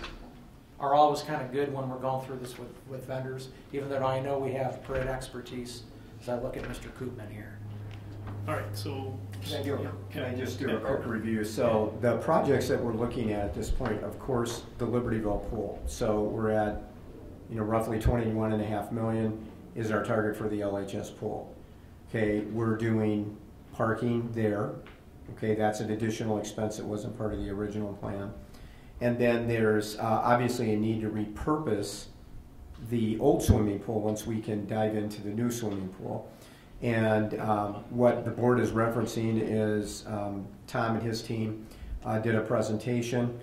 are always kind of good when we're going through this with vendors, even though I know we have great expertise as I look at Mr. Koopman here. All right, so Can I just do a quick review? So the projects that we're looking at this point, of course, the Libertyville pool. So we're at, roughly 21.5 million is our target for the LHS pool. Okay, we're doing parking there. Okay, that's an additional expense that wasn't part of the original plan. And then there's obviously a need to repurpose the old swimming pool once we can dive into the new swimming pool. And what the board is referencing is Tom and his team did a presentation.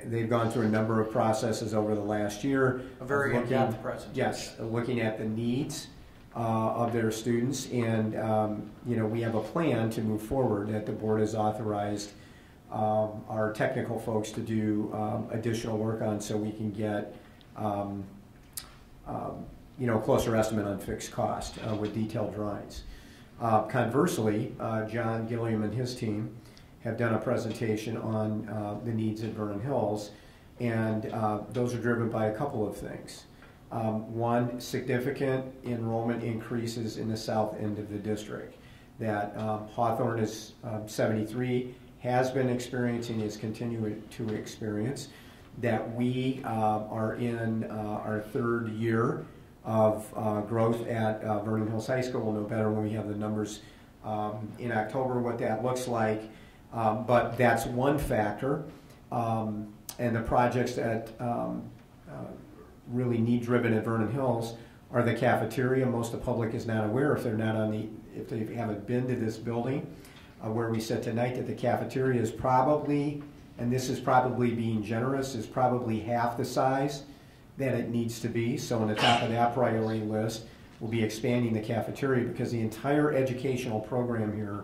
They've gone through a number of processes over the last year. A very in-depth presentation. Yes, looking at the needs of their students. And, we have a plan to move forward that the board has authorized our technical folks to do additional work on so we can get closer estimate on fixed cost with detailed drawings. Conversely, John Gilliam and his team have done a presentation on the needs at Vernon Hills, and those are driven by a couple of things. One, significant enrollment increases in the south end of the district. That Hawthorne is 73, has been experiencing, is continuing to experience. That we are in our third year of growth at Vernon Hills High School. We'll know better when we have the numbers in October what that looks like. But that's one factor. And the projects that really need driven at Vernon Hills are the cafeteria. Most of the public is not aware if they're not if they haven't been to this building where we sit tonight, that the cafeteria is probably, and this is probably being generous, is probably half the size that it needs to be. So on the top of that priority list, we'll be expanding the cafeteria because the entire educational program here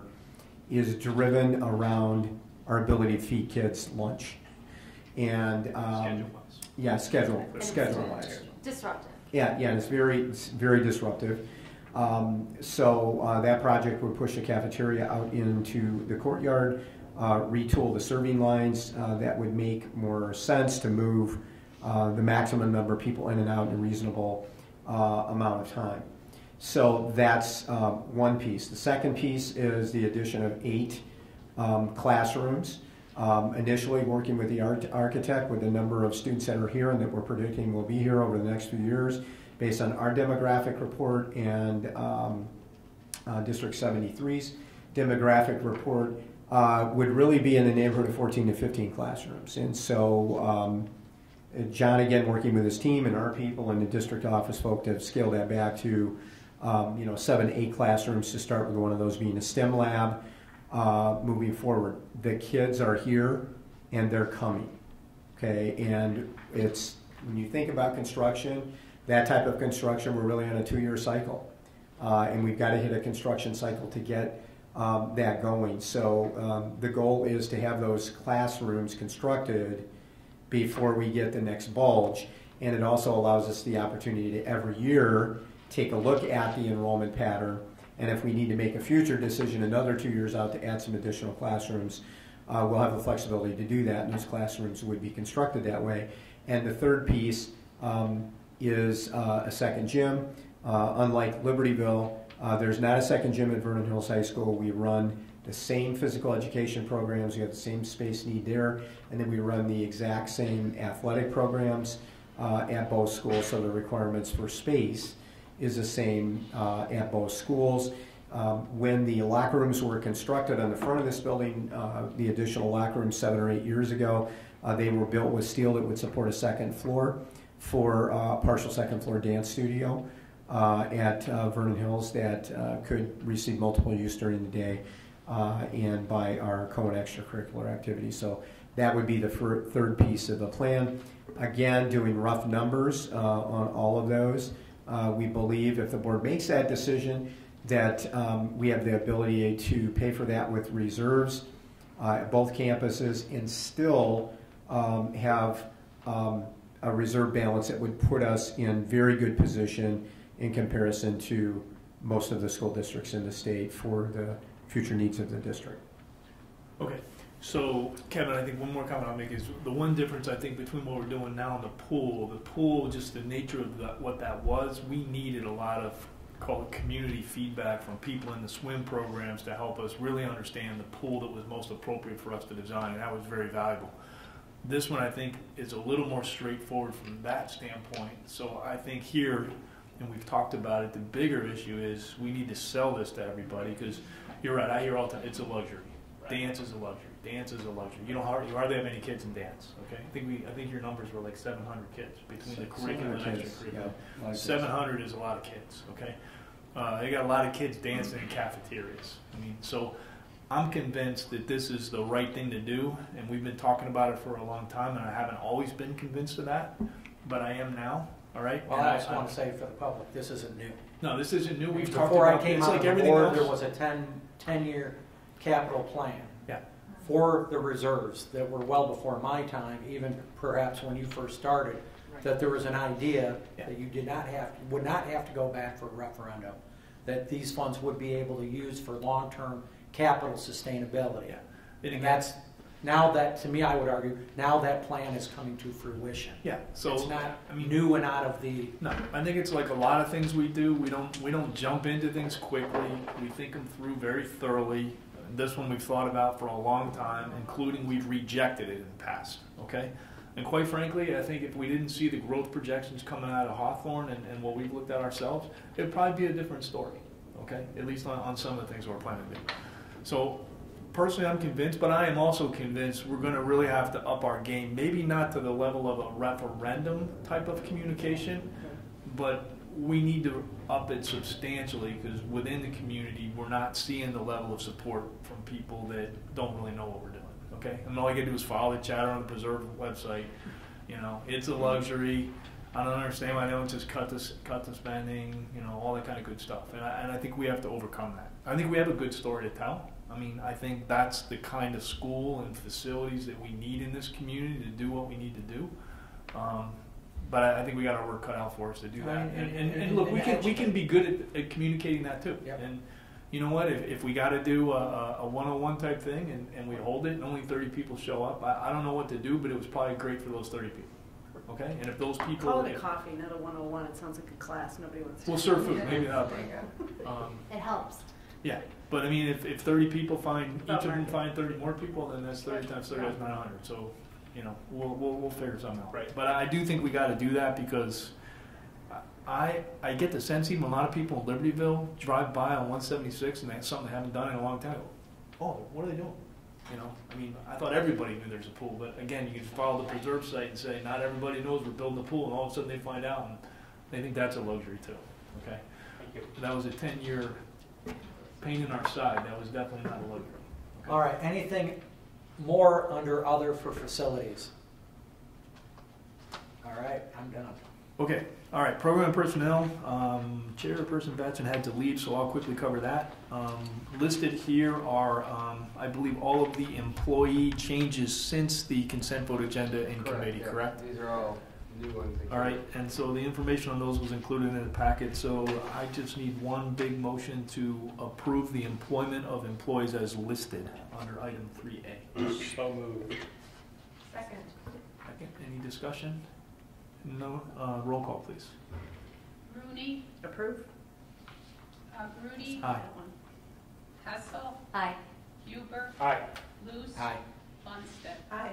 is driven around our ability to feed kids lunch. And schedule-wise. Disruptive. Yeah, it's very disruptive. So that project would push the cafeteria out into the courtyard, retool the serving lines. That would make more sense to move the maximum number of people in and out in a reasonable amount of time. So that's one piece. The second piece is the addition of 8 classrooms. Initially working with the architect with the number of students that are here and that we're predicting will be here over the next few years based on our demographic report and District 73's demographic report would really be in the neighborhood of 14 to 15 classrooms. And so John, again, working with his team and our people and the district office folk to have scaled that back to 7, 8 classrooms to start with, one of those being a STEM lab. Moving forward, the kids are here and they're coming, okay? And it's, when you think about construction, that type of construction, we're really on a 2-year cycle. And we've got to hit a construction cycle to get that going. So the goal is to have those classrooms constructed before we get the next bulge. And it also allows us the opportunity to every year take a look at the enrollment pattern. And if we need to make a future decision another 2 years out to add some additional classrooms, we'll have the flexibility to do that, and those classrooms would be constructed that way. And the third piece is a second gym. Unlike Libertyville, there's not a second gym at Vernon Hills High School. We run the same physical education programs. We have the same space need there, and then we run the exact same athletic programs at both schools, so the requirements for space is the same at both schools. When the locker rooms were constructed on the front of this building, the additional locker rooms 7 or 8 years ago, they were built with steel that would support a second floor for a partial second floor dance studio at Vernon Hills that could receive multiple use during the day and by our co and extracurricular activities. So that would be the third piece of the plan. Again, doing rough numbers on all of those. We believe if the board makes that decision that we have the ability to pay for that with reserves at both campuses and still have a reserve balance that would put us in very good position in comparison to most of the school districts in the state for the future needs of the district. Okay, so Kevin, I think one more comment I'll make is the one difference I think between what we're doing now and the pool, just the nature of what that was, we needed a lot of, call it community feedback from people in the swim programs to help us really understand the pool that was most appropriate for us to design, and that was very valuable. This one I think is a little more straightforward from that standpoint, so I think here, and we've talked about it, the bigger issue is we need to sell this to everybody, because you're right, I hear all the time, it's a luxury. Dance is a luxury. Dance is a luxury. You hardly have any kids in dance. Okay, I think your numbers were like 700 kids between the curriculum and extracurricular. Yeah, 700 is a lot of kids. Okay, they got a lot of kids dancing in cafeterias. I mean, so I'm convinced that this is the right thing to do, and we've been talking about it for a long time, and I haven't always been convinced of that, but I am now. All right. Well, I just want to say for the public, this isn't new. No, this isn't new. We've talked Before about I came it's on like the everything board, else. there was a 10-year capital plan. Yeah. For the reserves that were well before my time, even perhaps when you first started, that there was an idea that you would not have to go back for a referendum, that these funds would be able to use for long-term capital sustainability. Yeah. And that's, now that, to me, I would argue, now that plan is coming to fruition. Yeah. So it's not new and out of the. No, I think it's like a lot of things we do. We don't jump into things quickly. We think them through very thoroughly. This one we've thought about for a long time, including we've rejected it in the past, okay? And quite frankly, I think if we didn't see the growth projections coming out of Hawthorne and what we've looked at ourselves, it would probably be a different story, okay? At least on some of the things we're planning to do. So personally, I'm convinced, but I am also convinced we're going to really have to up our game, maybe not to the level of a referendum type of communication, but we need to up it substantially, because within the community we're not seeing the level of support from people that don't really know what we're doing. Okay, and all I gotta do is follow the chatter on the Preserve website. You know, it's a luxury. I don't understand why they don't just cut the spending. You know, all that kind of good stuff. And I think we have to overcome that. I think we have a good story to tell. I mean, I think that's the kind of school and facilities that we need in this community to do what we need to do. But I think we got our work cut out for us to do that. And look, we can be good at communicating that too. Yep. And you know what? If we got to do a one-on-one type thing and we hold it and only 30 people show up, I don't know what to do, but it was probably great for those 30 people. Okay? And if those people... Call it a coffee, not a 101. It sounds like a class. Nobody wants to... We'll serve food. Maybe that'll bring it helps. Yeah. But I mean, if 30 people find, each of them find 30 more people, then that's 30 times 30 is 900. So... You know, we'll figure something out. Right. But I do think we got to do that, because I get the sense even a lot of people in Libertyville drive by on 176 and that's something they haven't done in a long time. Oh, what are they doing? You know, I mean, I thought everybody knew there's a pool, but again, you can follow the Preserve site and say not everybody knows we're building a pool, and all of a sudden they find out, and they think that's a luxury too. Okay. Thank you. That was a 10-year pain in our side. That was definitely not a luxury. Okay? All right. Anything more under other for facilities? All right, I'm done. Okay, all right, program personnel. Chairperson Batson had to leave, so I'll quickly cover that. Listed here are, I believe, all of the employee changes since the consent vote agenda in committee, correct? These are all new ones. All right, and so the information on those was included in the packet, so I just need one big motion to approve the employment of employees as listed under item 3A. So moved. Second. Second, any discussion? No, roll call, please. Rooney. Approve. Grudy. Aye. Hessel. Aye. Huber. Aye. Luce. Aye. Lundstedt. Aye.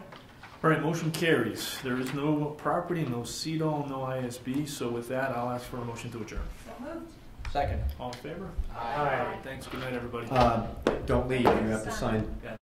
All right, motion carries. There is no property, no CEDOL, no ISB, so with that, I'll ask for a motion to adjourn. So moved. Second. All in favor? Aye. Thanks, good night, everybody. Don't leave, you have to sign. Yeah.